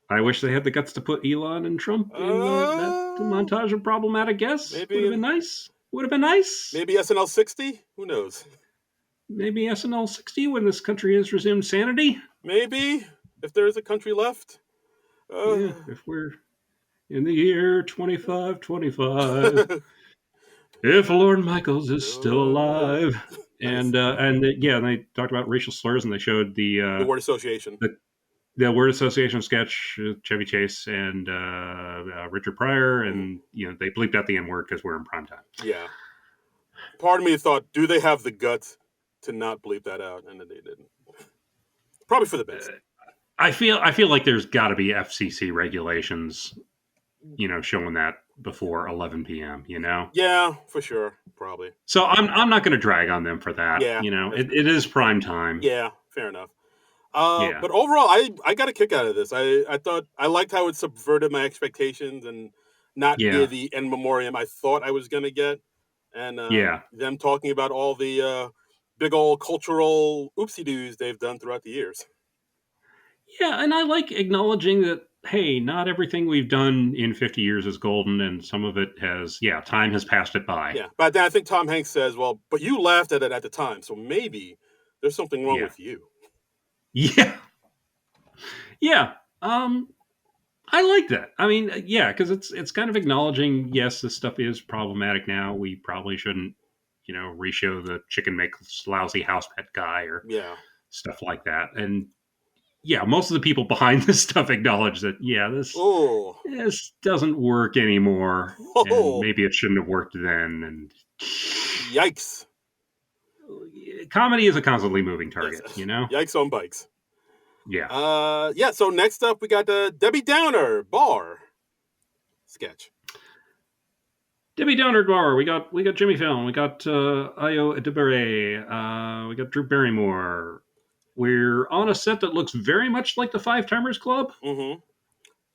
I wish they had the guts to put Elon and Trump in that montage of problematic guests. Would have been nice. Maybe SNL50. Who knows? Maybe SNL60 when this country has resumed sanity. Maybe if there is a country left. If we're in the year 2525, if Lorne Michaels is still alive, and they talked about racial slurs and they showed the word association. The word association sketch, Chevy Chase and Richard Pryor, and they bleeped out the N word because we're in prime time. Yeah. Part of me thought, do they have the guts to not bleep that out? And then they didn't. Probably for the best. I feel like there's got to be FCC regulations, showing that before 11 p.m. Yeah, for sure, probably. So I'm not going to drag on them for that. Yeah, it is prime time. Yeah, fair enough. Yeah. But overall, I got a kick out of this. I thought I liked how it subverted my expectations and not be Yeah. the in memoriam I thought I was gonna get, and Yeah. them talking about all the big old cultural oopsie doos they've done throughout the years. Yeah, and I like acknowledging that, hey, not everything we've done in 50 years is golden, and some of it has, yeah, time has passed it by. Yeah, but then I think Tom Hanks says, "Well, but you laughed at it at the time, so maybe there's something wrong Yeah. with you." Yeah. Yeah. I like that. I mean, yeah, because it's kind of acknowledging, yes, this stuff is problematic now. We probably shouldn't, reshow the chicken makes lousy house pet guy or Yeah. stuff like that. And yeah, most of the people behind this stuff acknowledge that, yeah, this Oh. this doesn't work anymore, and Oh. maybe it shouldn't have worked then. And Yikes. comedy is a constantly moving Yes. target, Yikes on bikes. Yeah. Yeah, so next up we got the Debbie Downer bar sketch. Debbie Downer bar. We got Jimmy Fallon. We got Ayo Edebere. We got Drew Barrymore. We're on a set that looks very much like the Five Timers Club, Mm-hmm.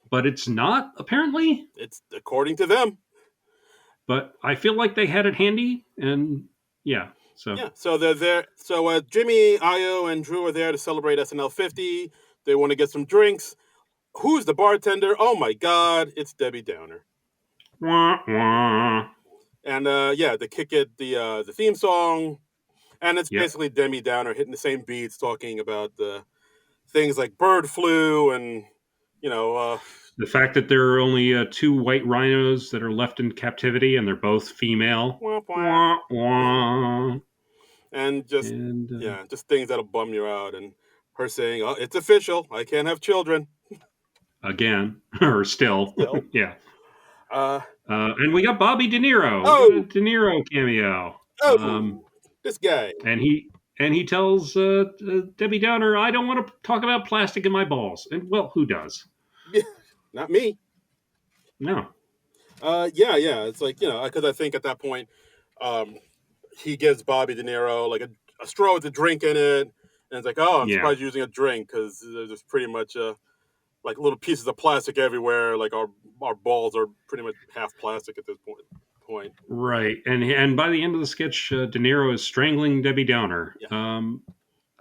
but it's not apparently. It's according to them. But I feel like they had it handy, and yeah. So Yeah, so they're there. So Jimmy, Ayo, and Drew are there to celebrate SNL50. They want to get some drinks. Who's the bartender? Oh my God, it's Debbie Downer. wah, wah. And yeah, they kick it the theme song, and it's Yep. basically Debbie Downer hitting the same beats, talking about the things like bird flu and you know The fact that there are only two white rhinos that are left in captivity, and they're both female. wah, wah. Wah, wah. And just And yeah, just things that'll bum you out. And her saying, "Oh, it's official. I can't have children." again, or still, Still, yeah. uh, And we got Bobby De Niro. We got a oh, De Niro cameo. oh, this guy. And he tells Debbie Downer, "I don't want to talk about plastic in my balls." And well, who does? Not me. No. Yeah. It's like because I think at that point, um, he gives Bobby De Niro like a straw with a drink in it, and it's like, oh, I'm Yeah. surprised you're using a drink because there's pretty much like little pieces of plastic everywhere. Like our balls are pretty much half plastic at this point. Right. And by the end of the sketch, De Niro is strangling Debbie Downer. Yeah.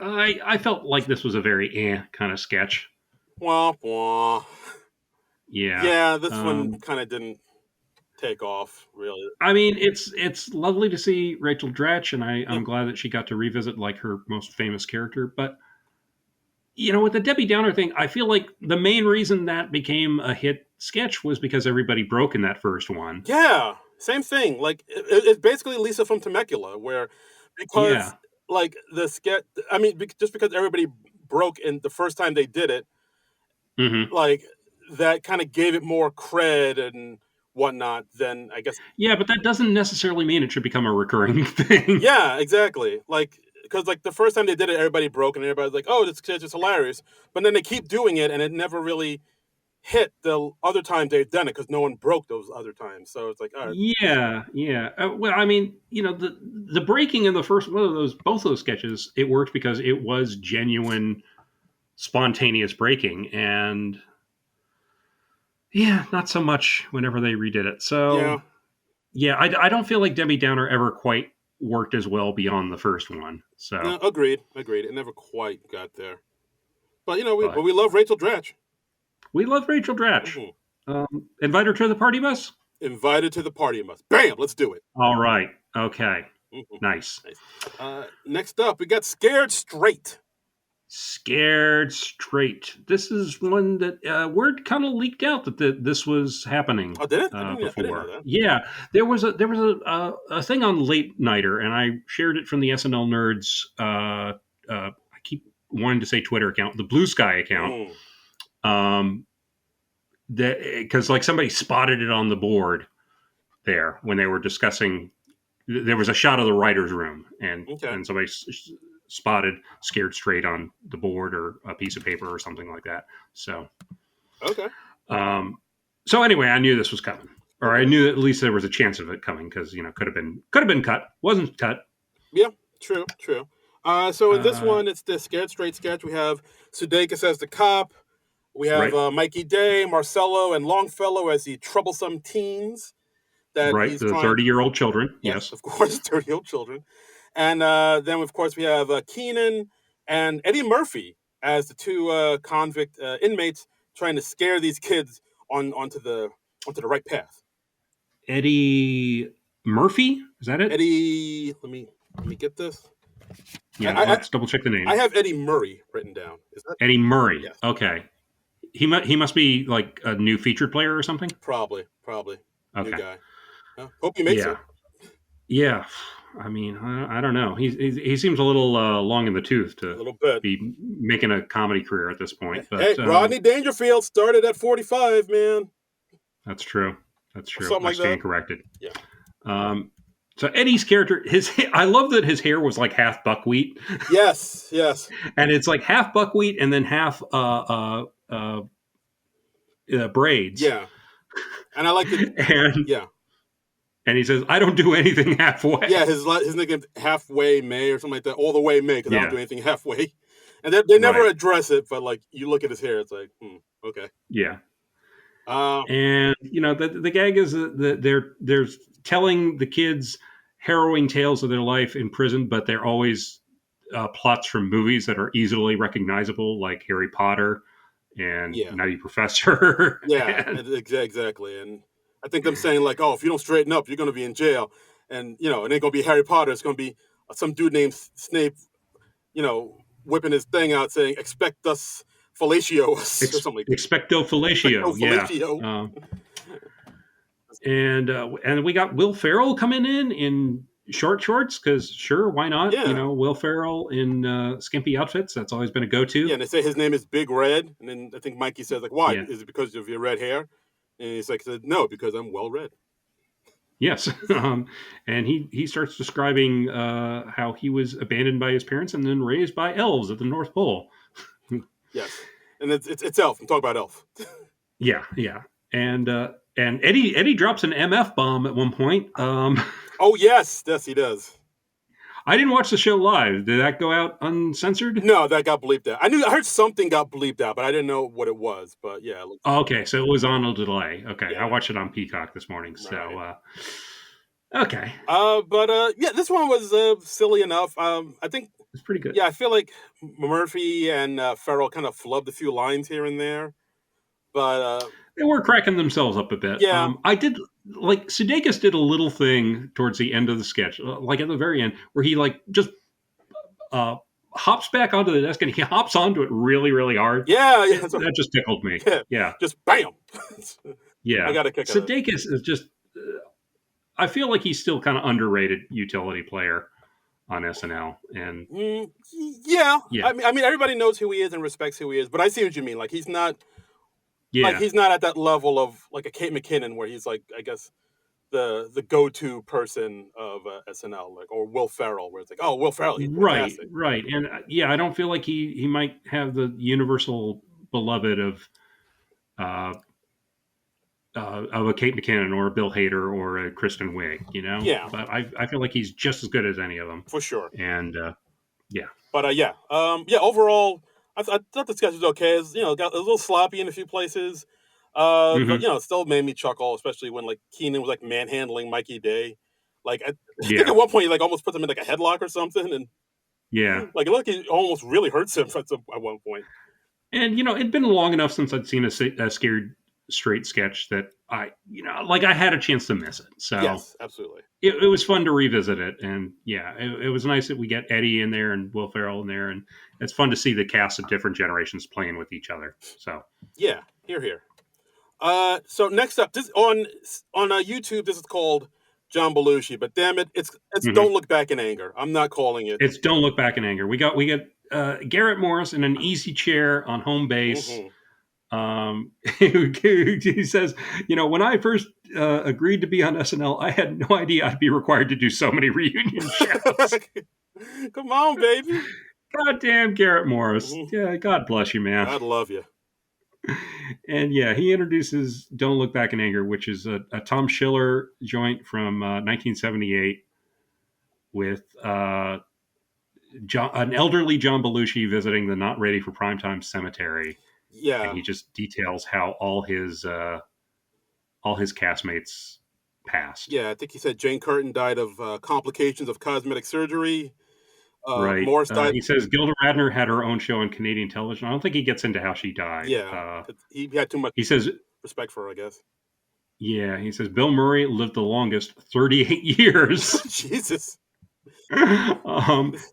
I felt like this was a very kind of sketch. Wah wah. Yeah. Yeah, this one kind of didn't take off really. I mean, it's lovely to see Rachel Dratch, and Yeah. I'm glad that she got to revisit like her most famous character. But with the Debbie Downer thing, I feel like the main reason that became a hit sketch was because everybody broke in that first one. Yeah, same thing. Like it's basically Lisa from Temecula, where because Yeah. like the sketch. I mean, just because everybody broke in the first time they did it, Hmm. like that kind of gave it more cred and whatnot. Then I guess. Yeah, but that doesn't necessarily mean it should become a recurring thing. Yeah, exactly. Like because like the first time they did it, everybody broke and everybody's like, "Oh, this sketch is hilarious," but then they keep doing it, and it never really hit the other times they've done it because no one broke those other times. So it's like, all right, Yeah, yeah. Well, I mean, the breaking in the first one of those, both those sketches, it worked because it was genuine, spontaneous breaking, and yeah, not so much whenever they redid it. yeah, So yeah, I don't feel like Debbie Downer ever quite worked as well beyond the first one. So, no, agreed. It never quite got there, but but we love Rachel Dratch. we love Rachel Dratch. Mhm. Invite her to the party bus. Invited to the party must. Bam, let's do it. All right. Okay. Mhm. Nice. Nice. Next up, we got Scared Straight. Scared Straight. This is one that word kind of leaked out that this was happening Oh, did it? I didn't know before. that. Yeah, there was a thing on Late Nighter, and I shared it from the SNL Nerds. I keep wanting to say Twitter account, the Blue Sky account. Um, that because like somebody spotted it on the board there when they were discussing. There was a shot of the writers' room, and Okay. somebody spotted Scared Straight on the board or a piece of paper or something like that. So, Okay. so anyway, I knew this was coming, or I knew that at least there was a chance of it coming because could have been cut, wasn't cut. Yeah. True. So in this Uh, one, it's the Scared Straight sketch. We have Sudeikis as the cop. We have right, Mikey Day, Marcello, and Longfellow as the troublesome teens that right. he's The trying. 30-year-old children. Yes, Yes, of course, 30-year-old children. And then, of course, we have Keenan and Eddie Murphy as the two convict inmates trying to scare these kids onto the right path. Eddie Murphy. Is that it? Eddie, let me get this. I Yeah. I, Let's double check the I name. have Eddie Murray written down. Is that Eddie Murray. yes? Okay. He must be like a new featured player or something. Probably new Okay. guy. Hope he makes Yeah. it. Yeah. I mean, I don't know. He seems a little long in the tooth A to little bit. be making a comedy career at this point, Hey, but Rodney Dangerfield started at 45, man, that's true. That's or true. something I like that. stand corrected. Yeah. Um, so Eddie's character, I love that his hair was like half buckwheat, Yes. and it's like half buckwheat and then half braids, Yeah. And I like it. and Yeah. he says, "I don't do anything Yeah, halfway." his nickname's Halfway May or something like that. All the way May because I don't Yeah, do anything halfway. And they never right. address it, but like you look at his hair, it's like, okay. Yeah, Uh, and the gag is that they're telling the kids harrowing tales of their life in prison, but they're always plots from movies that are easily recognizable, like Harry Potter and yeah, Nutty Professor. yeah, And exactly. And I think them saying like, oh, if you don't straighten up, you're gonna be in jail, and it ain't gonna be Harry Potter. It's gonna be some dude named Snape, whipping his thing out saying, "Expect us fellatio," or something like that. expecto Expecto fellatio, yeah. fellatio. And we got Will Ferrell coming in short shorts because sure, why not? Yeah, Will Ferrell in skimpy outfits. That's always been a yeah. go-to. And they say his name is Big Red, and then I think Mikey says like, "Why? Yeah. Is it because of your red hair?" And he's like, "said No, because I'm well read." Yes. And he starts describing how he was abandoned by his parents and then raised by elves at the North Pole. Yes, and it's Elf. I'm talking about Elf. Yeah, yeah. And Eddie drops an MF bomb at one point. Oh yes, he does. I didn't watch the show live. Did that go out uncensored? No, that got bleeped out. I heard something got bleeped out, but I didn't know what it was. But yeah, Oh, okay, so it was on a delay. Okay, I yeah, watched it on Peacock this morning. So, right. okay, But yeah, this one was silly enough. I think, it's pretty good. yeah, I feel like Murphy and Farrell kind of flubbed a few lines here and there, but They were cracking themselves up a bit. yeah, I did like Sudeikis did a little thing towards the end of the sketch, like at the very end, where he like just uh, hops back onto the desk and he hops onto it really, really hard. yeah, That just tickled me. yeah, Yeah, just bam. I yeah. got a kick out of it. Sudeikis is just. I feel like he's still kind of underrated utility player on SNL, and Mm, yeah, yeah, I mean, everybody knows who he is and respects who he is, but I see what you mean. Like yeah. he's not at that level of like a Kate McKinnon where he's like, I guess the go to person of SNL, like, or Will Ferrell, where it's like, oh, Will Ferrell, he's Right, fantastic. right, and yeah, I don't feel like he might have the universal beloved uh, of a Kate McKinnon or a Bill Hader or a Kristen Wiig, Yeah, But I feel like he's just as good as any of them, for sure. and yeah, But yeah, yeah. Overall, I thought the sketch was okay. It's, got a little sloppy in a few places, but hmm it still made me chuckle, especially when like Keenan was like manhandling Mikey Day. Like I think yeah, at one point he like almost puts him in like a headlock or something, and yeah. like look, he almost really hurts him at one point. And it'd been long enough since I'd seen a scared straight sketch that like I had a chance to miss it. So Yes, absolutely. it was fun to revisit it, and yeah, it was nice that we get Eddie in there and Will Ferrell in there, and it's fun to see the cast of different generations playing with each other. So Yeah, here. So next up, this on YouTube, this is called John Belushi, but damn it, it's mhm. Don't Look Back in Anger. I'm not calling it. It's Don't Look Back in Anger. We get Garrett Morris in an easy chair on home base. Hmm. He says, when I first agreed to be on SNL, I had no idea I'd be required to do so many reunion shows. Come on, baby. Goddamn Garrett Morris. Mhm. Yeah, God bless you, man. God love you. And yeah, he introduces Don't Look Back in Anger, which is a Tom Schiller joint from 1978 with an elderly John Belushi visiting the not ready for primetime cemetery, and Yeah. he just details how all his castmates passed. Yeah, I think he said Jane Curtin died of complications of cosmetic surgery. Right. Morris died. He says Gilda Radner had her own show on Canadian television. I don't think he gets into how she died. Yeah, he had too much He says, respect for her, I guess. yeah, he says Bill Murray lived the longest, 38 years. Jesus.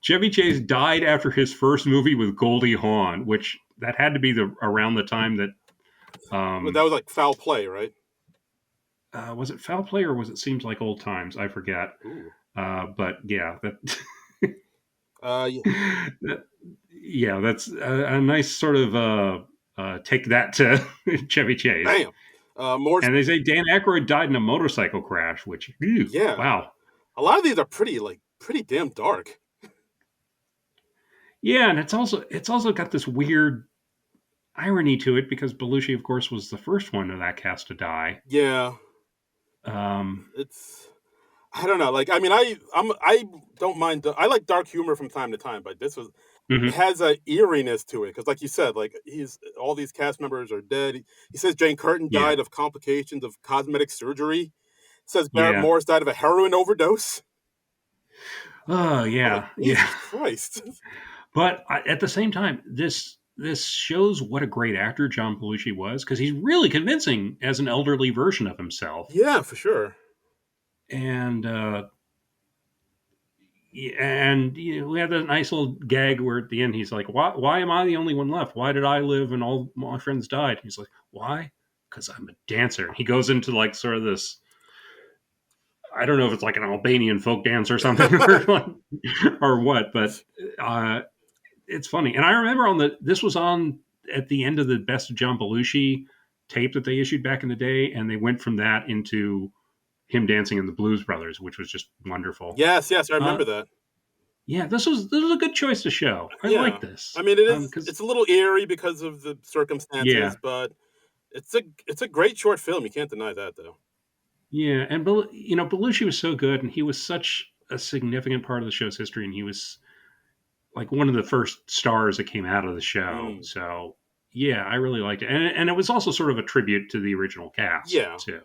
Chevy Chase died after his first movie with Goldie Hawn, which that had to be around the time that. But that was like Foul Play, right? Was it Foul Play or was it Seems Like Old Times? I forget. But yeah, yeah, that's a nice sort of take that to Chevy Chase. Damn. And they say Dan Aykroyd died in a motorcycle crash, which, yeah, wow. A lot of these are pretty damn dark. Yeah, and it's also got this weird irony to it because Belushi, of course, was the first one of that cast to die. Yeah. It's, I don't know. Like, I mean, I don't mind. I like dark humor from time to time, but this was, it has an eeriness to it. Cause like you said, like all these cast members are dead. He says Jane Curtin died of complications of cosmetic surgery. It says Barrett Morris died of a heroin overdose. Oh yeah. Jesus Christ. But at the same time, this shows what a great actor John Belushi was, because he's really convincing as an elderly version of himself. Yeah, for sure. And we had that nice little gag where at the end he's like, why am I the only one left? Why did I live and all my friends died? He's like, why? Because I'm a dancer. He goes into like sort of this, I don't know if it's like an Albanian folk dance or something or what, but it's funny. And I remember this was on at the end of the Best of John Belushi tape that they issued back in the day, and they went from that into him dancing in the Blues Brothers, which was just wonderful. Yes, I remember that. Yeah, this was a good choice to show. I like this. I mean, it is. It's a little eerie because of the circumstances, but it's a great short film. You can't deny that, though. Yeah, and Belushi was so good, and he was such a significant part of the show's history, and he was like one of the first stars that came out of the show. So yeah, I really liked it, and it was also sort of a tribute to the original cast. Too.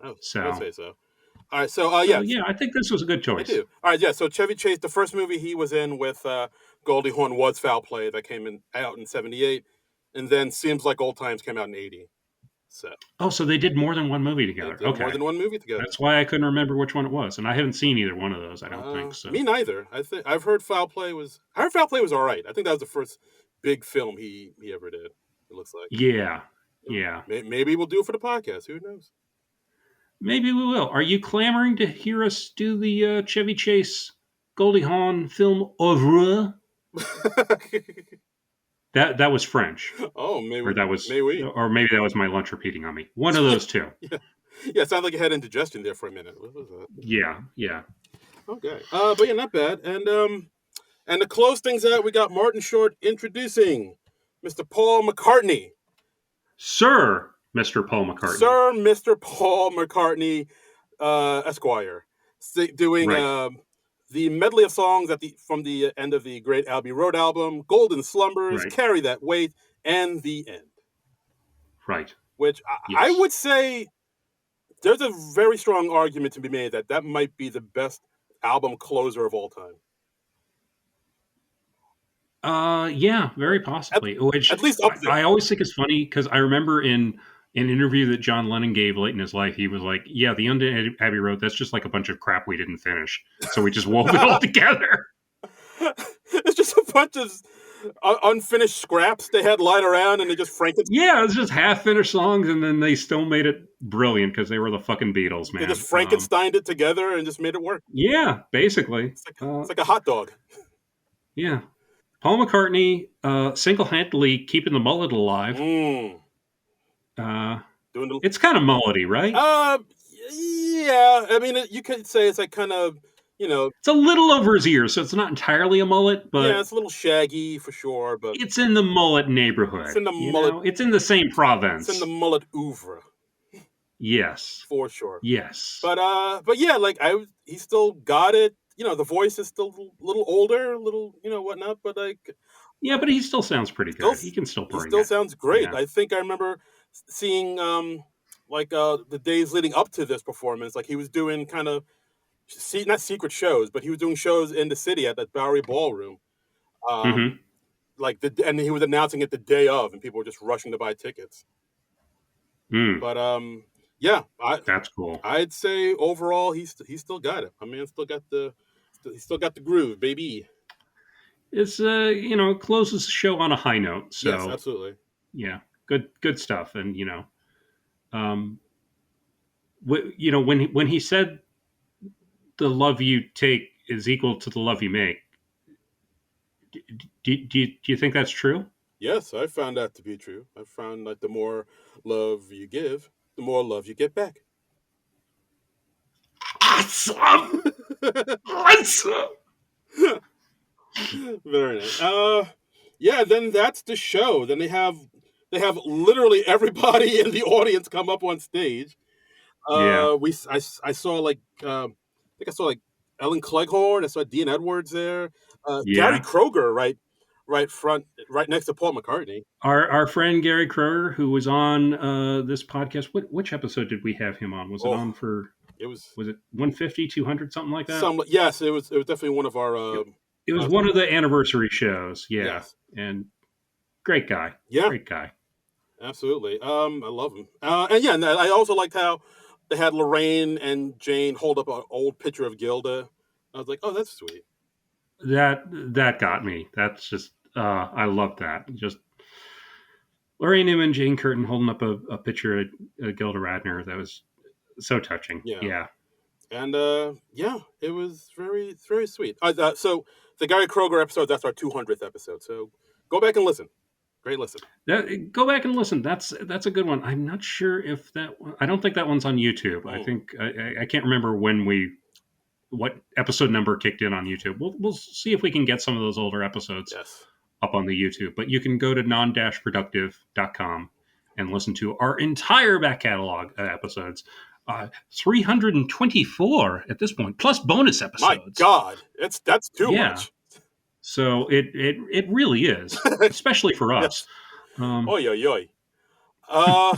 I'd say so. All right, yeah, I think this was a good choice. I do. All right, yeah. So Chevy Chase, the first movie he was in with Goldie Hawn was Foul Play, that came out in '78, and then Seems Like Old Times came out in '80. So they did more than one movie together. Okay, more than one movie together. That's why I couldn't remember which one it was, and I haven't seen either one of those. I don't think so. Me neither. I've heard Foul Play was all right. I think that was the first big film he ever did. It looks like. Yeah. Maybe we'll do it for the podcast. Who knows? Maybe we will. Are you clamoring to hear us do the Chevy Chase Goldie Hawn film oeuvre? That was French. Oh, maybe. Or that was, maybe. Or maybe that was my lunch repeating on me. One of those two. Yeah. Sounds like you had indigestion there for a minute. What was that? Yeah. Okay. But yeah, not bad. And to close things out, we got Martin Short introducing Mr. Paul McCartney. Sir Mr. Paul McCartney. Sir Mr. Paul McCartney, Esquire, doing the medley of songs from the end of the Great Abbey Road album, Golden Slumbers, Carry That Weight, and The End. Right. Which I would say there's a very strong argument to be made that might be the best album closer of all time. Yeah, very possibly. At least I always think it's funny because I remember in an interview that John Lennon gave late in his life, he was like, yeah, the End of Abbey Road, that's just like a bunch of crap we didn't finish. So we just wove it all together. It's just a bunch of unfinished scraps they had lying around, and they just Frankenstein. Yeah, it was just half-finished songs, and then they still made it brilliant because they were the fucking Beatles, man. They just Frankensteined it together and just made it work. Yeah, basically. It's like a hot dog. Yeah. Paul McCartney single-handedly keeping the mullet alive. It's kind of mullety, right? Yeah. I mean, you could say it's like kind of, it's a little over his ears, so it's not entirely a mullet, but yeah, it's a little shaggy for sure. But it's in the mullet neighborhood. It's in the mullet. It's in the same province. It's in the mullet oeuvre. Yes, for sure. Yes, but yeah, like he still got it. the voice is still a little older, a little whatnot, but like Yeah, but he still sounds pretty still good. He can still he bring still it. sounds great. Yeah. I think I remember seeing like the days leading up to this performance, like he was doing kind of not secret shows, but he was doing shows in the city at that Bowery Ballroom. Um, Mm-hmm. and he was announcing it the day of, and people were just rushing to buy tickets. Mm, But yeah, that's cool. I'd say overall he's still got it. I mean, he's still got the groove, baby. It's closes the show on a high note. Yes, So absolutely. yeah, good stuff. And um, when he said the love you take is equal to the love you make, do you think that's true? Yes, I found that to be true. I found that the more love you give, the more love you get back. Awesome. Awesome. Very nice. Yeah. Then that's the show. Then they have literally everybody in the audience come up on stage. Yeah. I saw like I think I saw like Ellen Cleghorn. I saw Dean Edwards there. Gary Yeah. Kroger right next to Paul McCartney. Our friend Gary Kroger, who was on this podcast, which episode did we have him on? Was it Oh, on for, it was was it 150, 200, something like that? yes, it was definitely one of our It, it was uh, one of the anniversary shows. Yeah. yes. And great guy. Yeah, Great guy. absolutely. I love him. And yeah, and I also liked how they had Lorraine and Jane hold up an old picture of Gilda. I was like, oh, that's sweet. That got me. That's just I love that. Just Lorraine Newman, and Jane Curtin holding up a picture of Gilda Radner. That was so touching. Yeah, Yeah. and yeah, it was very sweet. So the Gary Kroger episode, that's our 200th episode. So go back and listen. Great listen. Go back and listen. That's a good one. I'm not sure if that one, I don't think that one's on YouTube. I Mm, think I can't remember what episode number kicked in on YouTube. We'll see if we can get some of those older episodes yes. up on the YouTube. But you can go to non-productive.com and listen to our entire back catalog episodes. 324 at this point, plus bonus My episodes. God, that's too Yeah. much. So it really is, especially for us. Yes. Um, Oi, oi, oi. Uh,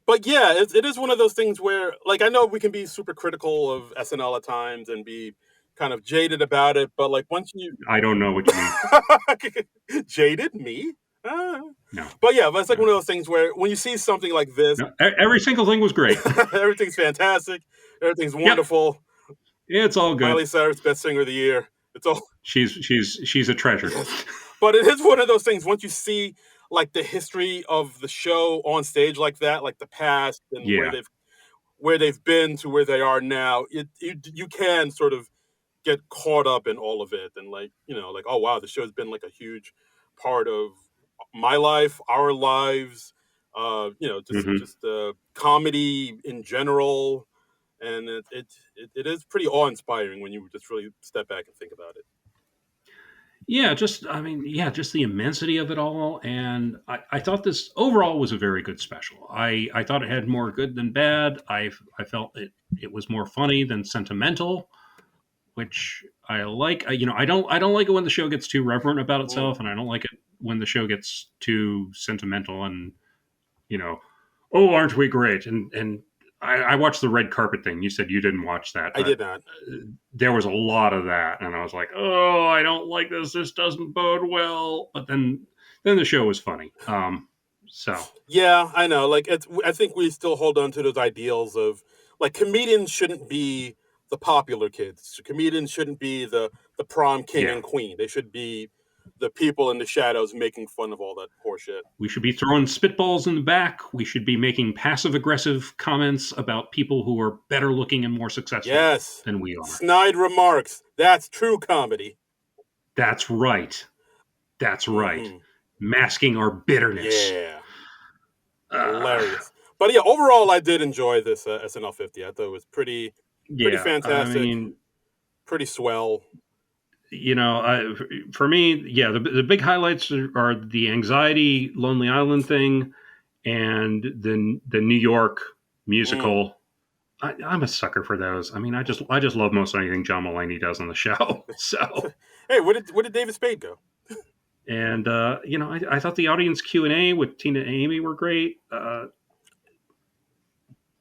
but yeah, it is one of those things where, like, I know we can be super critical of SNL at times and be kind of jaded about it, but like once you I don't know what you mean. jaded me, uh, No, but yeah, but it's like no, one of those things where when you see something like this, no. Every single thing was great. everything's fantastic, everything's Yep, wonderful. it's all Miley good. Cyrus, best singer of the year. It's all She's a treasure. yes, but it is one of those things. Once you see like the history of the show on stage like that, like the past and Yeah. where they've been to where they are now, you can sort of get caught up in all of it and like like, oh wow, the show's been like a huge part of my life, our lives, Hmm. just comedy in general, and it is pretty awe-inspiring when you just really step back and think about it. Yeah, just the immensity of it all, and I thought this overall was a very good special. I thought it had more good than bad. I felt it was more funny than sentimental, which I like. I don't like it when the show gets too reverent about Mm, itself, and I don't like it when the show gets too sentimental and you know, oh, aren't we great? And I watched the red carpet thing. You said you didn't watch that, I did but not. there was a lot of that, and I was like, oh, I don't like this. This doesn't bode well. But then the show was funny. So Yeah, I know. Like I think we still hold on to those ideals of like comedians shouldn't be the popular kids. Comedians shouldn't be the prom king yeah, and queen. They should be the people in the shadows making fun of all that horseshit. we should be throwing spitballs in the back. We should be making passive aggressive comments about people who are better looking and more successful Yes. than we are. Snide remarks. That's true comedy. That's right. That's right. Hmm. Masking our bitterness. Yeah. Uh, Hilarious. But yeah, overall, I did enjoy this SNL50. I thought it was pretty yeah, I fantastic, mean, pretty swell. for me, yeah, the big highlights are the anxiety, Lonely Island thing, and the New York Mm. musical I'm a sucker for those. I mean, I just love most anything John Mulaney does on the show. So, Hey, where did David Spade go? and I thought the audience Q&A with Tina and Amy were great.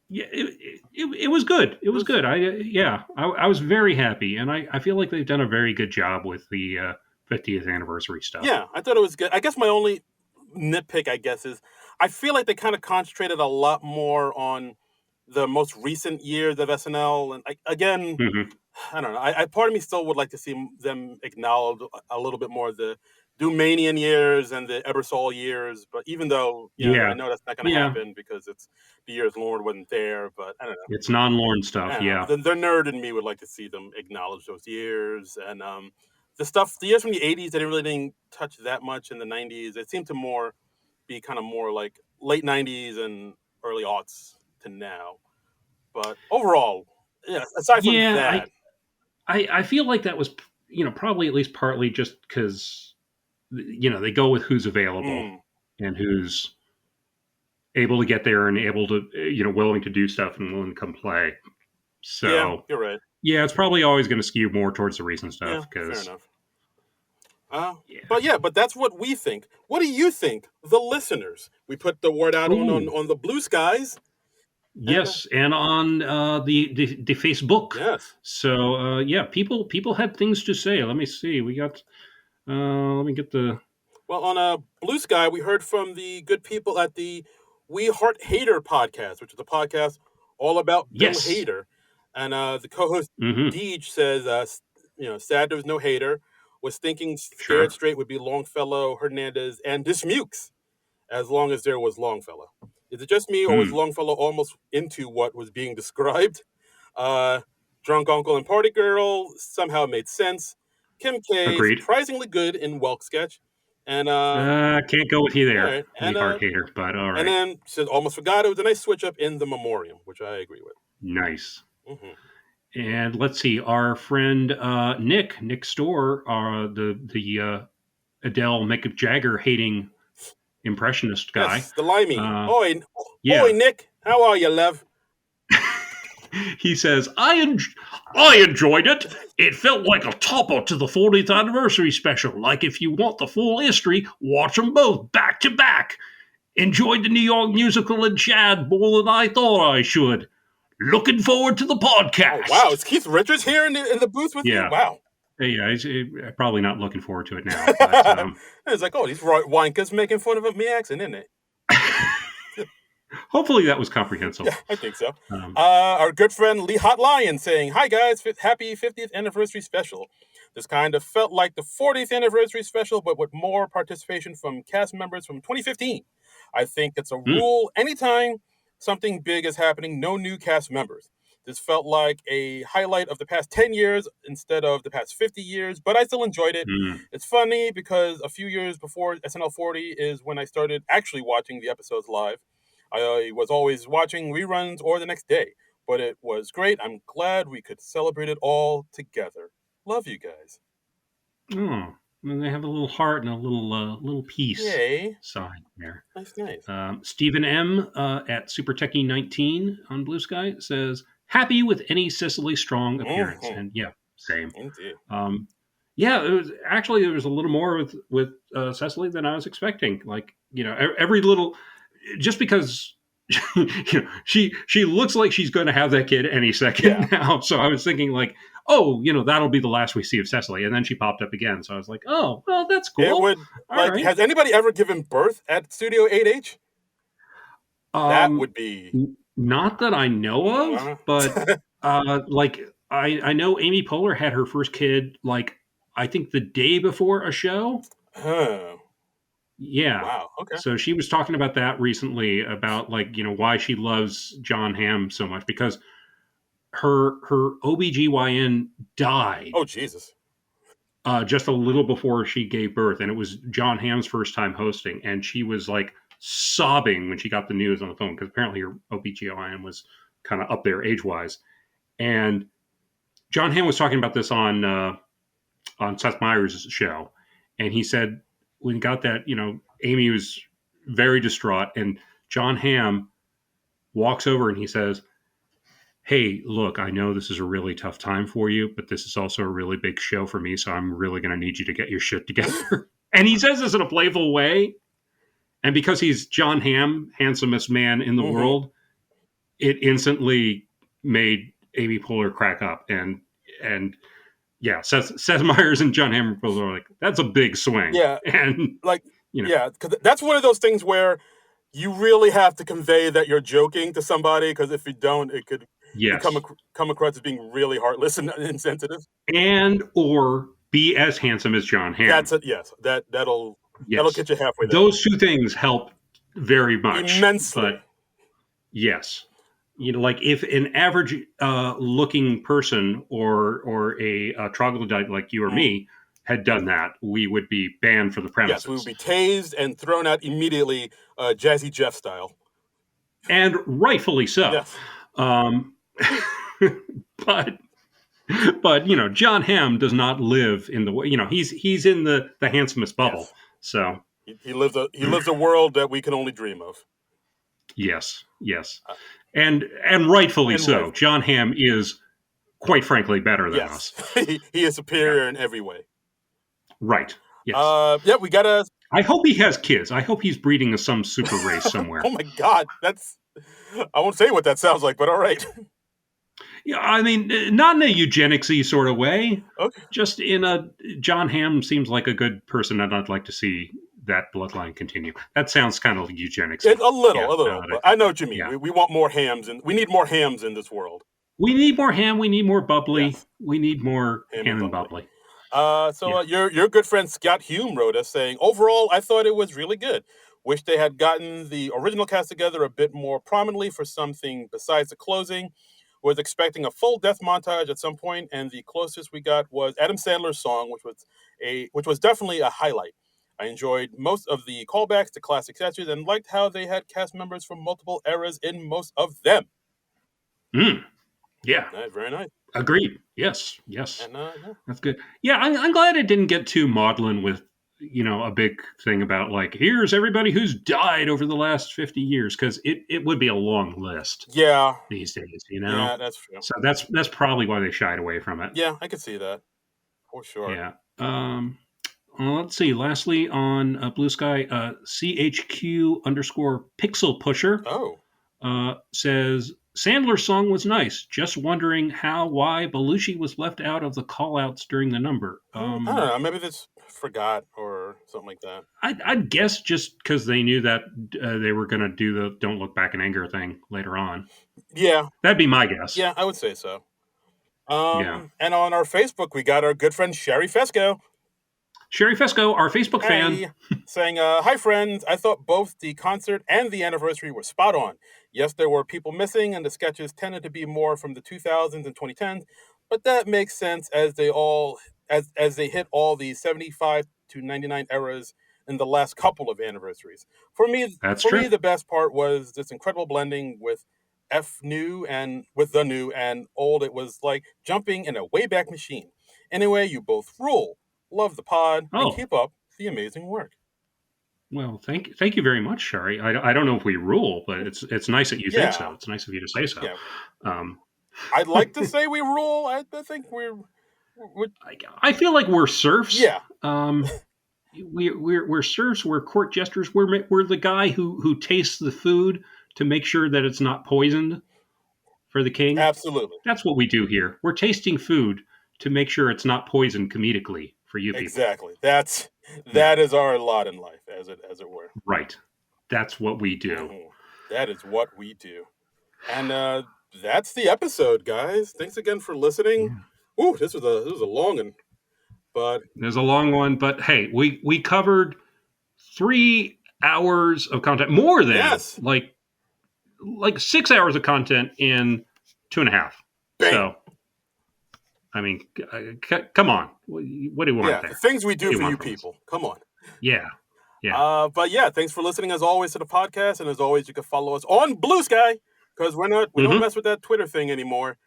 Yeah, it was good. It was good. I was very happy, and I feel like they've done a very good job with the 50th anniversary stuff. Yeah, I thought it was good. I guess my only nitpick, I guess, is I feel like they kind of concentrated a lot more on the most recent years of SNL, and again, Hmm. I don't know. Part of me still would like to see them acknowledge a little bit more the Doomanian years and the Ebersol years. But even though I Yeah, know that's not going to yeah, happen because it's the years Lauren wasn't there. But I don't know. it's non-Lorne I stuff. don't know. Yeah, The nerd in me would like to see them acknowledge those years and the years from the '80s. They really didn't touch that much in the '90s. It seemed to more be kind of more like late '90s and early aughts to now. But overall, yeah. Aside from yeah. that, I feel like that was probably at least partly just because they go with who's available mm, and who's able to get there and able to willing to do stuff and willing to come play. yeah, So you're right. yeah, it's probably always going to skew more towards the recent Yeah, stuff fair because enough. yeah. But that's what we think. What do you think, the listeners? We put the word out on Ooh, on the Blue Skies, and yes, and on the Facebook. yes, So yeah, people had things to say. Let me see. We got. Let me get the. well, on a Blue Sky, we heard from the good people at the We Heart Hater podcast, which is a podcast all about Bill Yes. Hader, and the co-host Mm-hmm. Deej says, sad there was no Hader. Was thinking Scared Sure. Straight would be Longfellow, Hernandez, and Dismukes, as long as there was Longfellow. Is it just me, or was Hmm. Longfellow almost into what was being described? Uh, Drunk Uncle and Party Girl somehow made sense. Kim K Agreed. surprisingly good in Welk sketch, and Can't go with you all there, right, we heart hater, but all and right. then says almost forgot it was a nice switch up in the Memoriam, which I agree with. Nice. Hmm. And let's see, our friend Nick Storr, the Adele Mick Jagger hating impressionist guy. Yes, the Limey. Uh, Oi, yeah, Nick, how are you, Lev? he says I enjoyed it. It felt like a topper to the 40th anniversary special. Like if you want the full history, watch them both back to back. Enjoyed the New York musical and Chad more than I thought I should. Looking forward to the Oh wow, podcast. is Keith Richards here in the booth with you? Yeah, Wow. yeah, he's probably not looking forward to it now, but It's like, oh, these Wankers making fun of me accent, isn't it? hopefully that was comprehensible. Yeah, I think so. Um, Our good friend Lee Hot Lion saying, "Hi guys, happy 50th anniversary special. This kind of felt like the 40th anniversary special, but with more participation from cast members from 2015. I think it's a mm, rule. Anytime something big is happening, no new cast members. This felt like a highlight of the past 10 years instead of the past 50 years, but I still enjoyed it. mm. It's funny because a few years before SNL 40 is when I started actually watching the episodes live. I was always watching reruns or the next day, but it was great. I'm glad we could celebrate it all together. Love you guys. Oh, and they have a little heart and a little piece Yay. sign there. Nice, nice. Stephen M. At Super Techie 19 on Blue Sky says, happy with any Cicely Strong appearance. Mm-hmm. And yeah, same. Indeed. Yeah, there was a little more with Cecily than I was expecting. Like, every little, just because she looks like she's going to have that kid any second now. So I was thinking like, oh, that'll be the last we see of Cecily, and then she popped up again. So I was like, oh, well, that's cool. It would, All right. has anybody ever given birth at Studio 8H? That would be. Not that I know of, but like I know Amy Poehler had her first kid like I think the day before a show. Huh. Yeah. Wow. Okay. So she was talking about that recently about like, why she loves John Hamm so much because her OBGYN died Oh, Jesus. just a little before she gave birth. And it was John Hamm's first time hosting. And she was like sobbing when she got the news on the phone because apparently her OBGYN was kind of up there age wise. And John Hamm was talking about this on Seth Meyers' show. And he said, when he got that, Amy was very distraught. And John Hamm walks over and he says, hey, look, I know this is a really tough time for you, but this is also a really big show for me, so I'm really going to need you to get your shit together. And he says this in a playful way. And because he's John Hamm, handsomest man in the world, it instantly made Amy Poehler crack up. And yeah, Seth Meyers and John Hamm both are like, that's a big swing. Yeah. And, like, yeah, because that's one of those things where you really have to convey that you're joking to somebody, because if you don't, it could come across as being really heartless and insensitive. And or be as handsome as John Hamm. That's it. Yes, that'll get you halfway there. Those two things help very much, immensely. But yes, like if an average looking person or a troglodyte like you or me had done that, we would be banned from the premises. Yes, we would be tased and thrown out immediately, Jazzy Jeff style. And rightfully so. Yes. But John Hamm does not live in the he's in the handsomest bubble. Yes. So he lives a world that we can only dream of. Yes. And rightfully so. John Hamm is, quite frankly, better than us. He is superior in every way. Right. Yes. Yeah, we gotta. I hope he has kids. I hope he's breeding some super race somewhere. Oh my God, I won't say what that sounds like, but all right. Yeah, I mean, not in a eugenics-y sort of way. Okay. Just in a John Hamm seems like a good person, and I'd like to see that bloodline continue. That sounds kind of eugenics. A little. But I know what you mean. Yeah. We want more hams, and we need more hams in this world. We need more ham. We need more bubbly. Yes. We need more ham and bubbly. Your good friend Scott Hume wrote us saying, overall, I thought it was really good. Wish they had gotten the original cast together a bit more prominently for something besides the closing. Was expecting a full death montage at some point, and the closest we got was Adam Sandler's song, which was definitely a highlight. I enjoyed most of the callbacks to classic sketches and liked how they had cast members from multiple eras in most of them. Yeah. Very nice. Agreed. Yes. And, that's good. Yeah, I'm glad it didn't get too maudlin with, a big thing about like, here's everybody who's died over the last 50 years, because it would be a long list. Yeah. These days, Yeah, that's true. So that's probably why they shied away from it. Yeah, I could see that. For sure. Yeah. Let's see. Lastly, on Blue Sky, CHQ_Pixel Pusher says, Sandler's song was nice. Just wondering why Belushi was left out of the call-outs during the number. I don't know. Maybe they forgot or something like that. I'd guess just because they knew that they were going to do the Don't Look Back in Anger thing later on. Yeah. That'd be my guess. Yeah, I would say so. And on our Facebook, we got our good friend Sherry Fesco. Sherry Fesco, our Facebook fan. Saying, hi, friends. I thought both the concert and the anniversary were spot on. Yes, there were people missing, and the sketches tended to be more from the 2000s and 2010s, but that makes sense as they hit all the 75 to 99 eras in the last couple of anniversaries. For me, the best part was this incredible blending with new and old. It was like jumping in a Wayback Machine. Anyway, you both rule. Love the pod and keep up the amazing work. Well, thank you very much, Sherry. I don't know if we rule, but it's nice that you think so. It's nice of you to say so. Yeah. I'd like to say we rule. I think we're I feel like we're serfs. Yeah. We're serfs. We're court jesters. We're the guy who tastes the food to make sure that it's not poisoned for the king. Absolutely. That's what we do here. We're tasting food to make sure it's not poisoned comedically for you people. Exactly. That is our lot in life, as it were. Right. That's what we do. Mm-hmm. That is what we do. And that's the episode, guys. Thanks again for listening. Yeah. Ooh, this was a long one. But there's a long one, but hey, we covered 3 hours of content, more than like 6 hours of content in 2.5. Bang. So I mean, come on. What do you want there? The things we do for you people. Come on. Yeah. But yeah, thanks for listening as always to the podcast. And as always, you can follow us on Blue Sky, because we don't mess with that Twitter thing anymore.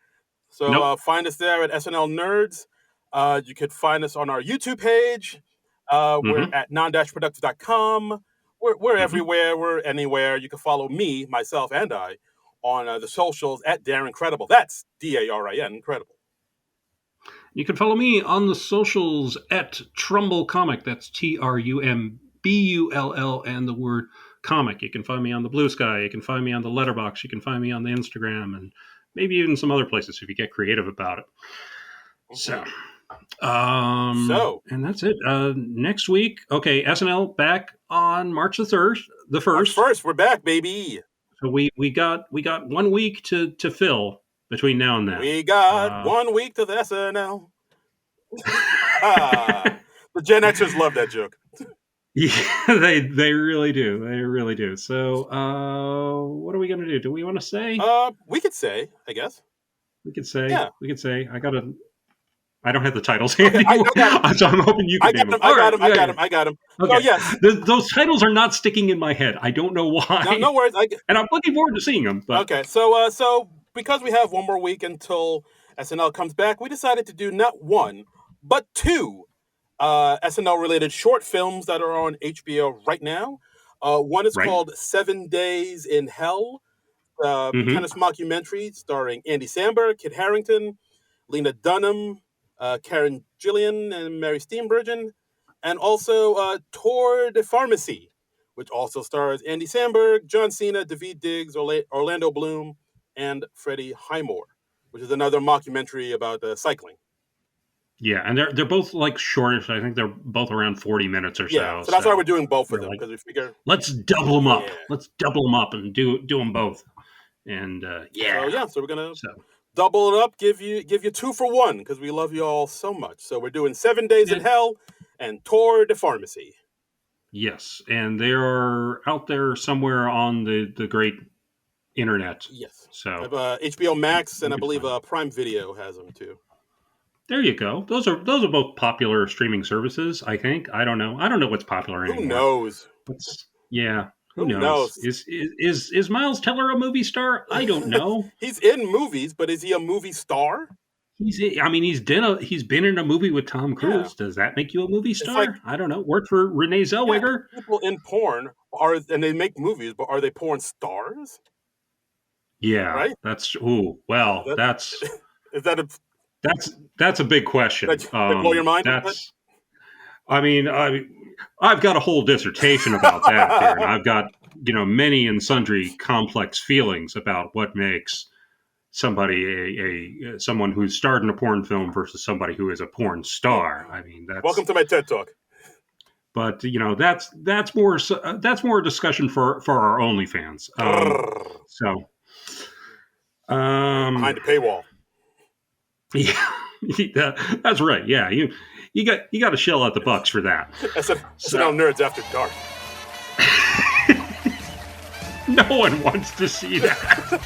So find us there at SNL Nerds. You could find us on our YouTube page. We're at Non-Productive.com. We're everywhere. We're anywhere. You can follow me, myself, and I on the socials at Darren Credible. That's DARIN, Incredible. You can follow me on the socials at Trumbull Comic. That's TRUMBULL and the word comic. You can find me on the Blue Sky. You can find me on the Letterboxd. You can find me on the Instagram, and maybe even some other places if you get creative about it. So, and that's it. Next week, okay, SNL back on March the 1st. March 1st, we're back, baby. So we got 1 week to fill between now and then. We got 1 week to the SNL. The Gen Xers love that joke. Yeah, they really do. They really do. So, what are we going to do? Do we want to say? We could say, I guess. We could say. Yeah. We could say. I don't have the titles handy. Okay, so I'm hoping you can name them. I got them. Okay. So, yes. Those titles are not sticking in my head. I don't know why. No worries. And I'm looking forward to seeing them. But. Okay, so because we have 1 more week until SNL comes back, we decided to do not 1, but 2 SNL-related short films that are on HBO right now. One is called 7 Days in Hell, tennis mockumentary starring Andy Samberg, Kit Harington, Lena Dunham, Karen Gillian, and Mary Steenburgen, and also Tour de Pharmacy, which also stars Andy Samberg, John Cena, Daveed Diggs, Orlando Bloom, and Freddie Highmore, which is another mockumentary about cycling. Yeah, and they're both like shortish. I think they're both around 40 minutes or so. Yeah, so that's why we're doing both of them, because we figure let's double them up. Yeah. Let's double them up and do them both. And so we're gonna double it up, give you 2 for 1, because we love you all so much. So we're doing 7 Days in Hell and Tour de Pharmacy. Yes, and they are out there somewhere on the great internet. Yes. So HBO Max, and I believe Prime Video has them too. There you go. Those are both popular streaming services, I think. I don't know. I don't know what's popular anymore. Who knows? Who knows? Is Miles Teller a movie star? I don't know. He's in movies, but is he a movie star? He's been in a movie with Tom Cruise. Yeah. Does that make you a movie star? I don't know. Worked for Renee Zellweger. Yeah, people in porn and they make movies, but are they porn stars? Yeah, right. That's That's a big question. That blow your mind? I've got a whole dissertation about that there, and I've got many and sundry complex feelings about what makes somebody someone who's starred in a porn film versus somebody who is a porn star. Welcome to my TED Talk. But that's more a discussion for our OnlyFans. Behind the paywall. Yeah, that's right. Yeah, you got to shell out the bucks for that. SNL Nerds After Dark. No one wants to see that.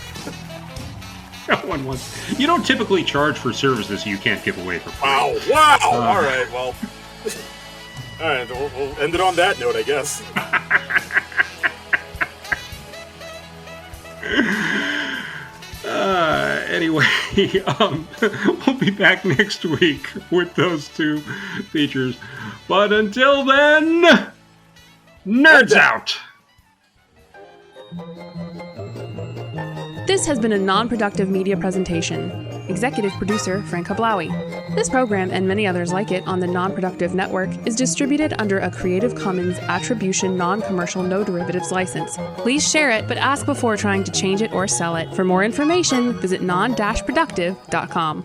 No one wants. You don't typically charge for services you can't give away for free. Wow! All right, well, all right. We'll end it on that note, I guess. Anyway, we'll be back next week with those 2 features. But until then, nerds out! This has been a non-productive media presentation. Executive producer, Frank Hablawi. This program and many others like it on the Non-Productive Network is distributed under a Creative Commons Attribution Non-Commercial No Derivatives license. Please share it, but ask before trying to change it or sell it. For more information, visit non-productive.com.